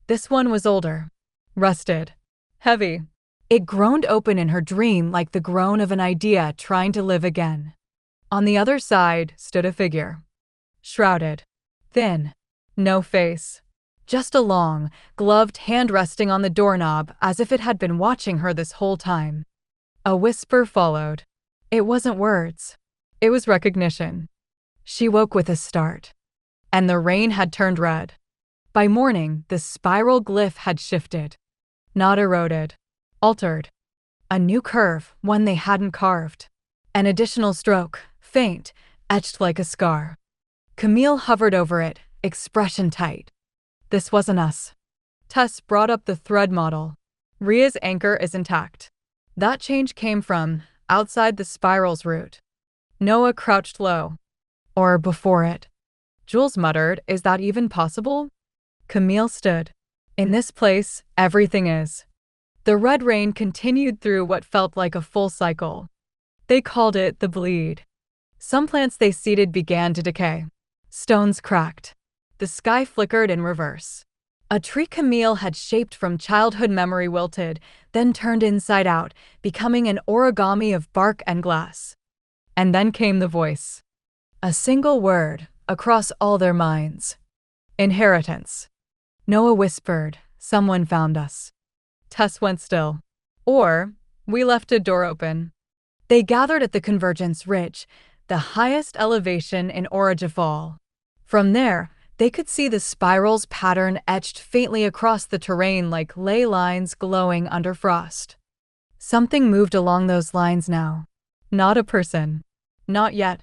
This one was older. Rusted. Heavy. It groaned open in her dream like the groan of an idea trying to live again. On the other side stood a figure. Shrouded. Thin. No face. Just a long, gloved hand resting on the doorknob as if it had been watching her this whole time. A whisper followed. It wasn't words. It was recognition. She woke with a start. And the rain had turned red. By morning, the spiral glyph had shifted. Not eroded. Altered. A new curve, one they hadn't carved. An additional stroke, faint, etched like a scar. Camille hovered over it, expression tight. This wasn't us. Tess brought up the thread model. Ria's anchor is intact. That change came from outside the spiral's root. Noah crouched low. Or before it. Jules muttered, is that even possible? Camille stood. In this place, everything is. The red rain continued through what felt like a full cycle. They called it the bleed. Some plants they seeded began to decay. Stones cracked. The sky flickered in reverse. A tree Camille had shaped from childhood memory wilted, then turned inside out, becoming an origami of bark and glass. And then came the voice. A single word, across all their minds. Inheritance. Noah whispered, someone found us. Tess went still. Or, we left a door open. They gathered at the convergence ridge, the highest elevation in Origifal. From there, they could see the spiral's pattern etched faintly across the terrain like ley lines glowing under frost. Something moved along those lines now. Not a person. Not yet.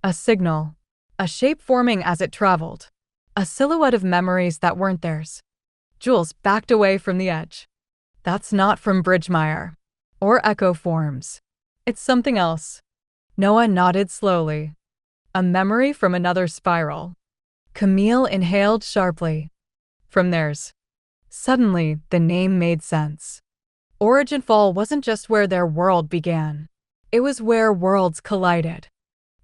A signal. A shape forming as it traveled. A silhouette of memories that weren't theirs. Jules backed away from the edge. That's not from Bridgemire. Or Echo Forms. It's something else. Noah nodded slowly. A memory from another spiral. Camille inhaled sharply. From theirs. Suddenly, the name made sense. Origin Fall wasn't just where their world began. It was where worlds collided.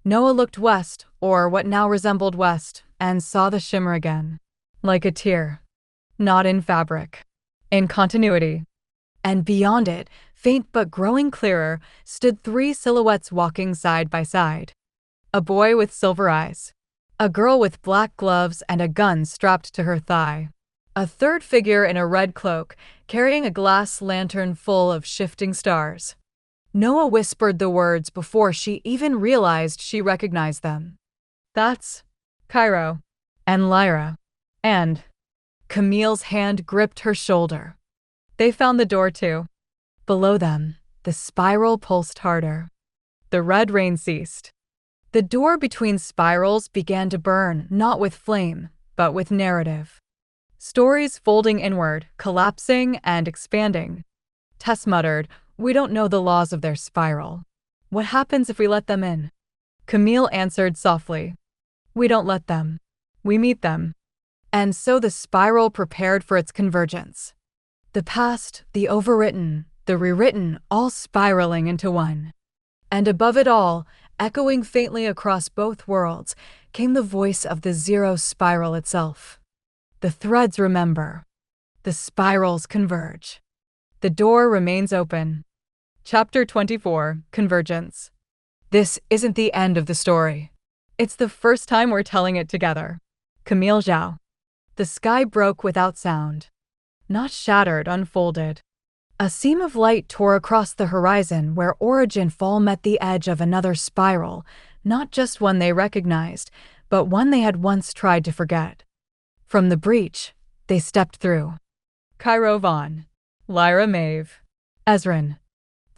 Noah looked west, or what now resembled west, and saw the shimmer again. Like a tear. Not in fabric. In continuity. And beyond it, faint but growing clearer, stood three silhouettes walking side by side. A boy with silver eyes. A girl with black gloves and a gun strapped to her thigh. A third figure in a red cloak, carrying a glass lantern full of shifting stars. Noah whispered the words before she even realized she recognized them. That's Cairo. And Lyra. And Camille's hand gripped her shoulder. They found the door too. Below them, the spiral pulsed harder. The red rain ceased. The door between spirals began to burn, not with flame, but with narrative. Stories folding inward, collapsing and expanding. Tess muttered, we don't know the laws of their spiral. What happens if we let them in? Camille answered softly, We don't let them. We meet them. And so the spiral prepared for its convergence. The past, the overwritten, the rewritten, all spiraling into one. And above it all, echoing faintly across both worlds, came the voice of the zero spiral itself. The threads remember. The spirals converge. The door remains open. Chapter 24, Convergence. This isn't the end of the story. It's the first time we're telling it together. Camille Zhao. The sky broke without sound. Not shattered, unfolded. A seam of light tore across the horizon where Origin Fall met the edge of another spiral, not just one they recognized, but one they had once tried to forget. From the breach, they stepped through. Cairo Vaughn. Lyra Maeve. Ezrin.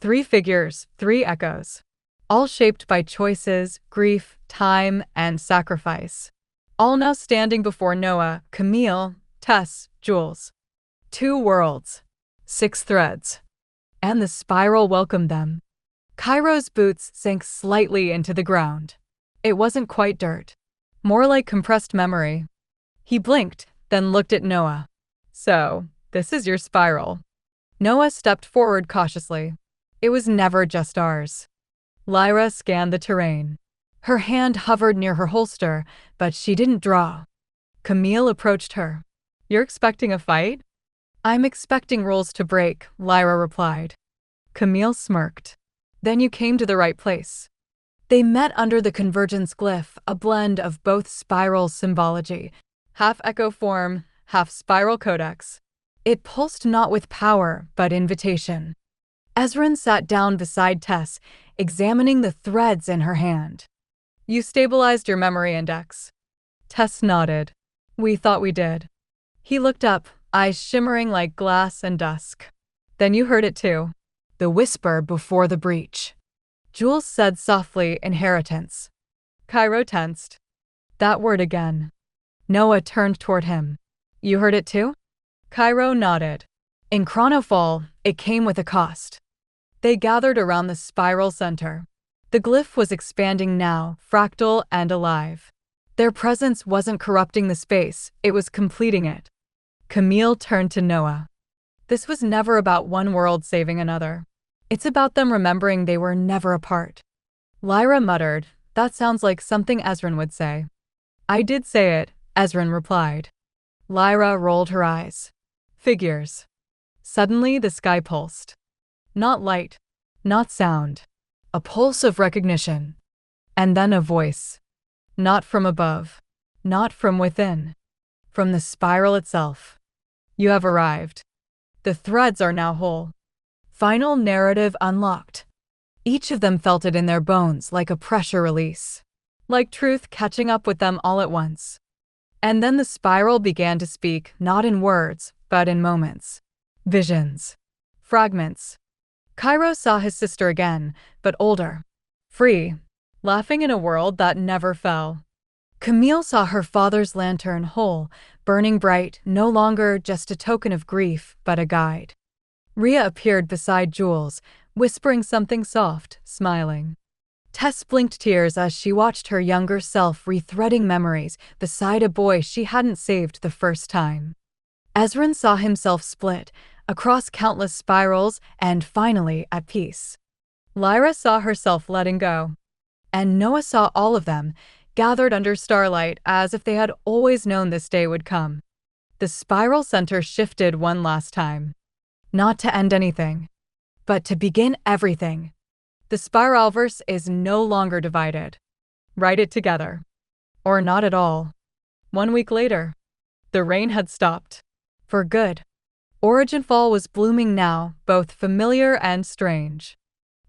3 figures, 3 echoes. All shaped by choices, grief, time, and sacrifice. All now standing before Noah, Camille, Tess, Jules. 2 worlds. 6 threads. And the spiral welcomed them. Cairo's boots sank slightly into the ground. It wasn't quite dirt. More like compressed memory. He blinked, then looked at Noah. So, this is your spiral. Noah stepped forward cautiously. It was never just ours. Lyra scanned the terrain. Her hand hovered near her holster, but she didn't draw. Camille approached her. You're expecting a fight? I'm expecting rules to break, Lyra replied. Camille smirked. Then you came to the right place. They met under the convergence glyph, a blend of both spiral symbology, half echo form, half spiral codex. It pulsed not with power, but invitation. Ezrin sat down beside Tess, examining the threads in her hand. You stabilized your memory index. Tess nodded. We thought we did. He looked up, eyes shimmering like glass and dusk. Then you heard it too. The whisper before the breach. Jules said softly, inheritance. Cairo tensed. That word again. Noah turned toward him. You heard it too? Cairo nodded. In Chronofall, it came with a cost. They gathered around the spiral center. The glyph was expanding now, fractal and alive. Their presence wasn't corrupting the space, it was completing it. Camille turned to Noah. This was never about one world saving another. It's about them remembering they were never apart. Lyra muttered, that sounds like something Ezrin would say. I did say it, Ezrin replied. Lyra rolled her eyes. Figures. Suddenly the sky pulsed. Not light, not sound. A pulse of recognition. And then a voice. Not from above. Not from within. From the spiral itself. You have arrived. The threads are now whole. Final narrative unlocked. Each of them felt it in their bones like a pressure release. Like truth catching up with them all at once. And then the spiral began to speak, not in words, but in moments. Visions. Fragments. Cairo saw his sister again, but older. Free. Laughing in a world that never fell. Camille saw her father's lantern whole, burning bright, no longer just a token of grief, but a guide. Rhea appeared beside Jules, whispering something soft, smiling. Tess blinked tears as she watched her younger self rethreading memories beside a boy she hadn't saved the first time. Ezrin saw himself split, across countless spirals, and finally at peace. Lyra saw herself letting go. And Noah saw all of them, gathered under starlight as if they had always known this day would come. The spiral center shifted one last time. Not to end anything, but to begin everything. The spiralverse is no longer divided. Write it together. Or not at all. 1 week later, the rain had stopped. For good. Origin Fall was blooming now, both familiar and strange.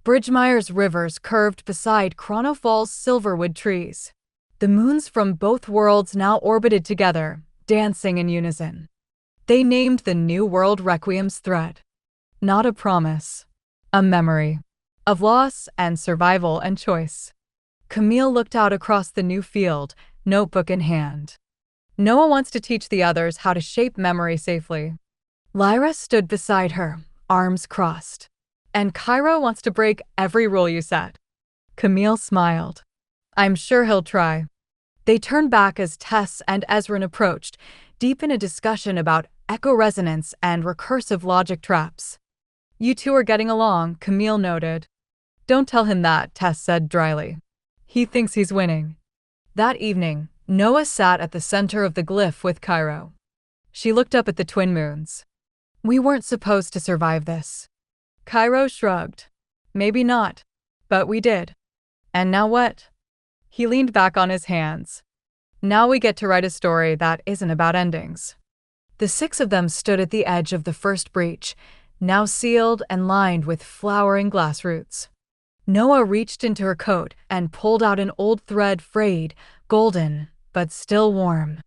Bridgemeyer's rivers curved beside Chronofall's silverwood trees. The moons from both worlds now orbited together, dancing in unison. They named the new world Requiem's thread. Not a promise. A memory. Of loss and survival and choice. Camille looked out across the new field, notebook in hand. Noah wants to teach the others how to shape memory safely. Lyra stood beside her, arms crossed. And Cairo wants to break every rule you set. Camille smiled. I'm sure he'll try. They turned back as Tess and Ezrin approached, deep in a discussion about echo resonance and recursive logic traps. "You two are getting along," Camille noted. "Don't tell him that," Tess said dryly. "He thinks he's winning." That evening, Noah sat at the center of the glyph with Cairo. She looked up at the twin moons. "We weren't supposed to survive this." Cairo shrugged. "Maybe not, but we did. And now what?" He leaned back on his hands. "Now we get to write a story that isn't about endings." The six of them stood at the edge of the first breach, now sealed and lined with flowering glass roots. Noah reached into her coat and pulled out an old thread, frayed, golden, but still warm.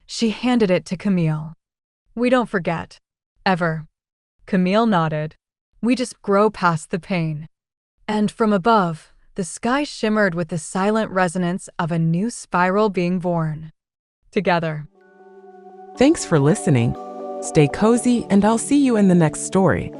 She handed it to Camille. "We don't forget. Ever." Camille nodded. "We just grow past the pain." And from above, the sky shimmered with the silent resonance of a new spiral being born. Together. Thanks for listening. Stay cozy, and I'll see you in the next story.